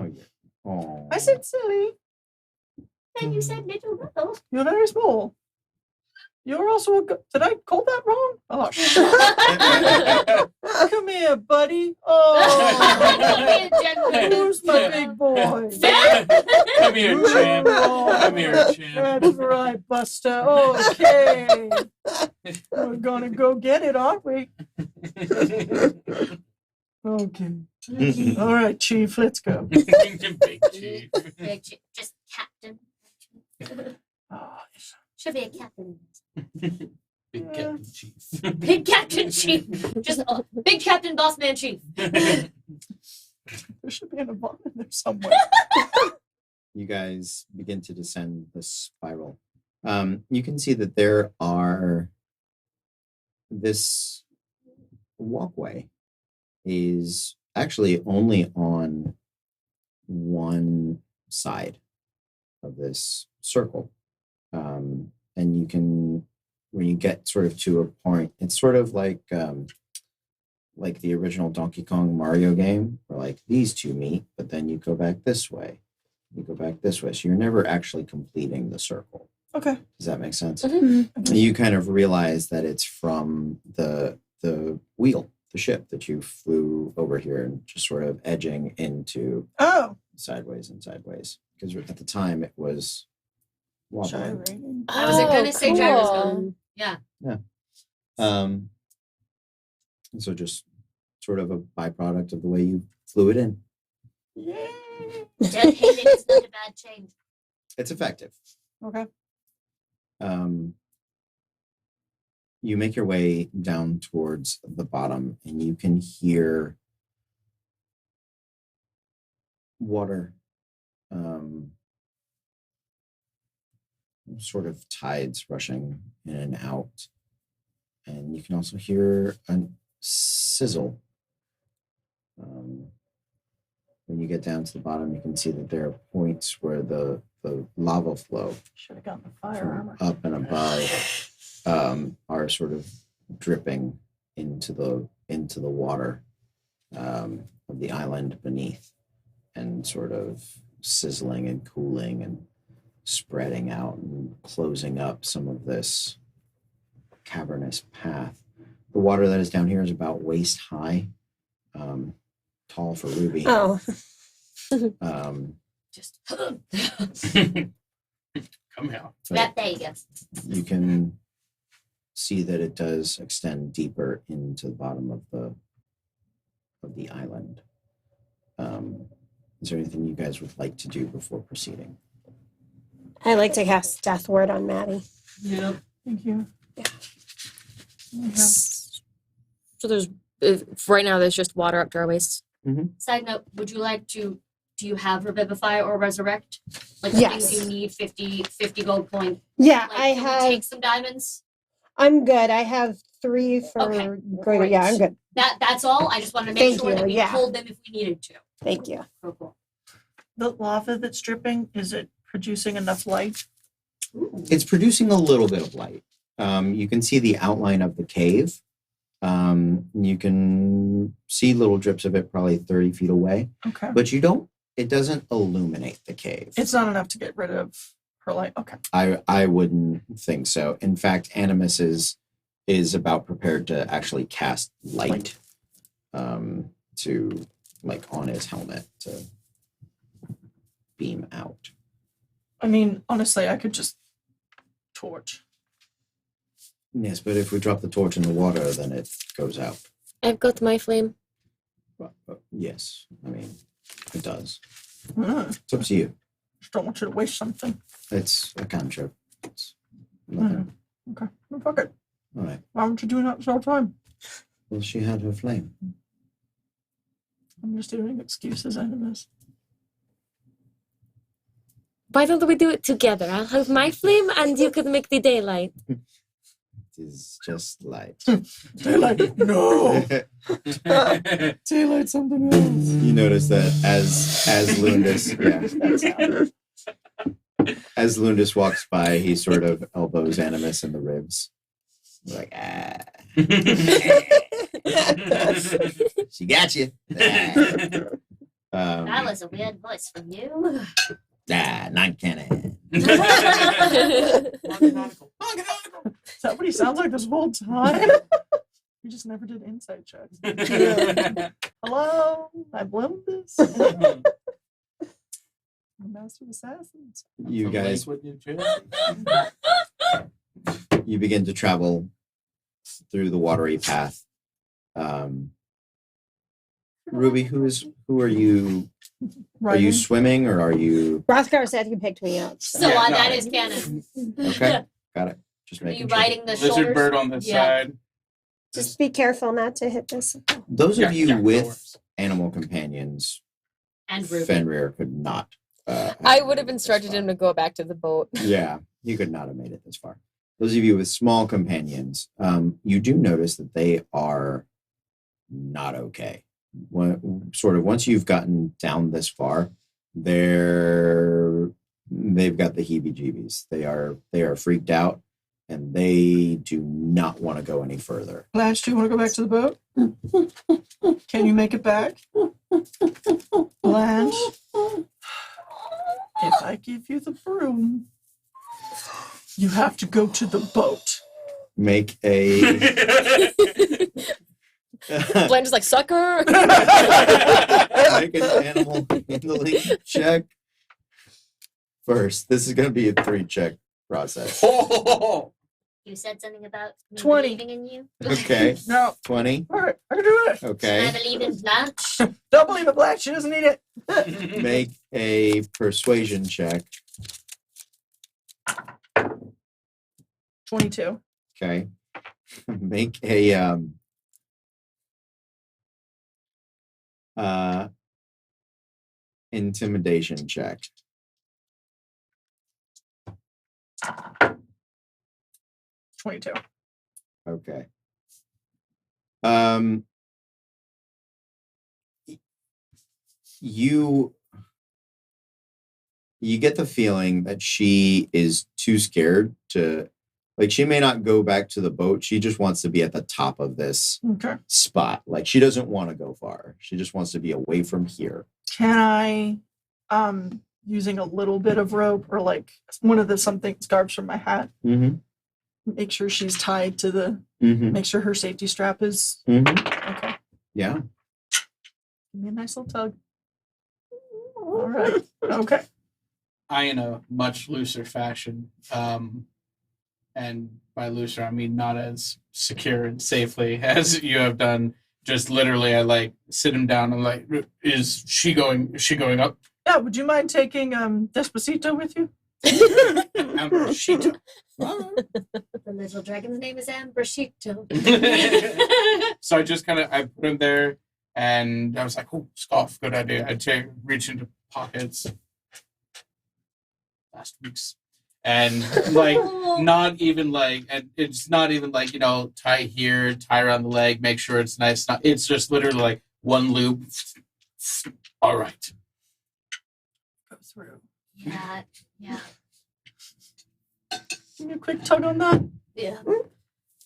you're. Oh. I said silly. And you said little girl. You're very small. You're also a. Did I call that wrong? Oh, shit. Come here, buddy. Oh, who's my big boy? Come here, champ. Come here, champ. That's right, Buster. Okay. We're gonna go get it, aren't we? Okay. All right, Chief, let's go. Big chief. Just captain. Oh, Should be a captain. Big captain chief. Big captain chief. Just big captain boss man chief. there should be an Avant in there somewhere. You guys begin to descend the spiral. You can see that there are this walkway is actually only on one side of this circle. And you can, when you get sort of to a point, it's sort of like the original Donkey Kong Mario game, where like these two meet, but then you go back this way. You go back this way. So you're never actually completing the circle. Okay. Does that make sense? Mhm. You kind of realize that it's from the wheel, the ship that you flew over here and just sort of edging into Oh, sideways and sideways. Because at the time it was wobbling. gyrating. I was gonna say gyroscope. And so just sort of a byproduct of the way you flew it in. Yay. Dead hailing is not a bad change. It's effective. Okay. You make your way down towards the bottom, and you can hear water, sort of tides rushing in and out, and you can also hear a sizzle. When you get down to the bottom, you can see that there are points where the lava flow Should have gotten the fire from armor. up and above are sort of dripping into the water of the island beneath, and sort of sizzling and cooling and spreading out and closing up some of this cavernous path. The water that is down here is about waist high, tall for Ruby. Oh, Just Come here. that. There you go. You can see that it does extend deeper into the bottom of the island. Is there anything you guys would like to do before proceeding? I like to cast Death Ward on Maddie. Yeah. Thank you. Yeah. Okay. So there's right now there's just water up to our waists. Side note: would you like to? Do you have Revivify or Resurrect? Like the Yes. things you need 50 gold point. Yeah, Like, I can we have. take some diamonds. I'm good. I have 3 for Okay, greater. Yeah, I'm good. That's all. I just want to make Thank sure you, that we yeah. pulled them if we needed to. Thank you. Cool. The lava that's dripping, is it producing enough light? It's producing a little bit of light. You can see the outline of the cave. You can see little drips of it probably 30 feet away, Okay. but it doesn't illuminate the cave. It's not enough to get rid of her light. Okay. I wouldn't think so. In fact, Animus is about prepared to actually cast light to like on his helmet to beam out. I mean, honestly, I could just torch. Yes, but if we drop the torch in the water, then it goes out. I've got my flame. Yes, I mean, it does. Just It's up to you. don't want you to waste something. It's a cantrip. It's nothing. Okay. Well, fuck it. All right. Why weren't you doing that this whole time? Well, she had her flame. I'm just doing excuses out of this. Why don't we do it together? I'll have my flame and you can make the daylight. It is just light. Daylight. No. Daylight something else. You notice that as Lundus, as Lundus walks by, he sort of elbows Animus in the ribs. Like, she got you. That was a weird voice from you. non-canon. Is that what he sounds like this whole time? He just never did insight checks. Hello, I bloomed this. Master of Assassins. You guys, Lakewood, New Jersey. you begin to travel through the watery path. Ruby, who are you? Are you Writing. swimming or are you? Rothgar said he picked me up. So Yeah, no. that is canon. Okay, got it. Just Are you making sure. riding the Lizard shoulders? bird on this Yeah. side. Just be careful not to hit this. Those of you no with worries. animal companions, And Ruby. Fenrir could not. I would have made it this instructed far. him to go back to the boat. Yeah, you could not have made it this far. Those of you with small companions, you do notice that they are not okay. Once you've gotten down this far, they've got the heebie-jeebies. They are freaked out, and they do not want to go any further. Blanche, do you want to go back to the boat? Can you make it back? Blanche, if I give you the broom, you have to go to the boat. Make a Glenn just like sucker. make an animal handling check first. This is going to be a 3-check process. Oh, You said something about me 20. believing in you. Okay, No. 20. All right, I can do it. I Okay, believe in Blanche. Don't believe it, Blanche. She doesn't need it. make a persuasion check 22. Okay. Make a intimidation check. 22. Okay. You get the feeling that she is too scared to, like, she may not go back to the boat. She just wants to be at the top of this Okay. spot. Like, she doesn't want to go far. She just wants to be away from here. Can I, using a little bit of rope or like one of the something scarves from my hat, Mm-hmm. make sure she's tied to the, Mm-hmm. make sure her safety strap is, Mm-hmm. okay. Yeah. Give me a nice little tug. All right. Okay. I, in a much looser fashion, and by looser I mean not as secure and safely as you have done. Just literally, I like sit him down and like, is she going up? Yeah, would you mind taking Despacito with you? Ambrosito. The little dragon's name is Ambrosito. So I just kind of I put him there, and I was like, "Oh, scarf, good idea." I reach into pockets. Last week's, and like not even like, and it's not even like, you know, tie here, tie around the leg, make sure it's nice. It's just literally like one loop. All right. Go through. Yeah. Give me a quick tug on that. Yeah.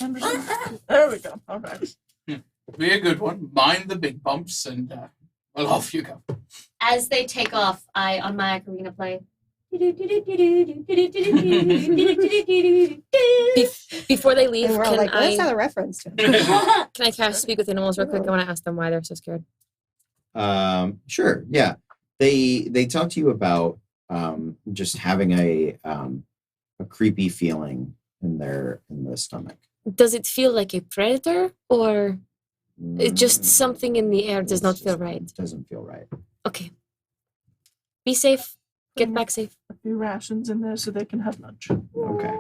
There we go. All right. Be a good one. Mind the big bumps, and well, off you go. As they take off, I on my ocarina play. Before they leave, And we're all can like, what's that I a reference to? can I cast speak with animals real quick? I want to ask them why they're so scared. Sure. Yeah. They talk to you about just having a creepy feeling in the stomach. Does it feel like a predator, or it just something in the air does It's not just- feel right? It doesn't feel right. Okay. Be safe. Get back safe. A few rations in there so they can have lunch. Okay.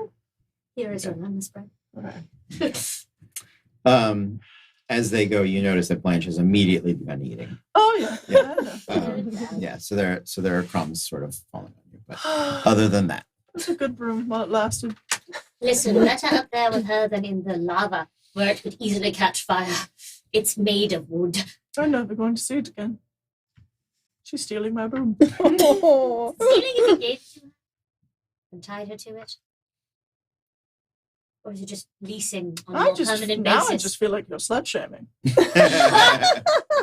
Here is your lemon spread. Okay. As they go, you notice that Blanche has immediately begun eating. Oh yeah. Yeah. I know. Yeah. So there are crumbs sort of falling on you, but other than that, It was a good broom while it lasted. Listen, better up there with her than in the lava, where it could easily catch fire. It's made of wood. I'm never going to see it again. She's stealing my broom. Oh. Stealing if you gave it to her and tied her to it? Or is it just leasing on a more permanent now basis? I just feel like you're slut shaming.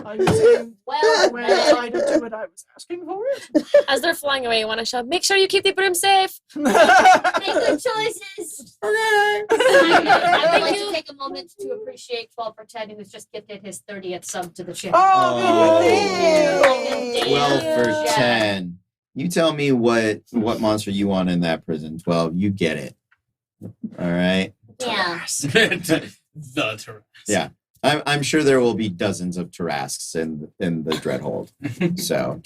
Are you saying Well, when I tried to do it, I was asking for it? As they're flying away, I want to shout, make sure you keep the broom safe. make good choices. I would like to take a moment to appreciate 12 for 10, who was just gifted his 30th sub to the channel. Oh, thank you. 12 for Yeah. 10. You tell me what monster you want in that prison. 12. You get it. All right. Yeah. The Tarrasque. Yeah. I'm sure there will be dozens of Tarrasques in the Dreadhold. So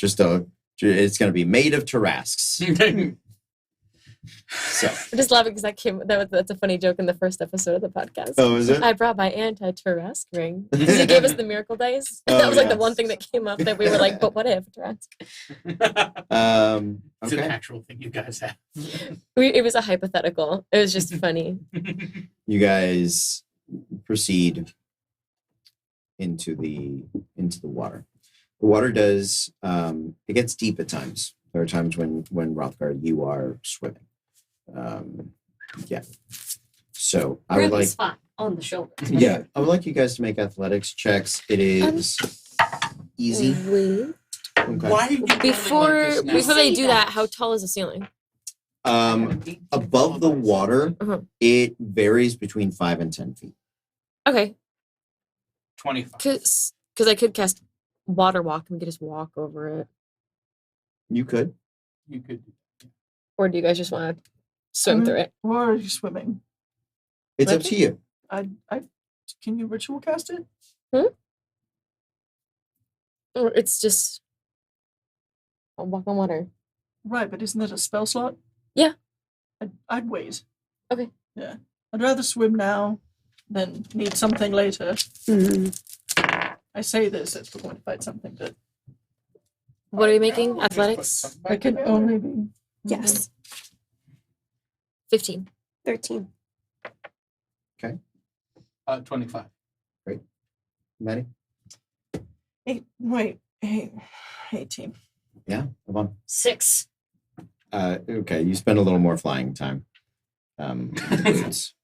it's going to be made of Tarrasques. So. I'm just laughing because that's a funny joke in the first episode of the podcast. Oh, is it? I brought my anti-Tarrasque ring. Because he gave us the miracle dice. Oh, That was like the yes. one thing that came up that we were like, but what if Tarrasque? It's an Okay. actual thing you guys have. It was a hypothetical. It was just funny. You guys proceed into the water. The water does it gets deep at times. There are times when Rothgar, you are swimming. Yeah. So I would Ruby like spot on the shoulder. yeah, I would like you guys to make athletics checks. It is easy. Wait. Okay. Why are you rolling Before like this now? before they See do that. that, how tall is the ceiling? Above the water, Uh-huh. it varies between 5 and 10 feet. Okay, 25. because I could cast water walk and we could just walk over it. You could. You could. Or do you guys just want to swim through it? Or are you swimming? It's up Okay. to you. Can you ritual cast it? Or it's just I'll walk on water. Right, but isn't it a spell slot? Yeah. I'd wait. Okay. Yeah. I'd rather swim now than need something later. Mhm. I say this as we're going to fight something that What are we making? Athletics? I can only be. Yes. 15. 13. 25. Maddie? 18. Yeah, come on. 6. Okay, you spend a little more flying time. With the boots.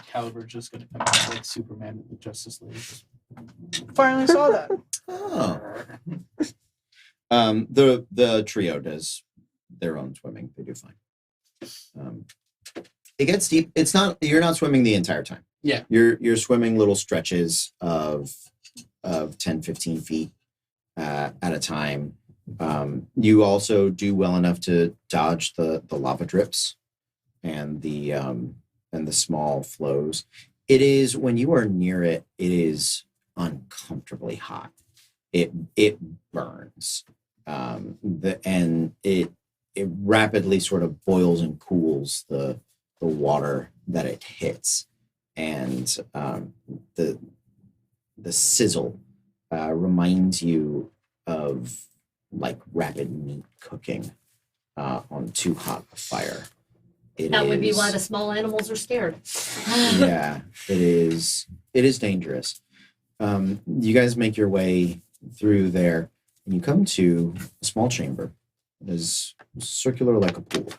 Caliber just going to come out like Superman with the Justice League. Finally saw that. Oh. The trio does their own swimming. They do fine. It gets deep. It's not, you're not swimming the entire time. Yeah. You're swimming little stretches of 10, 15 feet at a time. You also do well enough to dodge the lava drips and the small flows. It is, when you are near it, it is uncomfortably hot. It burns. And it rapidly sort of boils and cools the water that it hits, and the sizzle reminds you of like rapid meat cooking on too hot a fire. That would be why the small animals are scared. Yeah, it is dangerous. You guys make your way through there, and you come to a small chamber. It is circular like a pool.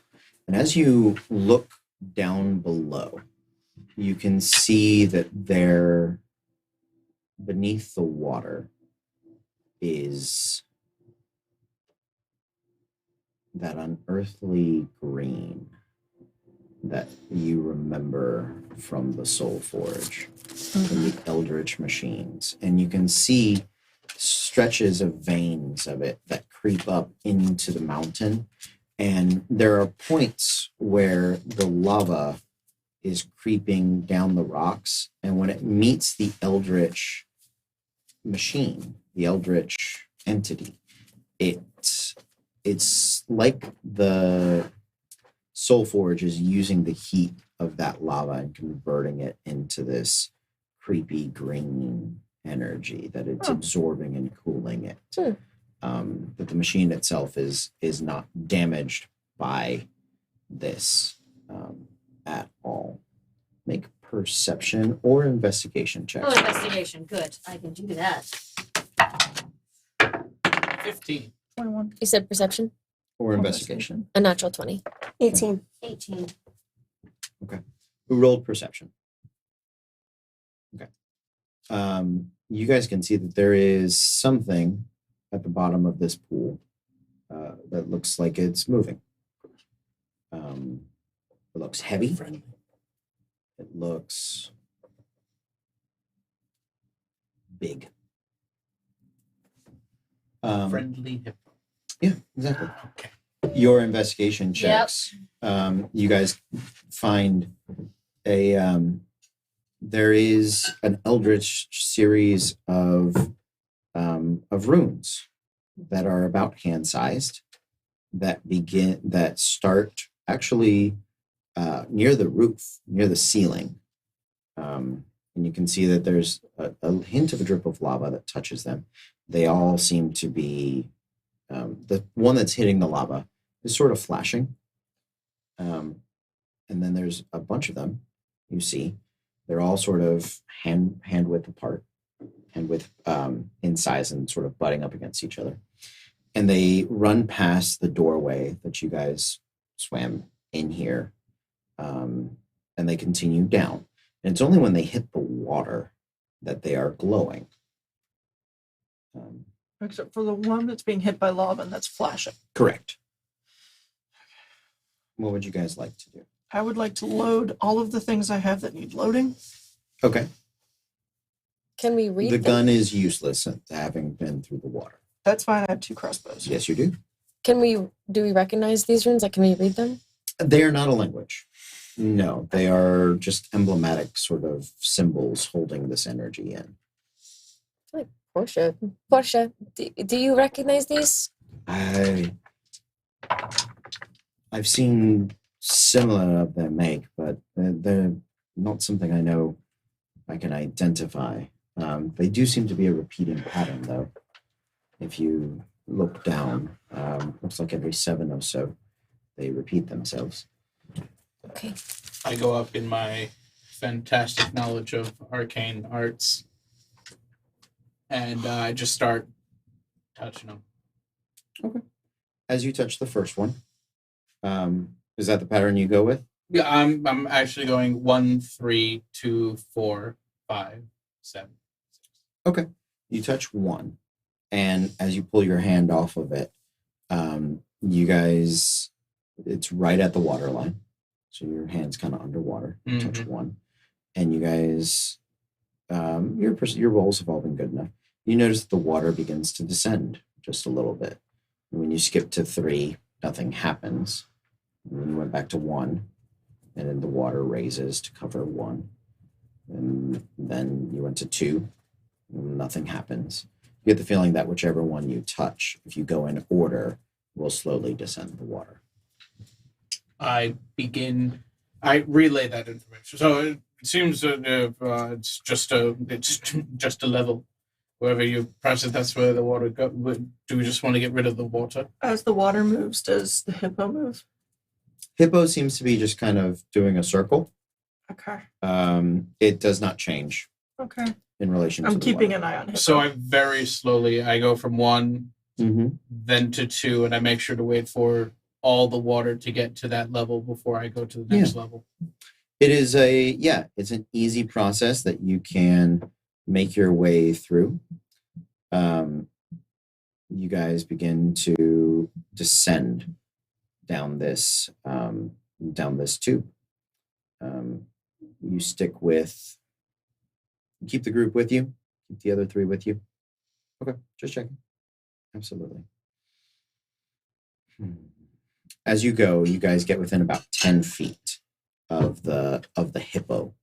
And as you look down below, you can see that there, beneath the water, is that unearthly green that you remember from the Soul Forge, from the Eldritch machines. And you can see stretches of veins of it that creep up into the mountain. And there are points where the lava is creeping down the rocks. And when it meets the Eldritch machine, the Eldritch entity, it's like the Soul Forge is using the heat of that lava and converting it into this creepy green energy that it's absorbing and cooling it. Sure. But the machine itself is not damaged by this at all. Make perception or investigation checks. Oh, investigation. Good. I can do that. 15. 21. You said perception? Or investigation. A natural 20. 18. 18. Who rolled perception? Okay. You guys can see that there is something at the bottom of this pool that looks like it's moving. It looks heavy. Friendly. It looks big. Friendly hip. Yeah, exactly. Okay. Your investigation checks. You guys find there is an eldritch series of runes that are about hand-sized that start actually near the roof, near the ceiling. And you can see that there's a hint of a drip of lava that touches them. They all seem to be, the one that's hitting the lava is sort of flashing. And then there's a bunch of them you see. They're all sort of hand width apart, hand width in size and sort of butting up against each other. And they run past the doorway that you guys swam in here. And they continue down. And it's only when they hit the water that they are glowing. Except for the one that's being hit by lava and that's flashing. Correct. What would you guys like to do? I would like to load all of the things I have that need loading. Okay. Can we read The them? gun is useless having been through the water. That's fine. I have 2 crossbows. Yes, you do. Do we recognize these runes? Like, can we read them? They are not a language. No, they are just emblematic sort of symbols holding this energy in. Portia, do you recognize these? I I've seen similar of their make, but they're not something I know I can identify. They do seem to be a repeating pattern, though. If you look down, looks like every 7 or so, they repeat themselves. Okay. I go up in my fantastic knowledge of arcane arts, and I just start touching them. As you touch the first one, is that the pattern you go with? Yeah, I'm actually going 1, 3, 2, 4, 5, 7. You touch one, and as you pull your hand off of it, you guys, it's right at the water line. So your hand's kind of underwater. You touch one, and you guys, your rolls have all been good enough. You notice the water begins to descend just a little bit. And when you skip to 3, nothing happens. And when you went back to 1, and then the water raises to cover 1. And then you went to 2, and nothing happens. You get the feeling that whichever one you touch, if you go in order, will slowly descend the water. I relay that information. So it seems that it's just a level. Wherever you press it, that's where the water goes. Do we just want to get rid of the water? As the water moves, does the hippo move? Hippo seems to be just kind of doing a circle. Okay. It does not change Okay. in relation to I'm the keeping water. an eye on hippo. So I very slowly, I go from 1, then to 2, and I make sure to wait for all the water to get to that level before I go to the next level. It is it's an easy process that you can make your way through. You guys begin to descend down this tube. You stick with, keep the group with you, keep the other 3 with you. Okay, just checking. Absolutely. As you go, you guys get within about 10 feet of the hippo,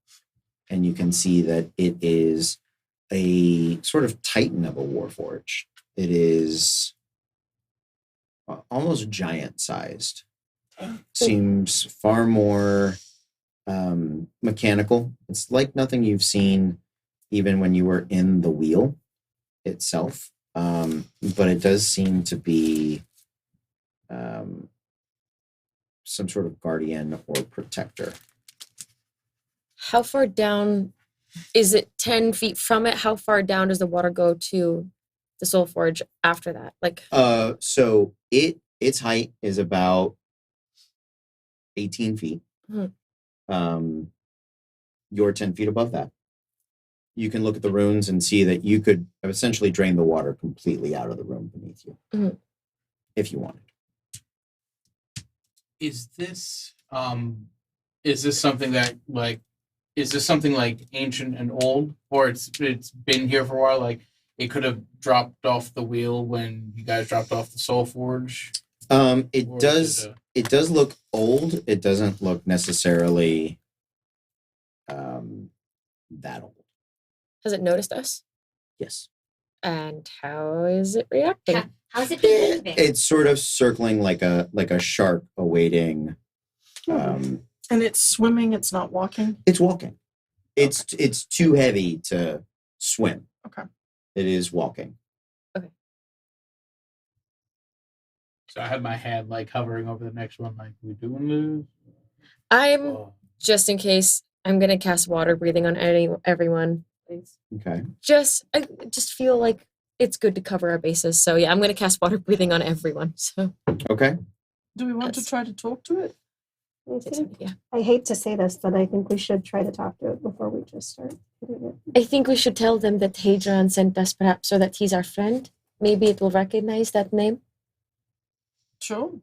and you can see that it is a sort of titan of a warforged. It is almost giant-sized. Seems far more mechanical. It's like nothing you've seen even when you were in the wheel itself, but it does seem to be some sort of guardian or protector. How far down is it? 10 feet from it? How far down does the water go to the Soul Forge after that? Like, So its height is about 18 feet. You're 10 feet above that. You can look at the runes and see that you could essentially drain the water completely out of the room beneath you, if you wanted. Is this something that is this something like ancient and old, or it's been here for a while? Like it could have dropped off the wheel when you guys dropped off the Soul Forge. It Or does. It does look old. It doesn't look necessarily that old. has it noticed us? Yes. And how is it reacting? How's it behaving? It's sort of circling like a shark awaiting. And it's swimming. It's not walking. It's walking. It's too heavy to swim. Okay. It is walking. So I have my hand like hovering over the next one. Like, we doing this? I'm just in case. I'm gonna cast water breathing on everyone. Please. Okay. I just feel like it's good to cover our bases. So yeah, I'm gonna cast water breathing on everyone. So Okay. Do we want to Yes. try to talk to it? yeah, I hate to say this, but I think we should try to talk to it before we just start hitting it. I think we should tell them that Hadrian sent us, perhaps, so that he's our friend. Maybe it will recognize that name. Sure.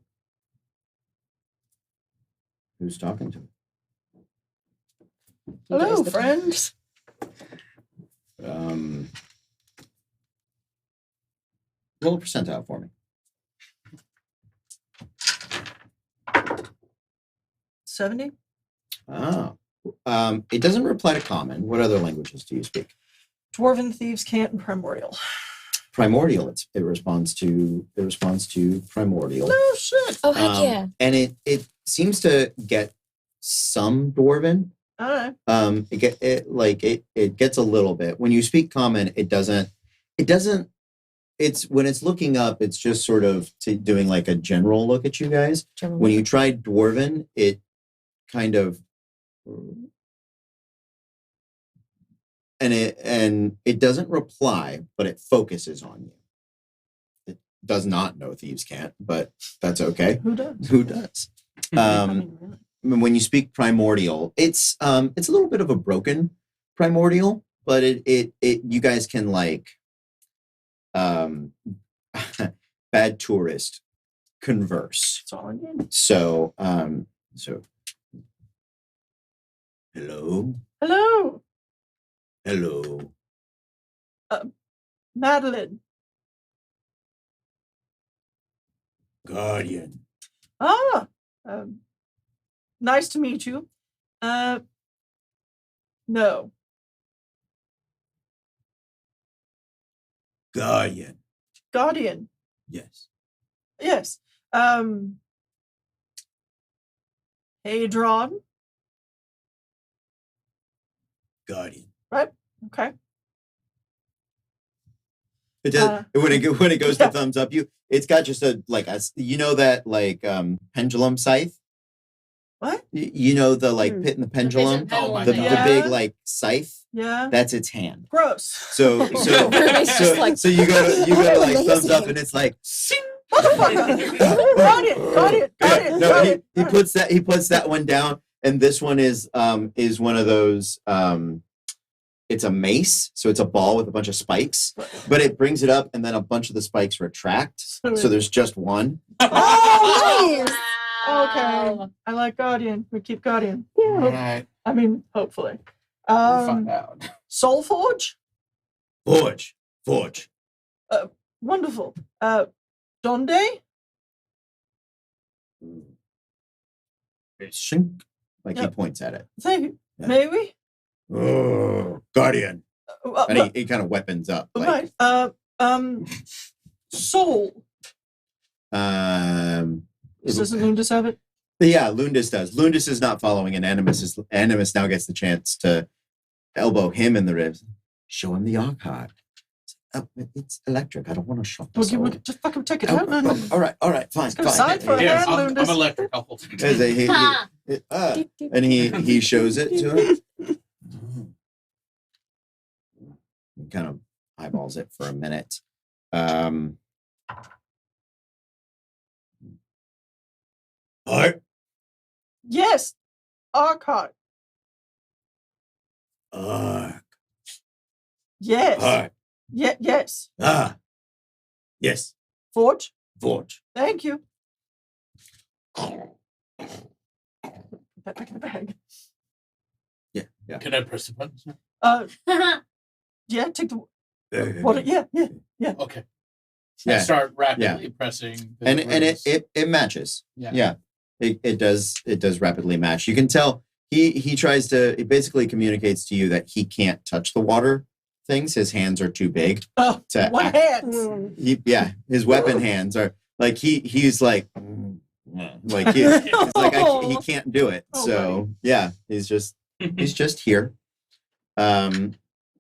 Who's talking to? You Hello, guys, the friends. Roll a percentile for me. 70. Ah. It doesn't reply to common. What other languages do you speak? Dwarven, Thieves, Cant, and Primordial. primordial. It responds to primordial. Oh shit! Oh heck yeah! And it seems to get some dwarven. All right. It gets a little bit. When you speak common, it doesn't. It's when it's looking up, it's just sort of doing like a general look at you guys. When you try dwarven, it kind of and it doesn't reply, but it focuses on you. It does not know thieves can't, but that's okay. Who does? Who does? I mean, really. When you speak primordial, it's a little bit of a broken primordial, but it you guys can like bad tourist converse. That's all I need. So hello. Madeline. Guardian. Ah, nice to meet you. No. Guardian. Guardian. Yes. Yes. Hadron. Guardian. Okay. It does when it goes yeah. to thumbs up you. It's got just that pendulum scythe. What? You know the pit and the pendulum, pendulum, Oh my the God. big like scythe. Yeah. That's its hand. Gross. So It's just like- so you go to like thumbs up Amazing. and it's like Motherfucker. Got it. no, he puts that one down, and this one is one of those it's a mace, so it's a ball with a bunch of spikes, but it brings it up and then a bunch of the spikes retract, so there's just one. Oh, Nice. okay. I like Guardian. We keep Guardian. All right, I mean, hopefully. we'll find out. Soul Forge? Forge. Wonderful. Donde? Shink, like he Yep. points at it. Thank you. Yeah. May we? Oh, Guardian. And he kind of weapons up. Like, right. Soul. Doesn't Lundus have it? Yeah, Lundus does. Lundus is not following, and Animus now gets the chance to elbow him in the ribs. Show him the archive. It's electric. I don't want to shock the soul. Just fucking take it Oh, out. No. all right, fine. Let's go side for Yeah, hand, I'm Lundus. electric. I'll hold it. As and he shows it to him. He kind of eyeballs it for a minute. Art. Yes. Archive. Yes. Yes. Yes. Forge. Forge. Thank you. Put that back in the bag. Yeah. Can I press the buttons? Yeah, take the what yeah. Okay. Yeah. I start rapidly pressing. the And rings. it matches. Yeah. It does rapidly match. You can tell he tries to, it basically communicates to you that he can't touch the water things. His hands are too big Oh, to what act- hands? his weapon hands are like he's like he's like he can't do it. Oh, So yeah, he's just here.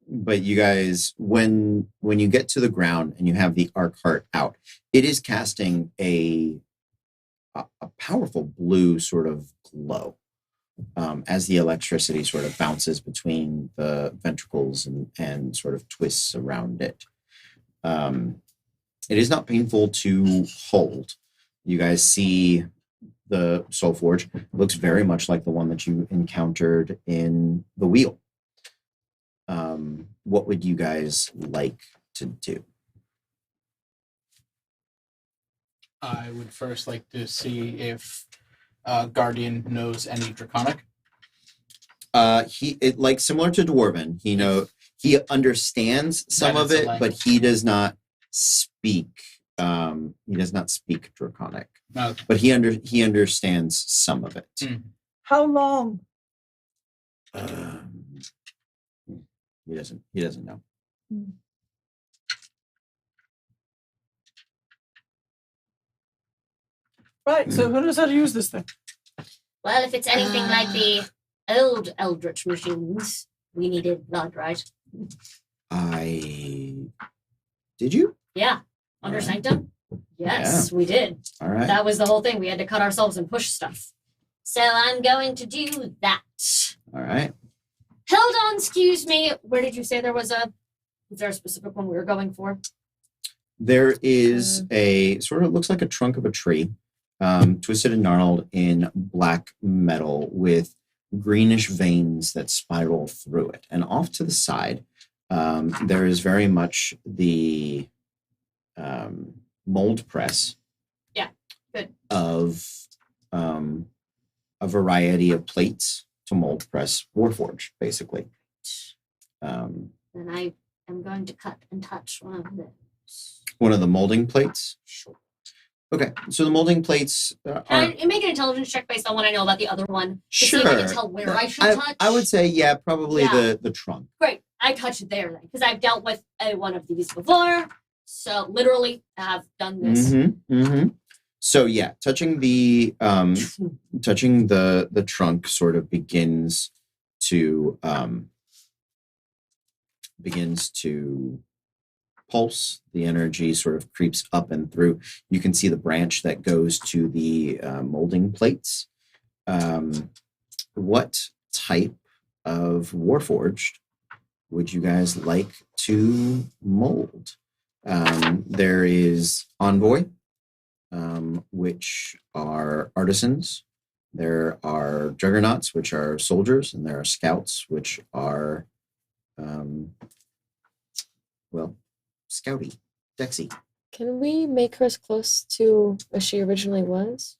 But you guys, when you get to the ground and you have the arc heart out, it is casting a powerful blue sort of glow as the electricity sort of bounces between the ventricles and sort of twists around it. It is not painful to hold. You guys see the Soul Forge. It looks very much like the one that you encountered in the wheel. What would you guys like to do? I would first like to see if Guardian knows any Draconic. Like similar to Dwarven, he understands some That of is a it, but language. he does not speak. He does not speak Draconic, No. but he understands some of it. How long? He doesn't know. Right, so who knows how to use this thing? Well, if it's anything like the old Eldritch machines, we needed blood, right? Did you? Yeah. Under Alright. Sanctum? Yes, we did. All right. That was the whole thing. We had to cut ourselves and push stuff. So I'm going to do that. All right. Hold on, excuse me. Where did you say there was a... Is there a specific one we were going for? There is a sort of looks like a trunk of a tree, twisted and gnarled in black metal with greenish veins that spiral through it. And off to the side, there is very much the mold press. Yeah, good. Of a variety of plates to mold press Warforged, basically. Then I am going to cut and touch one of those. One of the molding plates. Sure. Okay, so the molding plates Can are I make an intelligence check based on what I know about the other one? To see if I can tell where I should touch? I would say, yeah, probably Yeah. the trunk. Great. I touch it there then, because I've dealt with one of these before. So literally, I have done this. So yeah, touching the trunk sort of begins to pulse. The energy sort of creeps up and through. You can see the branch that goes to the molding plates. What type of Warforged would you guys like to mold? There is Envoy, which are artisans. There are Juggernauts, which are soldiers, and there are Scouts, which are, Scouty, Dexy. Can we make her as close to as she originally was?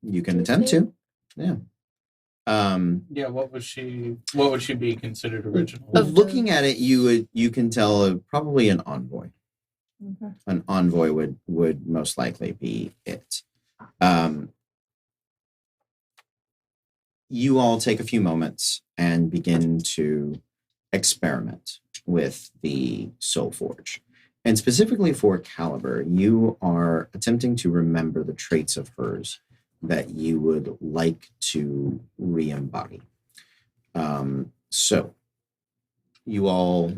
You can attempt to, yeah. Yeah, what would she be considered original? Of Looking at it, you can tell probably an Envoy. Okay. An Envoy would most likely be it. You all take a few moments and begin to experiment with the Soul Forge. And specifically for Caliber, you are attempting to remember the traits of hers that you would like to re-embody. So you all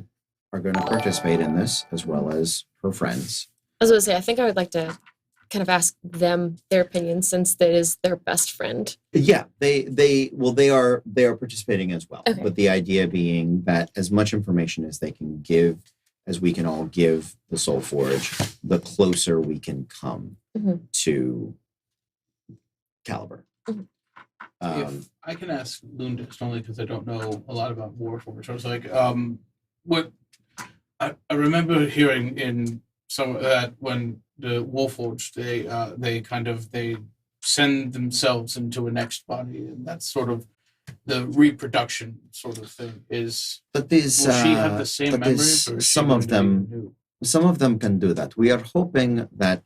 are going to participate in this as well as her friends. I was going to say, I think I would like to kind of ask them their opinion since that is their best friend. Yeah, they are participating as well. Okay. But the idea being that as much information as they can give, as we can all give the Soul Forge, the closer we can come to Caliber. If I can ask Lundis, only because I don't know a lot about Warforged. I was like, what I remember hearing in some of that when the Warforged, they send themselves into a next body, and that's sort of the reproduction sort of thing. But these, Will she have the same but memories, these- or is she some going of to be them, new? some of them can do that. We are hoping that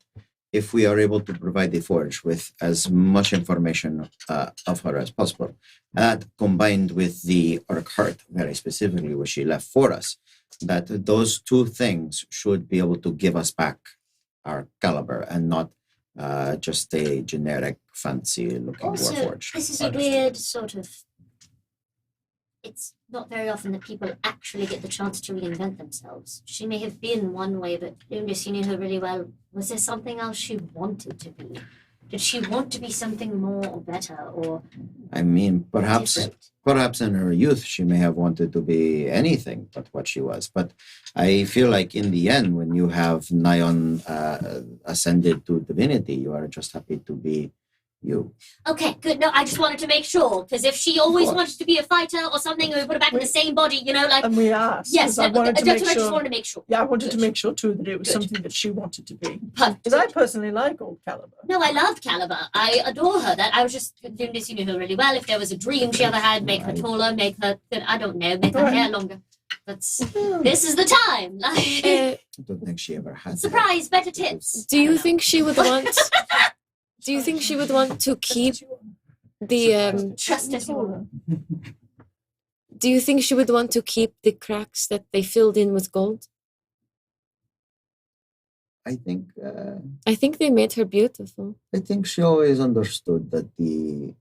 if we are able to provide the Forge with as much information of her as possible, that combined with the Orc Heart, very specifically, which she left for us, that those two things should be able to give us back our Caliber and not just a generic, fancy-looking Also, Warforged. this is a Understood. weird sort of... It's not very often that people actually get the chance to reinvent themselves. She may have been one way, but Lundis, you knew her really well. Was there something else she wanted to be? Did she want to be something more or better or I mean, perhaps different? in her youth, she may have wanted to be anything but what she was. But I feel like in the end, when you have Nion ascended to divinity, you are just happy to be you. Okay, good. No, I just wanted to make sure, because if she always course. wanted to be a fighter or something, and we put her back in the same body, like... And we asked. yes, 'cause I wanted to that's make what I just sure. wanted to make sure. Yeah, I wanted to make sure too that it was Good. something that she wanted to be. But, Because I personally like Old Caliber. no, I love Caliber. I adore her. That I was just doing this. You knew her really well. If there was a dream she ever had, make her taller, make her, I don't know, make her Right. hair longer. This is the time. Like, Uh, I don't think she ever had that. surprise, better tips. do you think she would want? Do you think she would want to keep the? Trust us all. Do you think she would want to keep the cracks that they filled in with gold? I think I think they made her beautiful. she always understood that the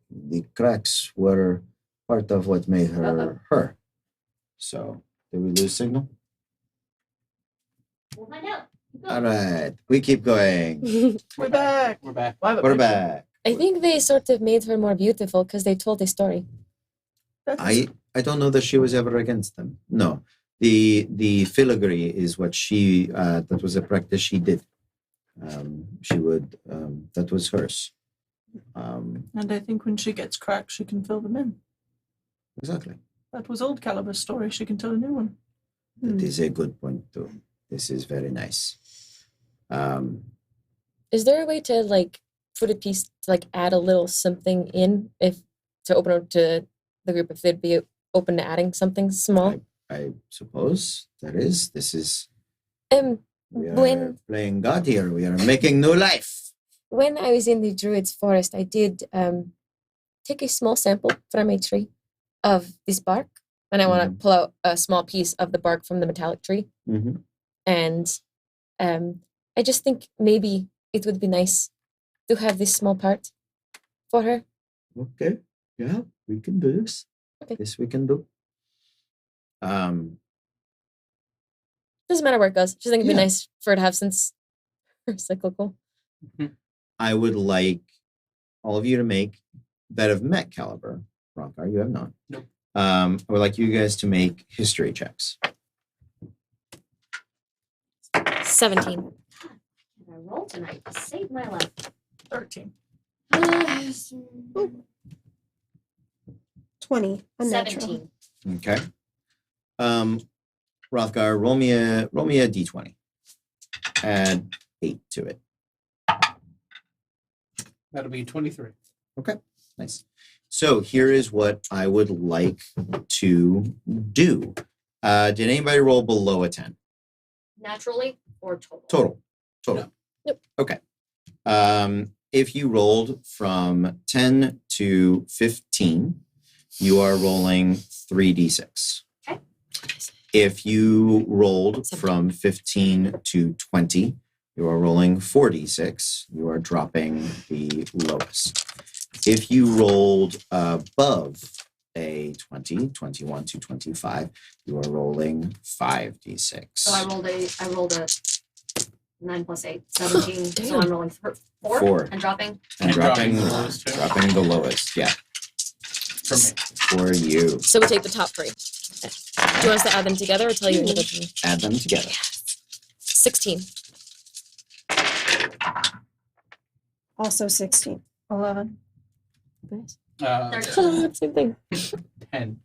cracks were part of what made her her. So, did we lose signal? We'll find out. Keep All going. right, we keep going. We're back. We're back. Well, I have a We're picture. back. I think they sort of made her more beautiful because they told a story. That's- I don't know that she was ever against them. No, the filigree is what she that was a practice she did. She would that was hers. And I think when she gets cracks, she can fill them in. Exactly. That was old Calibur's story. She can tell a new one. That is a good point too. This is very nice. Is there a way to like put a piece to like add a little something in if to open up to the group if they'd be open to adding something small? I suppose there is. This is we are When playing God here. We are making new life. when I was in the Druid's forest, I did take a small sample from a tree of this bark, and I want to pull out a small piece of the bark from the metallic tree. Mm-hmm. And I just think maybe it would be nice to have this small part for her. Okay. Yeah, we can do this. Okay. This we can do. Doesn't matter where it goes. Just think it'd be Yeah. nice for her to have since her cyclical. I would like all of you to make that have met Caliber. Rothgar, you have not. Nope. I would like you guys to make history checks. 17. Can I roll tonight to save my life? 13. 20. Unnatural. 17. Okay. Rothgar, roll me a d20. Add 8 to it. That'll be 23. Nice. So here is what I would like to do. Did anybody roll below a 10? Naturally or total? Total. No. Nope. Okay. If you rolled from 10 to 15, you are rolling 3d6. Okay. If you rolled 17. from 15 to 20, you are rolling 4d6. You are dropping the lowest. If you rolled above a 20, 21 to 25, you are rolling 5d6. So I rolled a 9 plus 8, 17. So Damn. I'm rolling 4 4. and dropping. And dropping the lowest too? dropping the lowest, yeah, For me. for you. So we take the top 3. Do you want us to add them together or tell you individually? Add them together. 16. Also 16. 11. Nice. 13. Same thing. 10.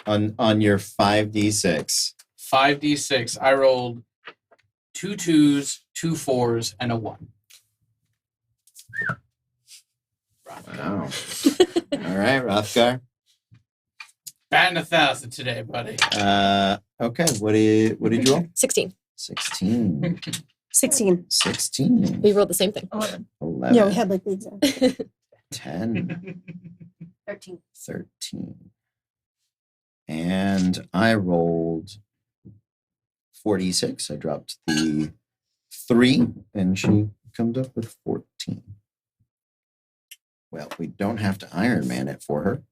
On your 5d6. 5d6. I rolled 2 2s, 2 4s, and a 1. Wow. All right, Rothgar. Batting 1,000 today, buddy. Okay, what did you roll? 16. 16. 16. 16. We rolled the same thing. 11. 11. Yeah, we had like the exact. 10. 13. 13. And I rolled 46. I dropped the 3, and she comes up with 14. Well, we don't have to Iron Man it for her.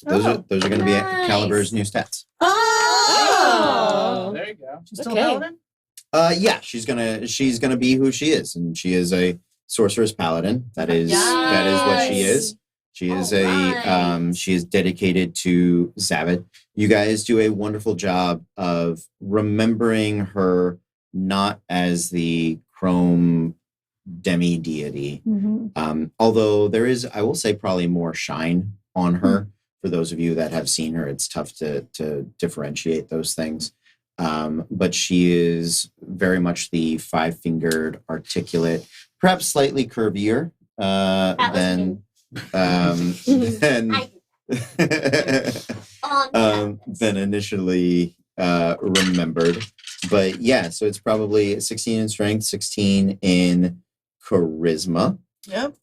Those are going to be nice. Caliber's new stats. Oh. There you go. She's still Okay. paladin? Yeah, she's gonna be who she is, and she is a sorceress paladin. That is what she is. She is Alright. she is dedicated to Zavit. You guys do a wonderful job of remembering her not as the Chrome demi deity. Although there is, I will say, probably more shine on her. For those of you that have seen her, it's tough to differentiate those things. But she is very much the 5-fingered, articulate, perhaps slightly curvier than than initially remembered. But yeah, so it's probably 16 in strength, 16 in charisma. Yep.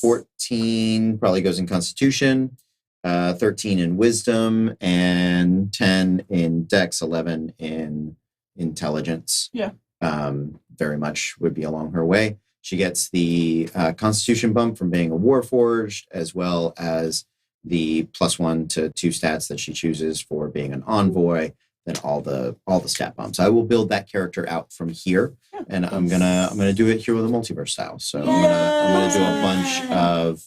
14 probably goes in constitution, 13 in wisdom, and 10 in dex, 11 in intelligence. Yeah. Very much would be along her way. She gets the Constitution bump from being a Warforged, as well as the +1 to 2 stats that she chooses for being an envoy. Then all the stat bumps. I will build that character out from here, and I'm gonna do it here with a multiverse style. So I'm gonna do a bunch of.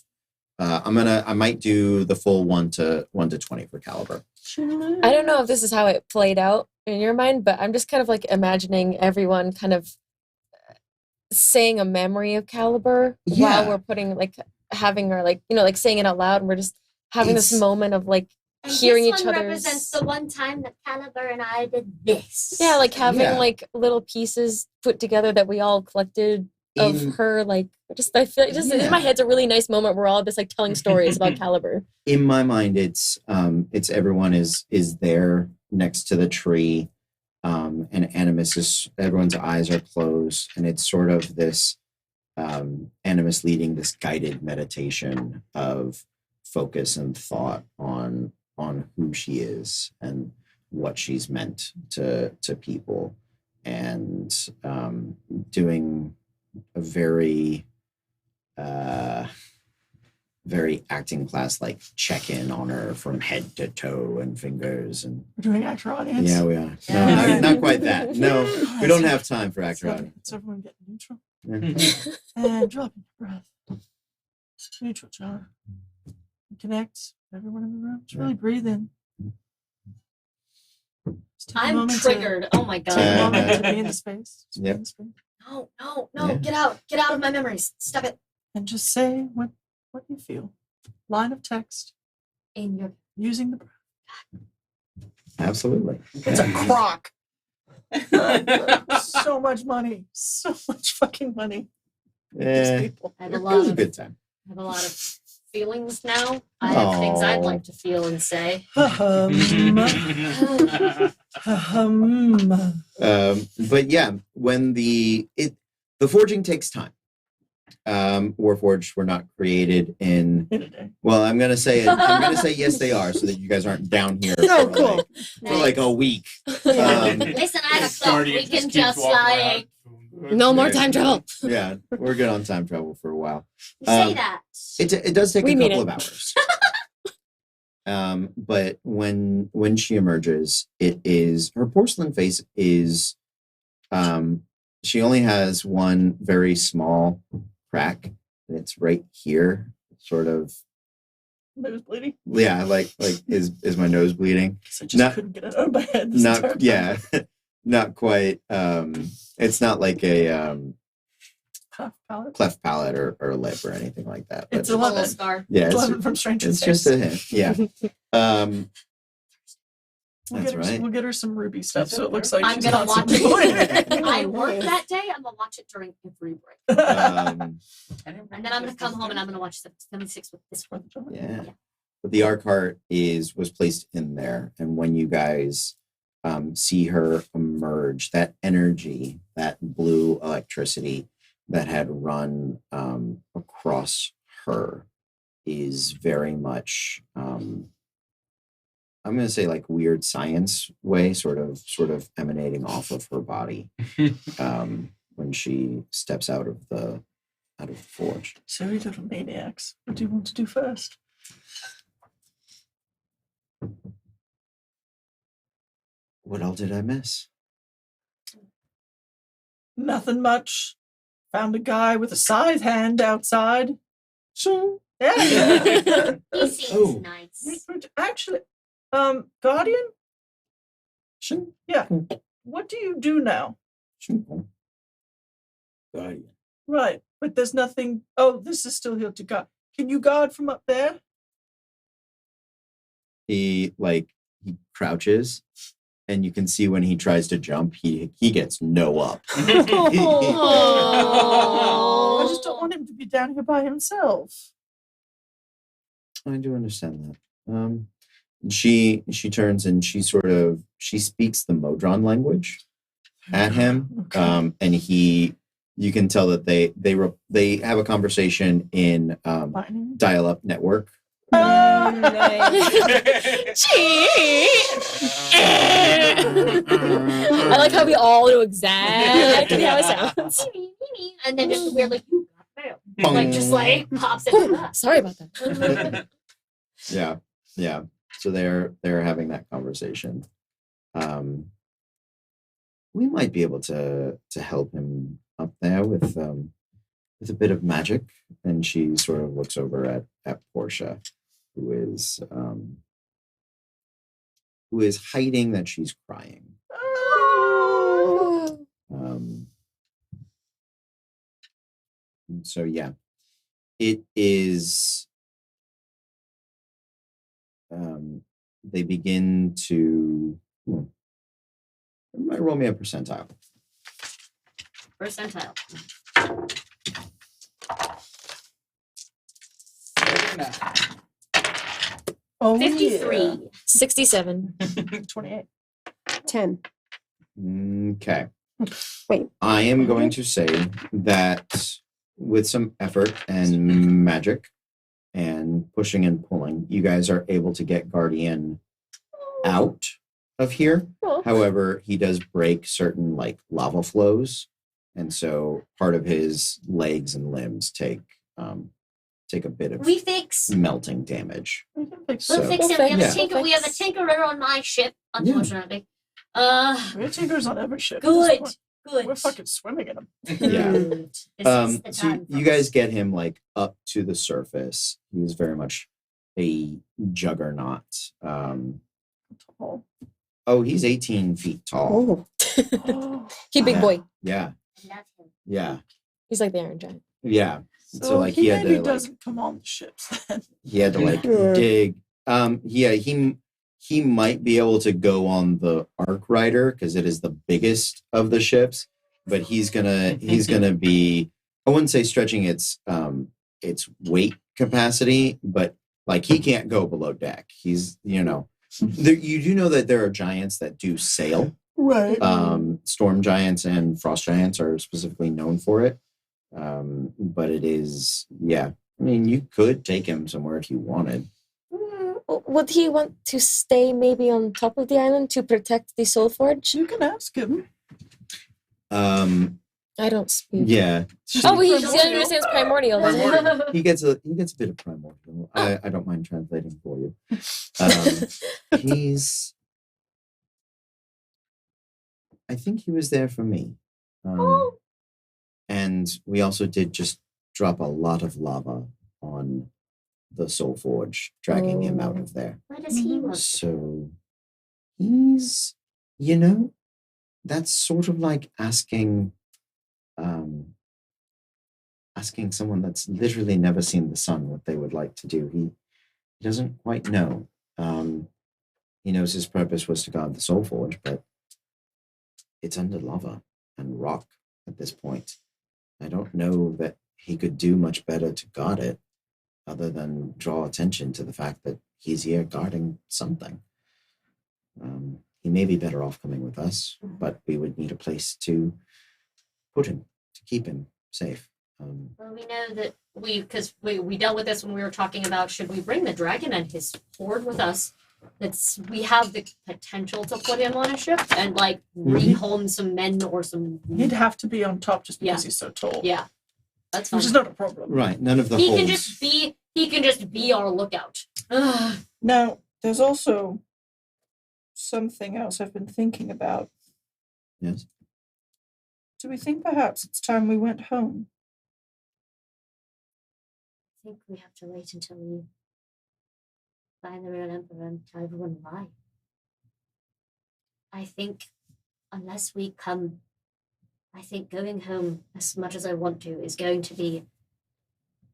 I might do the full 1 to 20 for Caliber. I don't know if this is how it played out in your mind, but I'm just kind of like imagining everyone kind of saying a memory of Caliber while we're putting like having her like like saying it out loud, and we're just having this moment of like And hearing this each one other's. represents the one time that Caliber and I did this. Yeah, like having Yeah. like little pieces put together that we all collected of In- her. Like just I feel like just in my Yeah. head's a really nice moment where we're all just like telling stories about Caliber. In my mind, it's everyone is there next to the tree, and Animus is everyone's eyes are closed, and it's sort of this Animus leading this guided meditation of focus and thought on who she is and what she's meant to people, and doing a very very acting class like check-in on her from head to toe and fingers, and We're doing actor audience. yeah, we are. No, Yeah. not quite that. No, we don't have time for actor So, audience. let's everyone get neutral Yeah. and drop in your breath. Neutral, John. Connect everyone in the room. Just really breathe in. Just take a I'm moment triggered. Oh my To, take a god. moment to be in the space. Just be Yep. in the space. No, Yeah. get out. Get out of my memories. Stop it. And just say what you feel. Line of text In your using the breath. Absolutely. It's a crock. So much money. So much fucking money. These Eh, people. I have it a lot was a of good time. I have a lot of feelings now. I have things I'd Aw. like to feel and say. But yeah, when the forging takes time. Warforged were not created in. In a day. Well, I'm gonna say yes, they are, so that you guys aren't down here Oh, for, cool. like a week. Listen, I have a clock. Guardian We can keeps just walking like around. No more time travel. Yeah, we're good on time travel for a while. you say Um, that. It does take We a mean couple it. of hours. But when she emerges, it is her porcelain face is she only has one very small crack, and it's right here, sort of. Nose bleeding. Yeah, like is my nose bleeding? 'Cause I just Not- couldn't get it out of my head. This entire Not time. yeah, not quite. It's not like a Half palate. cleft palate or lip or anything like that. But It's A little 11. scar. yeah, it's, 11 from Stranger it's Things. just a hint. Yeah. We'll That's get her, right. We'll get her some ruby stuff That's so it okay. looks like I'm she's gonna watch constantly it. I work that day. I'm gonna watch it during every break. Um, And then I'm gonna come home and I'm gonna watch 76 with this one. yeah. But the arc heart was placed in there, and when you guys see her emerge, that energy, that blue electricity that had run across her, is very much I'm going to say like weird science way, sort of emanating off of her body when she steps out of the forge. So you little maniacs. What do you want to do first? What all did I miss? Nothing much. Found a guy with a scythe hand outside. So yeah. He seems Oh. nice. Actually, Guardian, Shing, what do you do now? shing, Guardian. Right, but there's nothing. Oh, this is still here to guard. Can you guard from up there? He crouches, and you can see when he tries to jump, he gets no up. I just don't want him to be down here by himself. I do understand that. She turns and she speaks the Modron language at him, Okay. and you can tell that they have a conversation in Binary? dial-up network I like how we all know exactly how it sounds. And then just weird like you got mail. Like just like pops into that. Sorry about that. Yeah, yeah. So they're having that conversation. We might be able to help him up there with a bit of magic. And she sort of looks over at Portia, who is hiding that she's crying. So yeah, it is. They begin to. Might roll me a percentile. Percentile. Oh, 53. 67. 28. 10. Okay. Wait. I am going to say that with some effort and magic and pushing and pulling, you guys are able to get Guardian out of here. Oh. However, he does break certain like lava flows, and so part of his legs and limbs take a bit of We fix. melting damage. We can fix So- We'll fix We'll him. We have, fix- a tinker, we have a tinkerer on my ship, unfortunately. We're tinkers on every ship. at this Good. point. Good. We're fucking swimming in them. Yeah. Good. This is the So time for you guys get him like up to the surface. He's very much a juggernaut. Tall. Oh, he's 18 feet tall. Oh. Oh. He big Yeah. boy. Yeah, I love him. yeah, He's like the Iron Giant. yeah. So, like, he he had maybe to, like- doesn't come on the ships then. He had to like Yeah. dig. Yeah, he might be able to go on the Ark Rider because it is the biggest of the ships, but he's gonna be. I wouldn't say stretching its weight capacity, but like he can't go below deck. He's there, you do know that there are giants that do sail. Right. Storm giants and frost giants are specifically known for it. But it is, yeah. I mean, you could take him somewhere if you wanted. Would he want to stay maybe on top of the island to protect the Soul Forge? You can ask him. I don't speak. Yeah. Oh, he Primordial. understands primordial. doesn't he? He gets a bit of primordial. I don't mind translating for you. He's. I think he was there for me. And we also did just drop a lot of lava on the Soul Forge, dragging him out of there. Where does he want? So he's, that's sort of like asking someone that's literally never seen the sun what they would like to do. He doesn't quite know. He knows his purpose was to guard the Soul Forge, but it's under lava and rock at this point. I don't know that he could do much better to guard it other than draw attention to the fact that he's here guarding something. He may be better off coming with us, but we would need a place to put him, to keep him safe. Well, we know that because we dealt with this when we were talking about should we bring the dragon and his horde with us. We have the potential to put him on a ship and like bring home some men or some. He'd have to be on top just because Yeah. he's so tall. Yeah, that's fine. Which is not a problem. Right, none of the He holes. can just be our lookout. Ugh. Now, there's also something else I've been thinking about. Yes. Do we think perhaps it's time we went home? I think we have to wait until we find the real emperor and tell everyone why. I think unless we come, I think going home as much as I want to is going to be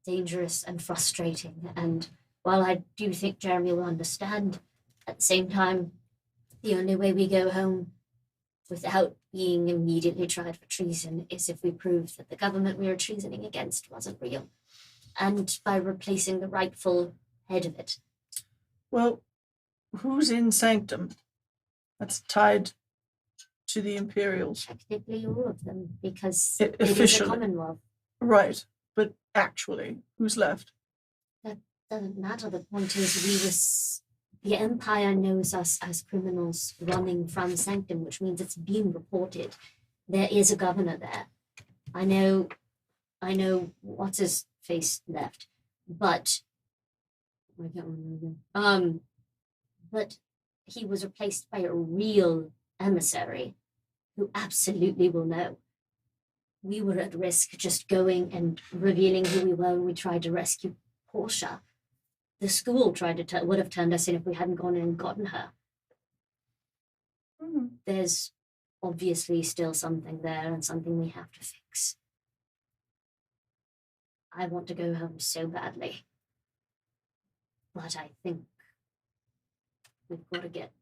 dangerous and frustrating. And while I do think Jeremy will understand, at the same time, the only way we go home without being immediately tried for treason is if we prove that the government we were treasoning against wasn't real. And by replacing the rightful head of it. Well, who's in Sanctum? That's tied to the Imperials. Technically all of them, because It- it is a officially. commonwealth. Right. But actually, who's left? Doesn't matter. The point is, the Empire knows us as criminals running from Sanctum, which means it's being reported. There is a governor there. I know what's his face left, but I can't remember. But he was replaced by a real emissary who absolutely will know. We were at risk just going and revealing who we were when we tried to rescue Portia. The school would have turned us in if we hadn't gone in and gotten her. There's obviously still something there and something we have to fix. I want to go home so badly. But I think we've got to get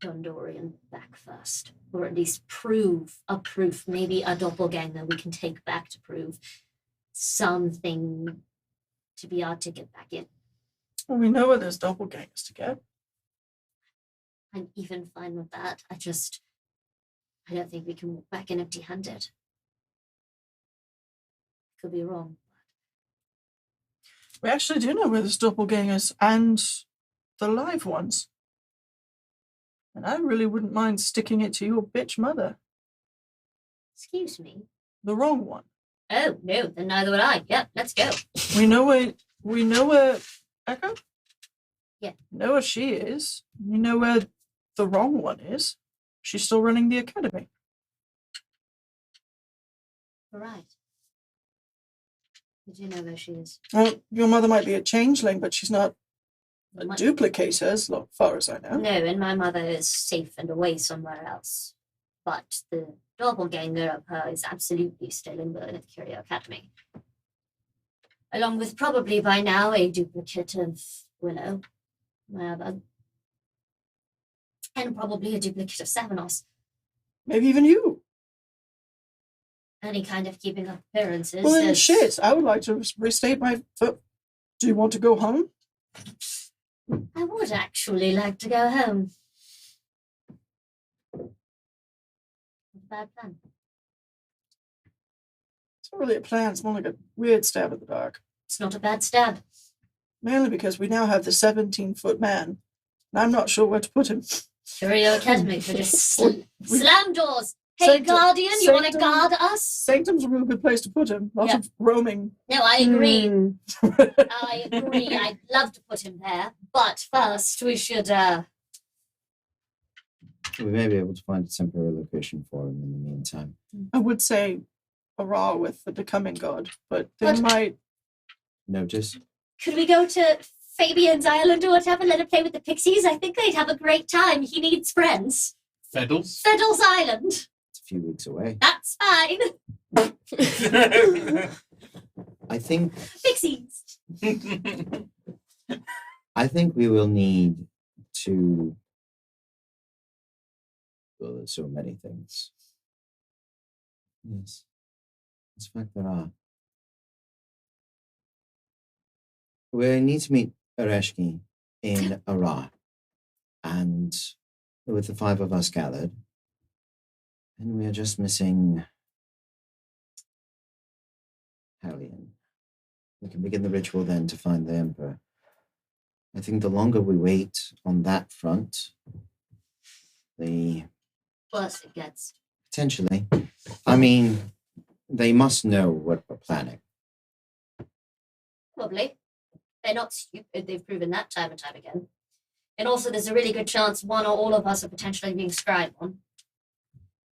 Dondorian back first. Or at least proof, maybe a doppelganger we can take back to prove something to be our ticket back in. Well, we know where there's doppelgangers to get. I'm even fine with that. I don't think we can walk back in empty-handed. Could be wrong. We actually do know where there's doppelgangers and the live ones. And I really wouldn't mind sticking it to your bitch mother. Excuse me. The wrong one. Oh no, then neither would I. Yep, let's go. We know where Echo? Yeah. We know where she is. We know where the wrong one is. She's still running the academy. All right. Did you know where she is? Well, your mother might be a changeling, but she's not a My- duplicator, as far as I know. No, and my mother is safe and away somewhere else. But the doppelganger of her is absolutely still in the Curio Academy. Along with probably by now a duplicate of Willow, my other. And probably a duplicate of Savanos. Maybe even you. Any kind of keeping up appearances. Well, then is- shit. I would like to restate my foot. Do you want to go home? I would actually like to go home. Bad plan. It's not really a plan. It's more like a weird stab in the dark. It's not a bad stab. Mainly because we now have the 17-foot man. And I'm not sure where to put him. Curio Academy for just slam doors. Hey, Sanctum- Guardian, you want to Sanctum- guard us? Sanctum's a real good place to put him. Lots Yeah. of roaming. No, I agree. Mm. I agree. I'd love to put him there. But first, we should, We may be able to find a temporary location for him in the meantime. I would say Ara with the becoming god, but they What? might. Notice? could we go to Fabian's Island or whatever, let him play with the pixies? I think they'd have a great time. He needs friends. Feddles. Fiddle's Island. It's a few weeks away. That's fine. I think Pixies. we will need to. Well, there's so many things. Yes. In fact, there are. We need to meet Ereshki in Ara. And with the 5 of us gathered, and we are just missing Halion. We can begin the ritual then to find the Emperor. I think the longer we wait on that front, the Worse it gets. potentially, I mean, they must know what we're planning. Probably. They're not stupid. They've proven that time and time again. And also, there's a really good chance one or all of us are potentially being scried on.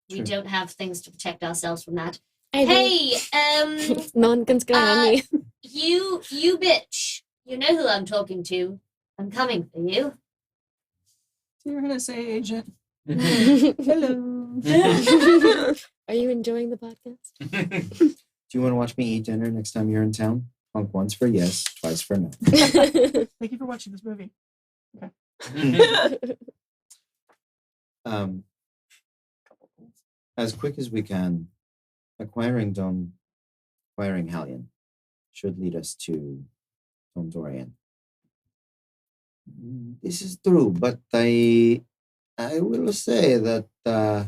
We True. don't have things to protect ourselves from that. I Hey, no one can sky on me. you bitch. You know who I'm talking to. I'm coming for you. You're an NSA agent. Are Hello. you enjoying the podcast? Do you want to watch me eat dinner next time you're in town? Honk once for yes, twice for no. Thank you for watching this movie. As quick as we can, acquiring Halion should lead us to Dondorian. This is true, but I will say that there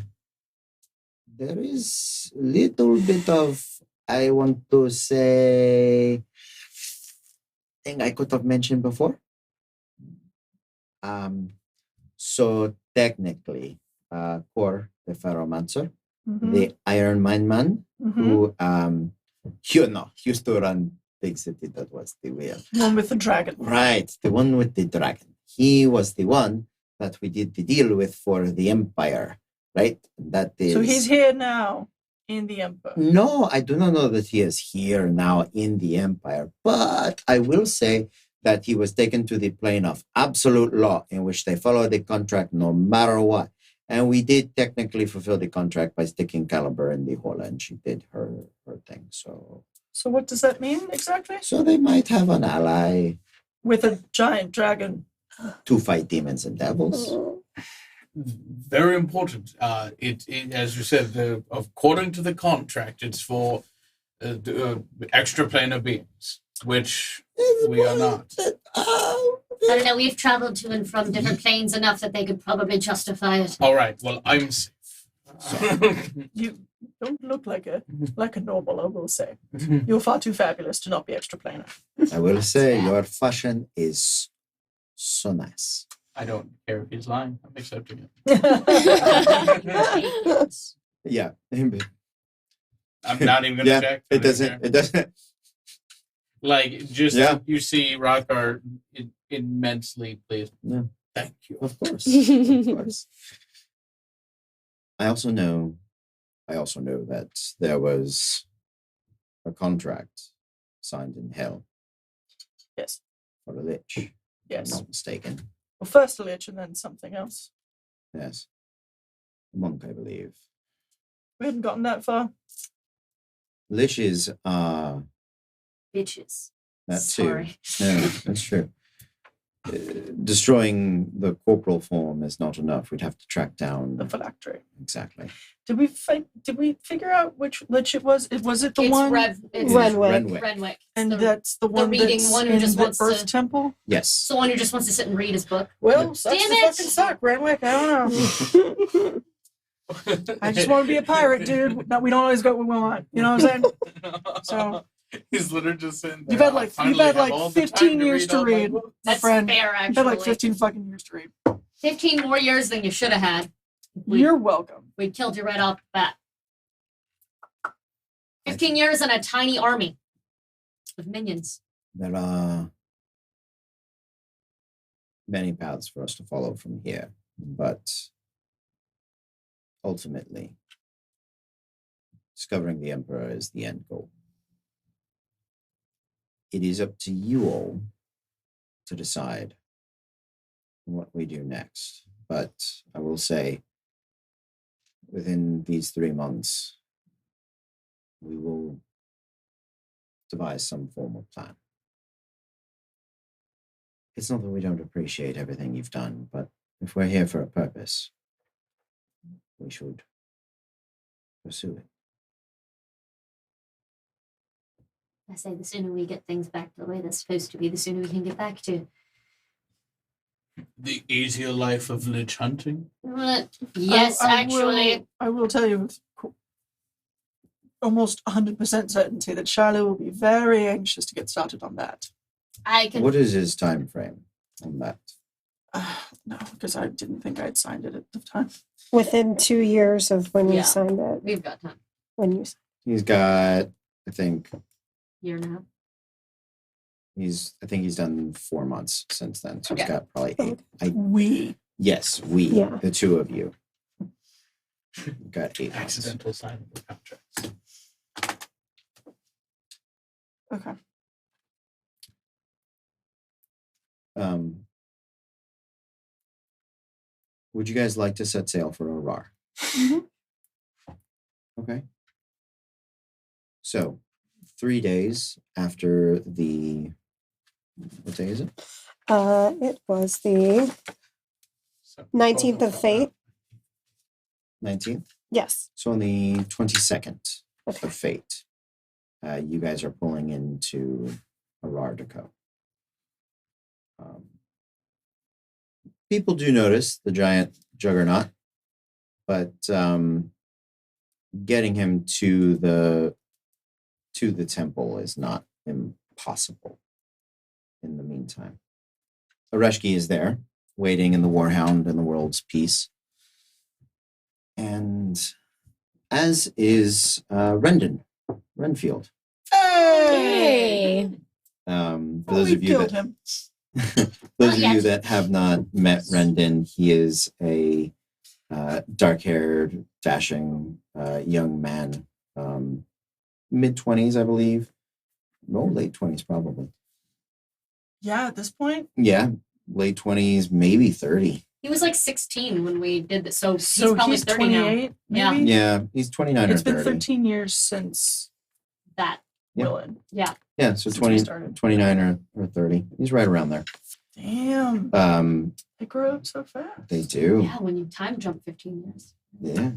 is little bit of, I want to say, thing I could have mentioned before. So technically, Kor, the Pharaohmancer, Mhm, the Iron Man, mhm. who used to run big city. That was the whale. One with the dragon. Right, the one with the dragon. He was the one that we did the deal with for the Empire, right? That is. So he's here now in the Empire. No, I do not know that he is here now in the Empire, but I will say that he was taken to the plane of absolute law, in which they follow the contract no matter what. And we did technically fulfill the contract by sticking Caliber in the hole, and she did her thing. So what does that mean exactly? they might have an ally With a giant dragon. to fight demons and devils. Very important. It as you said, according to the contract, it's for extraplanar beings, which we are not. I don't know. We've traveled to and from different planes enough that they could probably justify it. All right. Well, I'm safe. You don't look like a normal, I will say. You're far too fabulous to not be extraplanar. I will say your fashion is so nice. I don't care if he's lying. I'm accepting it. Yeah. I'm not even gonna Yeah, check. It doesn't. Like just Yeah. you see Rothgar immensely pleased. Yeah. Thank you. Of course. Of course. I also know that there was a contract signed in hell Yes. for a lich. If I'm Yes. not mistaken. Well, first a lich and then something else. Yes. A monk, I believe. We hadn't gotten that far. Liches are Bitches. that Sorry. too. No, that's true. Destroying the corporal form is not enough. We'd have to track down The phylactery. exactly. Did we figure out which lich it was? Was it the It's one? it's Renwick. Renwick. Renwick. And the, that's the one reading that's one who in just the wants Earth to- Temple? Yes. it's the one who just wants to sit and read his book. Well, sucks Damn to it! fucking suck, Renwick. I don't know. I just want to be a pirate, dude. No, we don't always get what we want. You know what I'm saying? So he's literally just sitting there. You've had "I like finally have all the 15 time years to all my read. books." My That's friend, fair, you've actually. had like 15 fucking years to read. 15 more years than you should have had. You're welcome. We killed you right off the bat. 15 years and a tiny army of minions. There are many paths for us to follow from here, but ultimately, discovering the Emperor is the end goal. It is up to you all to decide what we do next. But I will say, within these 3 months, we will devise some form of plan. It's not that we don't appreciate everything you've done, but if we're here for a purpose, we should pursue it. I say the sooner we get things back to the way they're supposed to be, the sooner we can get back to. The easier life of lich hunting. Yes, actually. I will tell you with almost 100% certainty that Charlotte will be very anxious to get started on that. I can. What is his time frame on that? No, because I didn't think I'd signed it at the time. Within 2 years of when Yeah. you signed it. We've got time. When you He's got, I think Year now. he's done 4 months since then. So he's Okay. got probably 8. We. Yeah. The two of you. Got 8 months. Accidental signing of contracts. Okay. Would you guys like to set sail for Arar? Mhm. Okay. So, 3 days after the, what day is it? it was the So, 19th of Fate. 19th. Yes. So on the 22nd Okay. of Fate, you guys are pulling into Arar Deco. People do notice the giant juggernaut, but getting him to the temple is not impossible. in the meantime. Areshki is there, waiting in the Warhound and the World's Peace. And as is Renfield. Yay! For Oh, those we of you killed that him. those of Not you yet. that have not met Rendon, he is a dark-haired, dashing young man, mid-20s, I believe. No, late 20s, probably. Yeah, at this point. Yeah, late 20s, maybe 30. He was like 16 when we did this, so he's So probably he's 30 now. 28, Yeah. maybe? Yeah, he's 29 It's or been 30. 13 years since That. Yeah. Willin. Yeah, so Since we 20, started. 29 or 30. He's right around there. Damn. They grow up so fast. They do. Yeah, when you time jump 15 years. Yeah.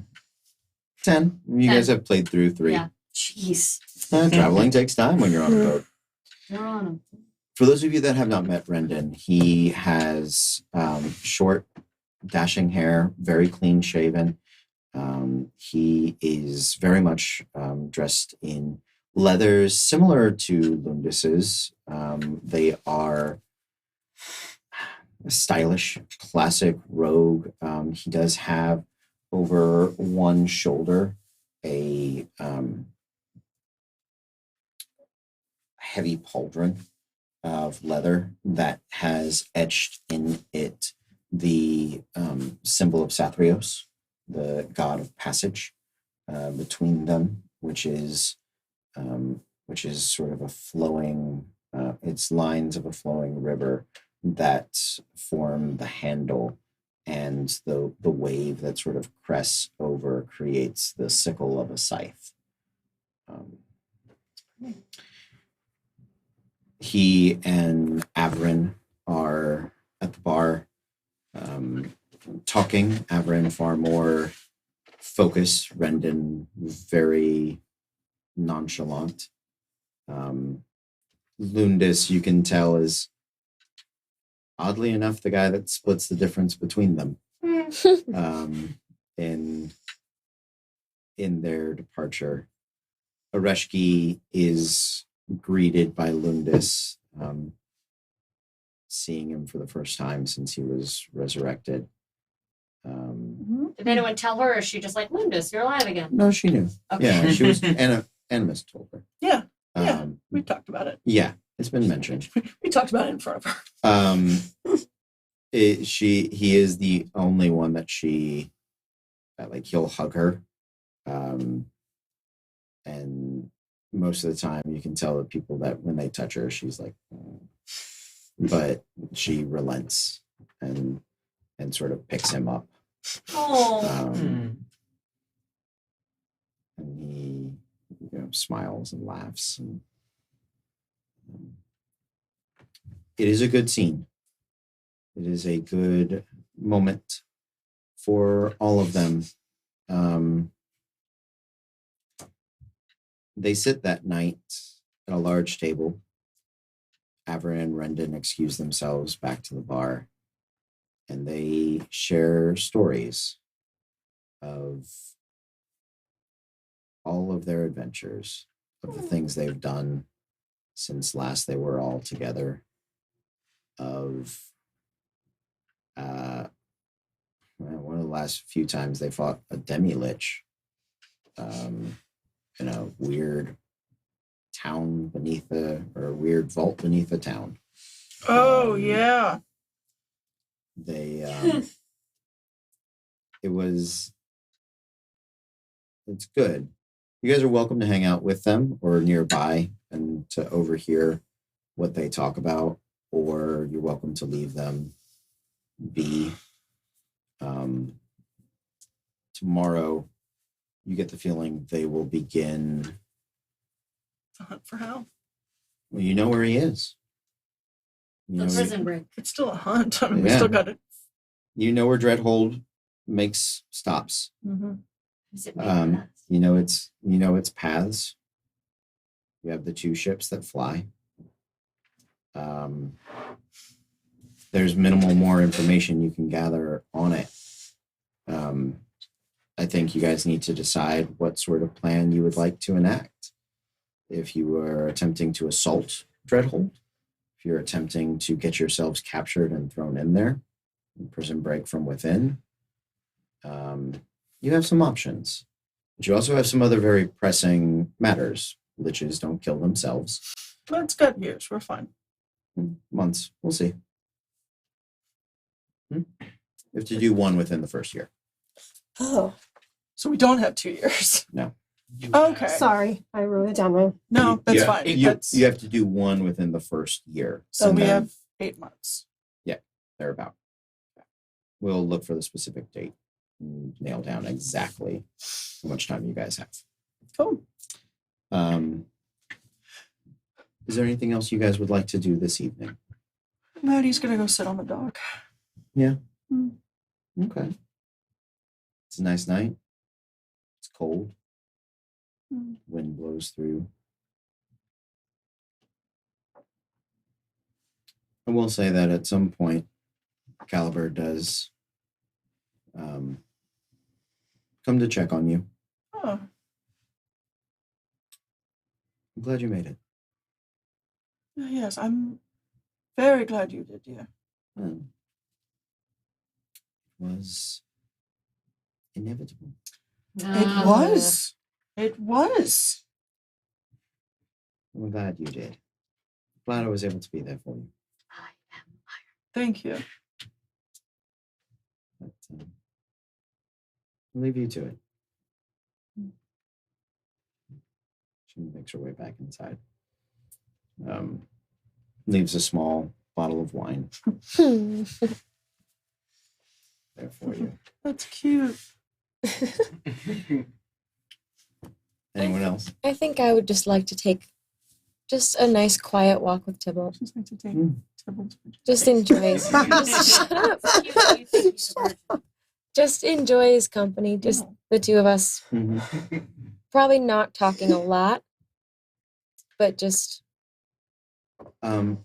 10. You 10. guys have played through 3. Yeah. Jeez. Traveling takes time when you're on a boat. You're on him. For those of you that have not met Rendon, he has short, dashing hair, very clean shaven. He is very much dressed in leathers similar to Lundis's. They are stylish, classic rogue. He does have over one shoulder a heavy pauldron of leather that has etched in it the symbol of Sathrios, the god of passage, between them, which is sort of a flowing. It's lines of a flowing river that form the handle, and the wave that sort of crests over creates the sickle of a scythe. He and Averin are at the bar talking. Averin far more focused, Rendon very nonchalant. Lundis, you can tell, is oddly enough the guy that splits the difference between them in their departure. Areshki is greeted by Lundis, seeing him for the first time since he was resurrected. Did anyone tell her, or is she just like, Lundis, you're alive again? No, she knew. Okay. Yeah, she was. Animus told her. Yeah, Um, we talked about it. yeah, it's been mentioned. We talked about it in front of her. He is the only one that she like. He'll hug her, and most of the time you can tell the people that when they touch her, she's like, but she relents and sort of picks him up. Oh. And he, smiles and laughs. And it is a good scene. It is a good moment for all of them. They sit that night at a large table. Averin and Rendon excuse themselves back to the bar, and they share stories of all of their adventures, of the things they've done since last they were all together, of one of the last few times they fought a demi-lich in a weird town beneath a weird vault beneath a town. Oh, yeah. They it's good. You guys are welcome to hang out with them or nearby and to overhear what they talk about, or you're welcome to leave them be. Tomorrow you get the feeling they will begin. The hunt for Hal. Well, you know where he is. You The know, prison break. It's still a hunt. I mean, we Yeah. still got it. you know where Dreadhold makes stops. Mm-hmm. Is it You know its paths. You have the 2 ships that fly. There's minimal more information you can gather on it. I think you guys need to decide what sort of plan you would like to enact. If you were attempting to assault Dreadhold, if you're attempting to get yourselves captured and thrown in there, prison break from within, you have some options. But you also have some other very pressing matters. Liches don't kill themselves. Let's get years. We're fine. Months. We'll see. You have to do one within the first year. Oh, So we don't have 2 years. You Okay. have- sorry. I wrote it down wrong. No, that's Yeah, fine. You have to do one within the first year. So and we then have 8 months. thereabout. We'll look for the specific date and nail down exactly how much time you guys have. Cool. Is there anything else you guys would like to do this evening? Maddie's gonna go sit on the dock. Okay. It's a nice night. It's cold. Mm. Wind blows through. I will say that at some point, Caliber does come to check on you. Oh, I'm glad you made it. yes, I'm very glad you did, dear. Well, it was inevitable. It was. It was. I'm glad you did. Glad I was able to be there for you. Thank you. But I'll leave you to it. She makes her way back inside. Leaves a small bottle of wine there for you. That's cute. Anyone else? I think I would just like to take just a nice quiet walk with Tybalt. Just like to take Mm. Tybalt's picture. Just enjoy his, just shut up. Just enjoy his company. Just the two of us. Probably not talking a lot, but just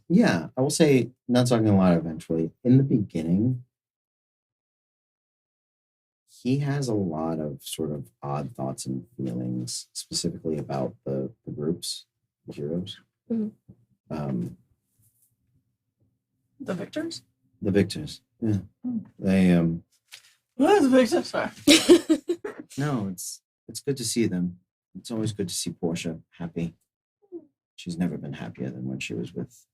Yeah, I will say not talking a lot eventually. In the beginning, he has a lot of sort of odd thoughts and feelings, specifically about the groups, the heroes. Mhm. The victors? The victors. Yeah. Mm. They What is the victors? Sorry. no, it's good to see them. It's always good to see Portia happy. She's never been happier than when she was with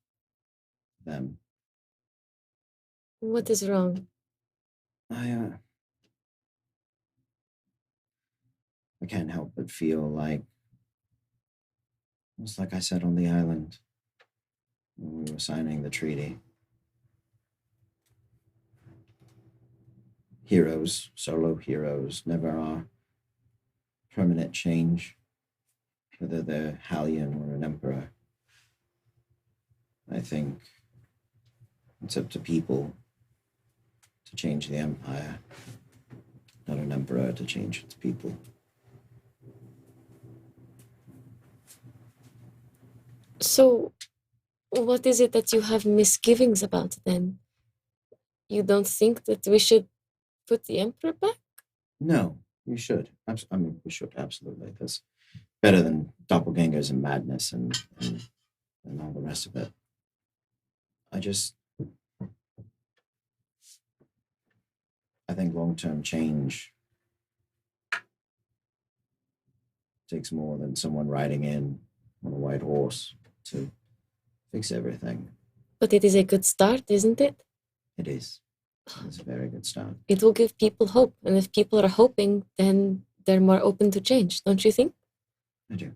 them. what is wrong? I can't help but feel like it's like I said on the island when we were signing the treaty. Heroes, solo heroes, never are permanent change, whether they're Hallion or an emperor. I think it's up to people to change the empire, not an emperor to change its people. So, what is it that you have misgivings about then? You don't think that we should put the Emperor back? No, you should. I mean, we should absolutely. That's better than doppelgangers and madness and all the rest of it. I think long-term change takes more than someone riding in on a white horse to fix everything. But it is a good start, isn't it? It is. It's a very good start. It will give people hope. And if people are hoping, then they're more open to change, don't you think? I do.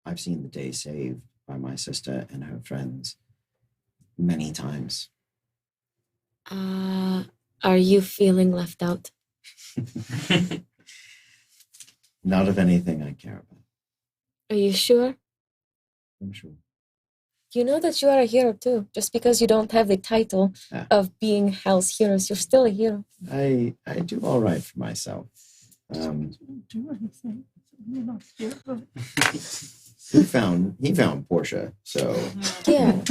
I've seen the day saved by my sister and her friends many times. Are you feeling left out? Not of anything I care about, Are you sure? I'm sure. You know that you are a hero too. Just because you don't have the title Yeah. of being Hell's Heroes, you're still a hero. I do all right for myself. Didn't do anything. You're not here. He found Portia, so Yeah.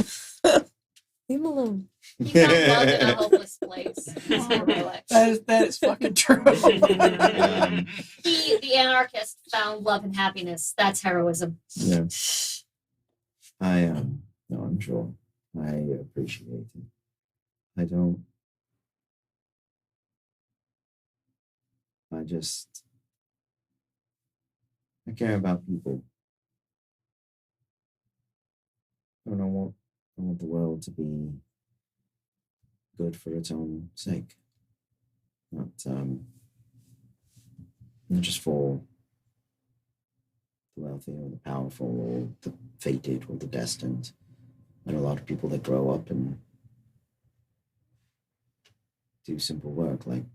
Leave him alone. He found love in a hopeless place. He's heroic. That is fucking true. The anarchist found love and happiness. That's heroism. Yeah. No, I'm sure. I appreciate it. I don't. I care about people. And I want the world to be good for its own sake. Not just for the wealthy or the powerful or the fated or the destined. And a lot of people that grow up and do simple work like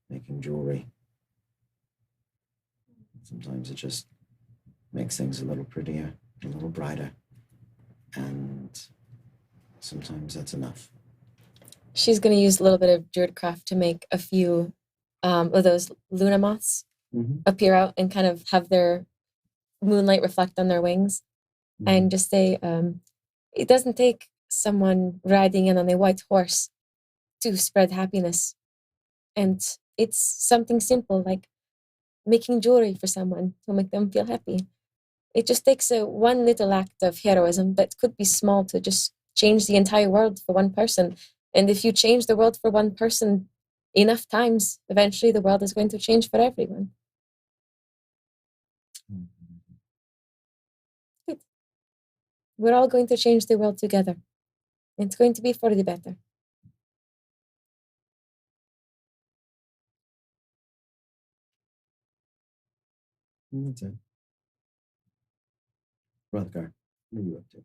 making jewelry. Sometimes it just makes things a little prettier, a little brighter. And sometimes that's enough. She's going to use a little bit of Druidcraft to make a few of those Luna moths appear out and kind of have their moonlight reflect on their wings. And just say, it doesn't take someone riding in on a white horse to spread happiness. And it's something simple like making jewelry for someone to make them feel happy. It just takes one little act of heroism that could be small to just change the entire world for one person. And if you change the world for one person enough times, eventually the world is going to change for everyone. Good. We're all going to change the world together. It's going to be for the better. That's it. Rothgar, what are you up to?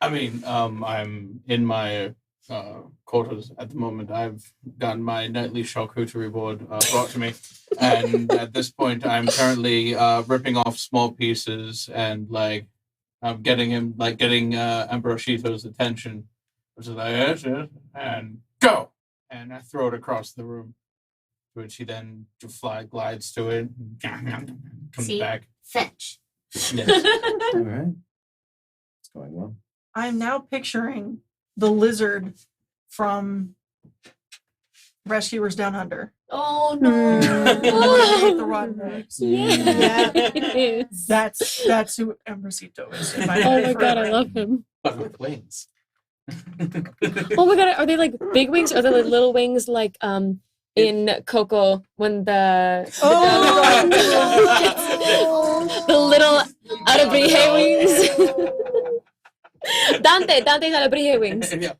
I mean, I'm in my quarters at the moment. I've gotten my nightly charcuterie board brought to me, and at this point, I'm currently ripping off small pieces and I'm getting Emperor Shito's attention, which is like yes, and go, and I throw it across the room, to which he then glides to it, and comes See? back. Fetch. Yes. All right. It's going well. I'm now picturing the lizard from Rescuers Down Under. Oh no. Underneath the rotten eggs. Yeah. That's who Ambrosito is. in Oh head my god, forever. I love him. But with wings. Oh my god, are they like big wings or are they like little wings like in Coco when the the little Arabrije wings. Dante's Arabrije wings. Yeah.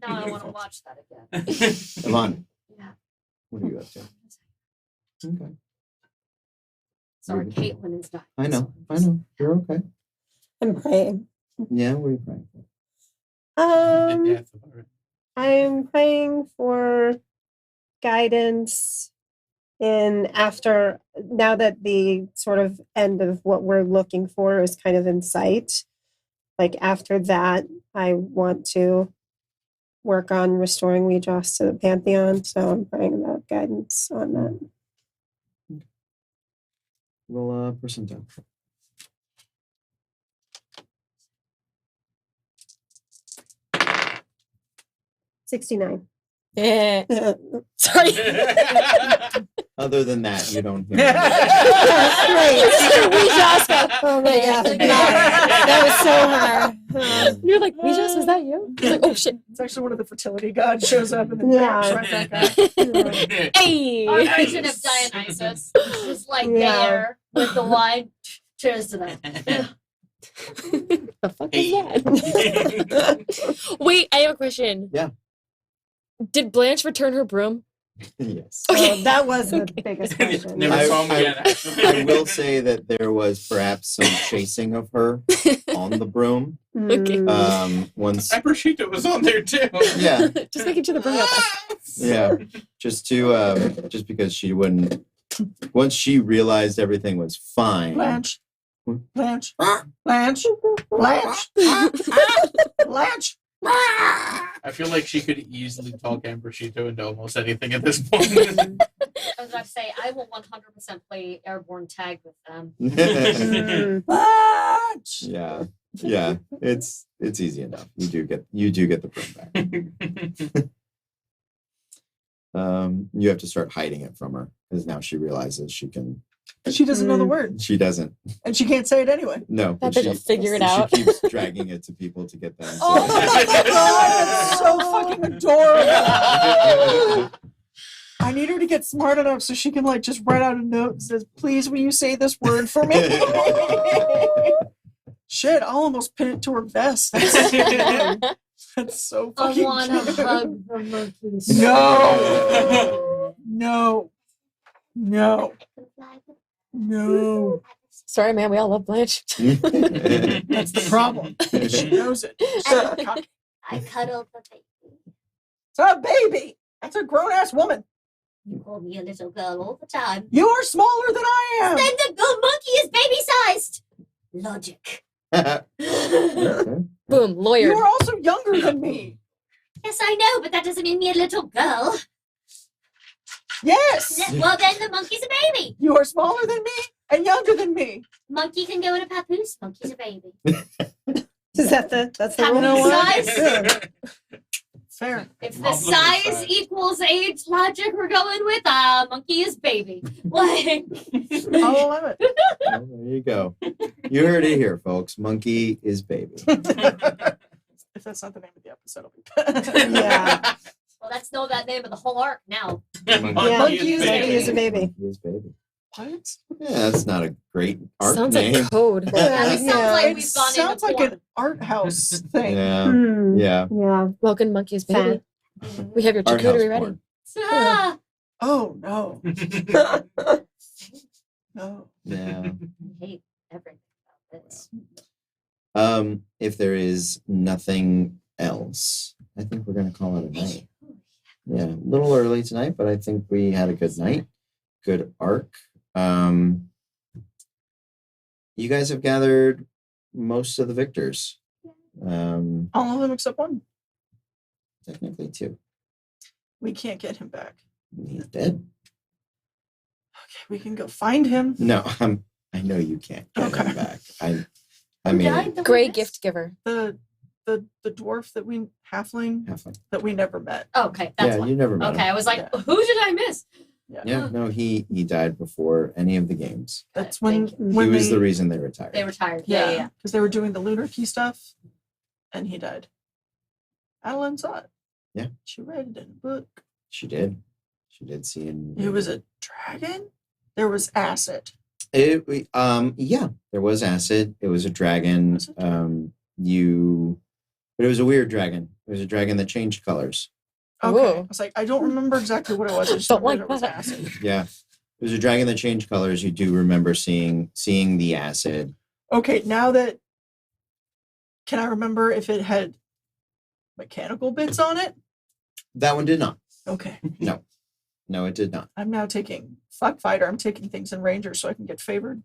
Now I want to watch that again. Yvonne, Yeah. what are you up to? Okay. Sorry, Caitlin is dying. I know. You're okay. I'm praying. Yeah, what are you praying for? Um, Yeah, I'm praying for guidance now that the sort of end of what we're looking for is kind of in sight. Like after that, I want to work on restoring Weejoss to the Pantheon. So I'm praying about guidance on that. Roll percentile. 69. Yeah. Sorry. Other than that, you don't hear. Oh my god. That was so hard. You're like, Weejoss, was that you? I was like, oh shit. It's actually one of the fertility gods shows up and then Yeah. right back up. Hey. Our version of Dionysus, just like Yeah. there with the wine. Cheers to that. The fuck is that? Wait, I have a question. Yeah. Did Blanche return her broom? Yes. Oh, that was the biggest question. Never saw him again. I will say that there was perhaps some chasing of her on the broom. Okay. Once, Emperor was on there too. yeah, Just making sure the broom got back. yeah, just because she wouldn't. Once she realized everything was fine. Blanche. Blanche. Blanche. Blanche. Blanche. I feel like she could easily talk Ambrosito into almost anything at this point. I was about to say, I will 100% play airborne tag with them. Mm. Blanche. Yeah. Yeah, it's easy enough. You do get the broom back. You have to start hiding it from her because now she realizes she can. She doesn't know the word, She doesn't. and she can't say it anyway. No, That but bitch will figure it out. She keeps dragging it to people to get them. Oh my god, it's so fucking adorable. I need her to get smart enough so she can like just write out a note that says, "Please, will you say this word for me?" Shit, I'll almost pin it to her vest. That's so I fucking want to cute. hug the monkeys. No. No. No. No. Sorry, man. We all love Blanche. That's the problem. She knows it. I cuddled the baby. It's a baby. That's a grown ass woman. You call me a little girl all the time. You are smaller than I am. Then the monkey is baby-sized. Logic. Boom, You lawyer. are also younger than me. Yes, I know, but that doesn't mean me a little girl. Yes. Well, then the monkey's a baby. You are smaller than me and younger than me. Monkey can go in a papoose. Monkey's a baby. Is that that's the Have rule? no what? size. Fair. If the Problem size size. equals age logic, we're going with monkey is baby. Like, I'll allow it. Well, there you go. You heard it here, folks. Monkey is baby. If that's not the name of the episode, I'll be Yeah. well, that's know that name of the whole arc now. Yeah, Monkey is Monkey is a baby. Monkey is baby. What? Yeah, that's not a great art Sounds name. like code. Yeah, it sounds like It we've gone sounds into like an art house thing. Yeah, Hmm. yeah. Yeah. Welcome, monkeys, baby. We have your Art house charcuterie ready. porn. Ah, Oh no. No. Yeah. I hate everything about this. If there is nothing else, I think we're gonna call it a night. Yeah, a little early tonight, but I think we had a good night. Good arc. You guys have gathered most of the victors. All of them except one. Technically two. We can't get him back. He's dead. Okay, we can go find him. No, I know you can't get Okay. him back. I Who mean, died? The Gray witness? gift giver. The dwarf that we halfling halfling. that we never met. Okay, that's Yeah, one. you never met Okay, him. I was like, Yeah. who did I miss? Yeah, no, he died before any of the games. That's Thank when you. when he was they, the reason they retired. They retired. Yeah, yeah. because they were doing the lunar key stuff, and he died. Adeline saw it. Yeah. She read it in a book. She did. She did see in. It was a dragon. There was acid. Yeah, there was acid. It was a dragon. Was it? But it was a weird dragon. It was a dragon that changed colors. Okay. Whoa. I was like, I don't remember exactly what it was. I just Don't remember like it was that. acid. Yeah, it was a dragon that changed colors. You do remember seeing the acid. Okay, now that can I remember if it had mechanical bits on it? That one did not. Okay. No, it did not. I'm now taking fuck fighter. I'm taking things in ranger so I can get favored.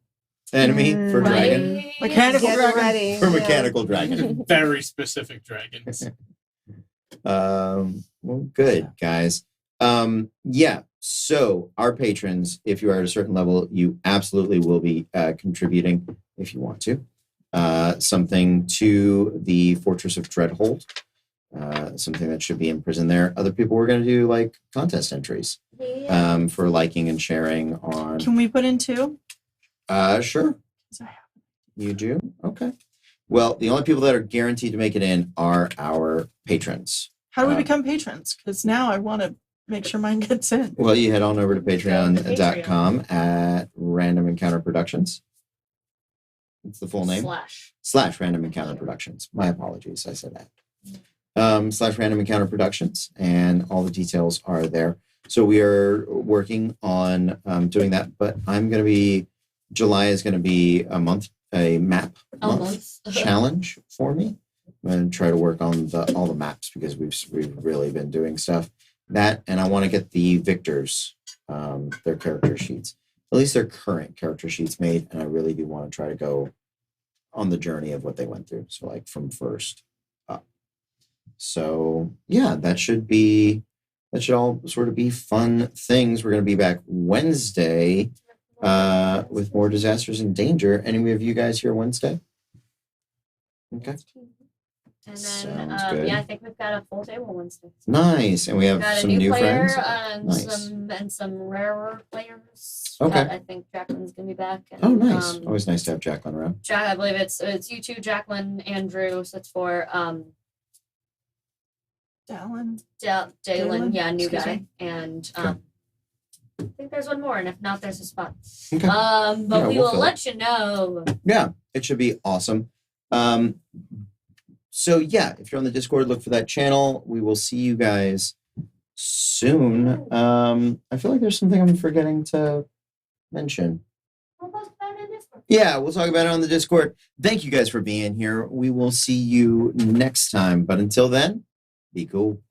Enemy for Mm. dragon. Right. Mechanical Get dragon. ready. For Yeah. mechanical dragon. Very specific dragons. Well, good guys. Yeah. So our patrons, if you are at a certain level, you absolutely will be contributing if you want to something to the Fortress of Dreadhold. Something that should be in prison there. Other people were going to do like contest entries Yeah. for liking and sharing on. Can we put in two? Sure. 'Cause I have- You do? Okay. Well, the only people that are guaranteed to make it in are our patrons. How do we Uh, become patrons? Because now I want to make sure mine gets in. Well, you head on over to Go to Patreon. patreon.com at Random Encounter Productions. It's the full name. / Random Encounter Productions. My apologies. I said that. / Random Encounter Productions. And all the details are there. So we are working on doing that. But July is going to be a map month challenge for me. I'm going to try to work on all the maps because we've really been doing stuff. That, and I want to get the victors, their character sheets, at least their current character sheets made. And I really do want to try to go on the journey of what they went through. So like from first up. So yeah, that should all sort of be fun things. We're going to be back Wednesday with more Disasters in Danger. Any of you guys here Wednesday? Okay. And then, Sounds good. yeah, I think we've got a full table Wednesday. Nice. And we have We've got a some new new player friends. and Nice. some rarer players. Okay. I think Jacqueline's gonna be back. And, Oh, nice. Always nice to have Jacqueline around. I believe it's you two, Jacqueline, Andrew. So it's for Dallin. Jalen, Jalen, yeah, new excuse guy, me. and Okay. I think there's one more, and if not, there's a spot. Okay. But Yeah, we we'll will fill it. let you know. Yeah, it should be awesome. So yeah, if you're on the Discord, look for that channel. We will see you guys soon. I feel like there's something I'm forgetting to mention. What about that in Discord? Yeah, we'll talk about it on the Discord. Thank you guys for being here. We will see you next time. But until then, be cool.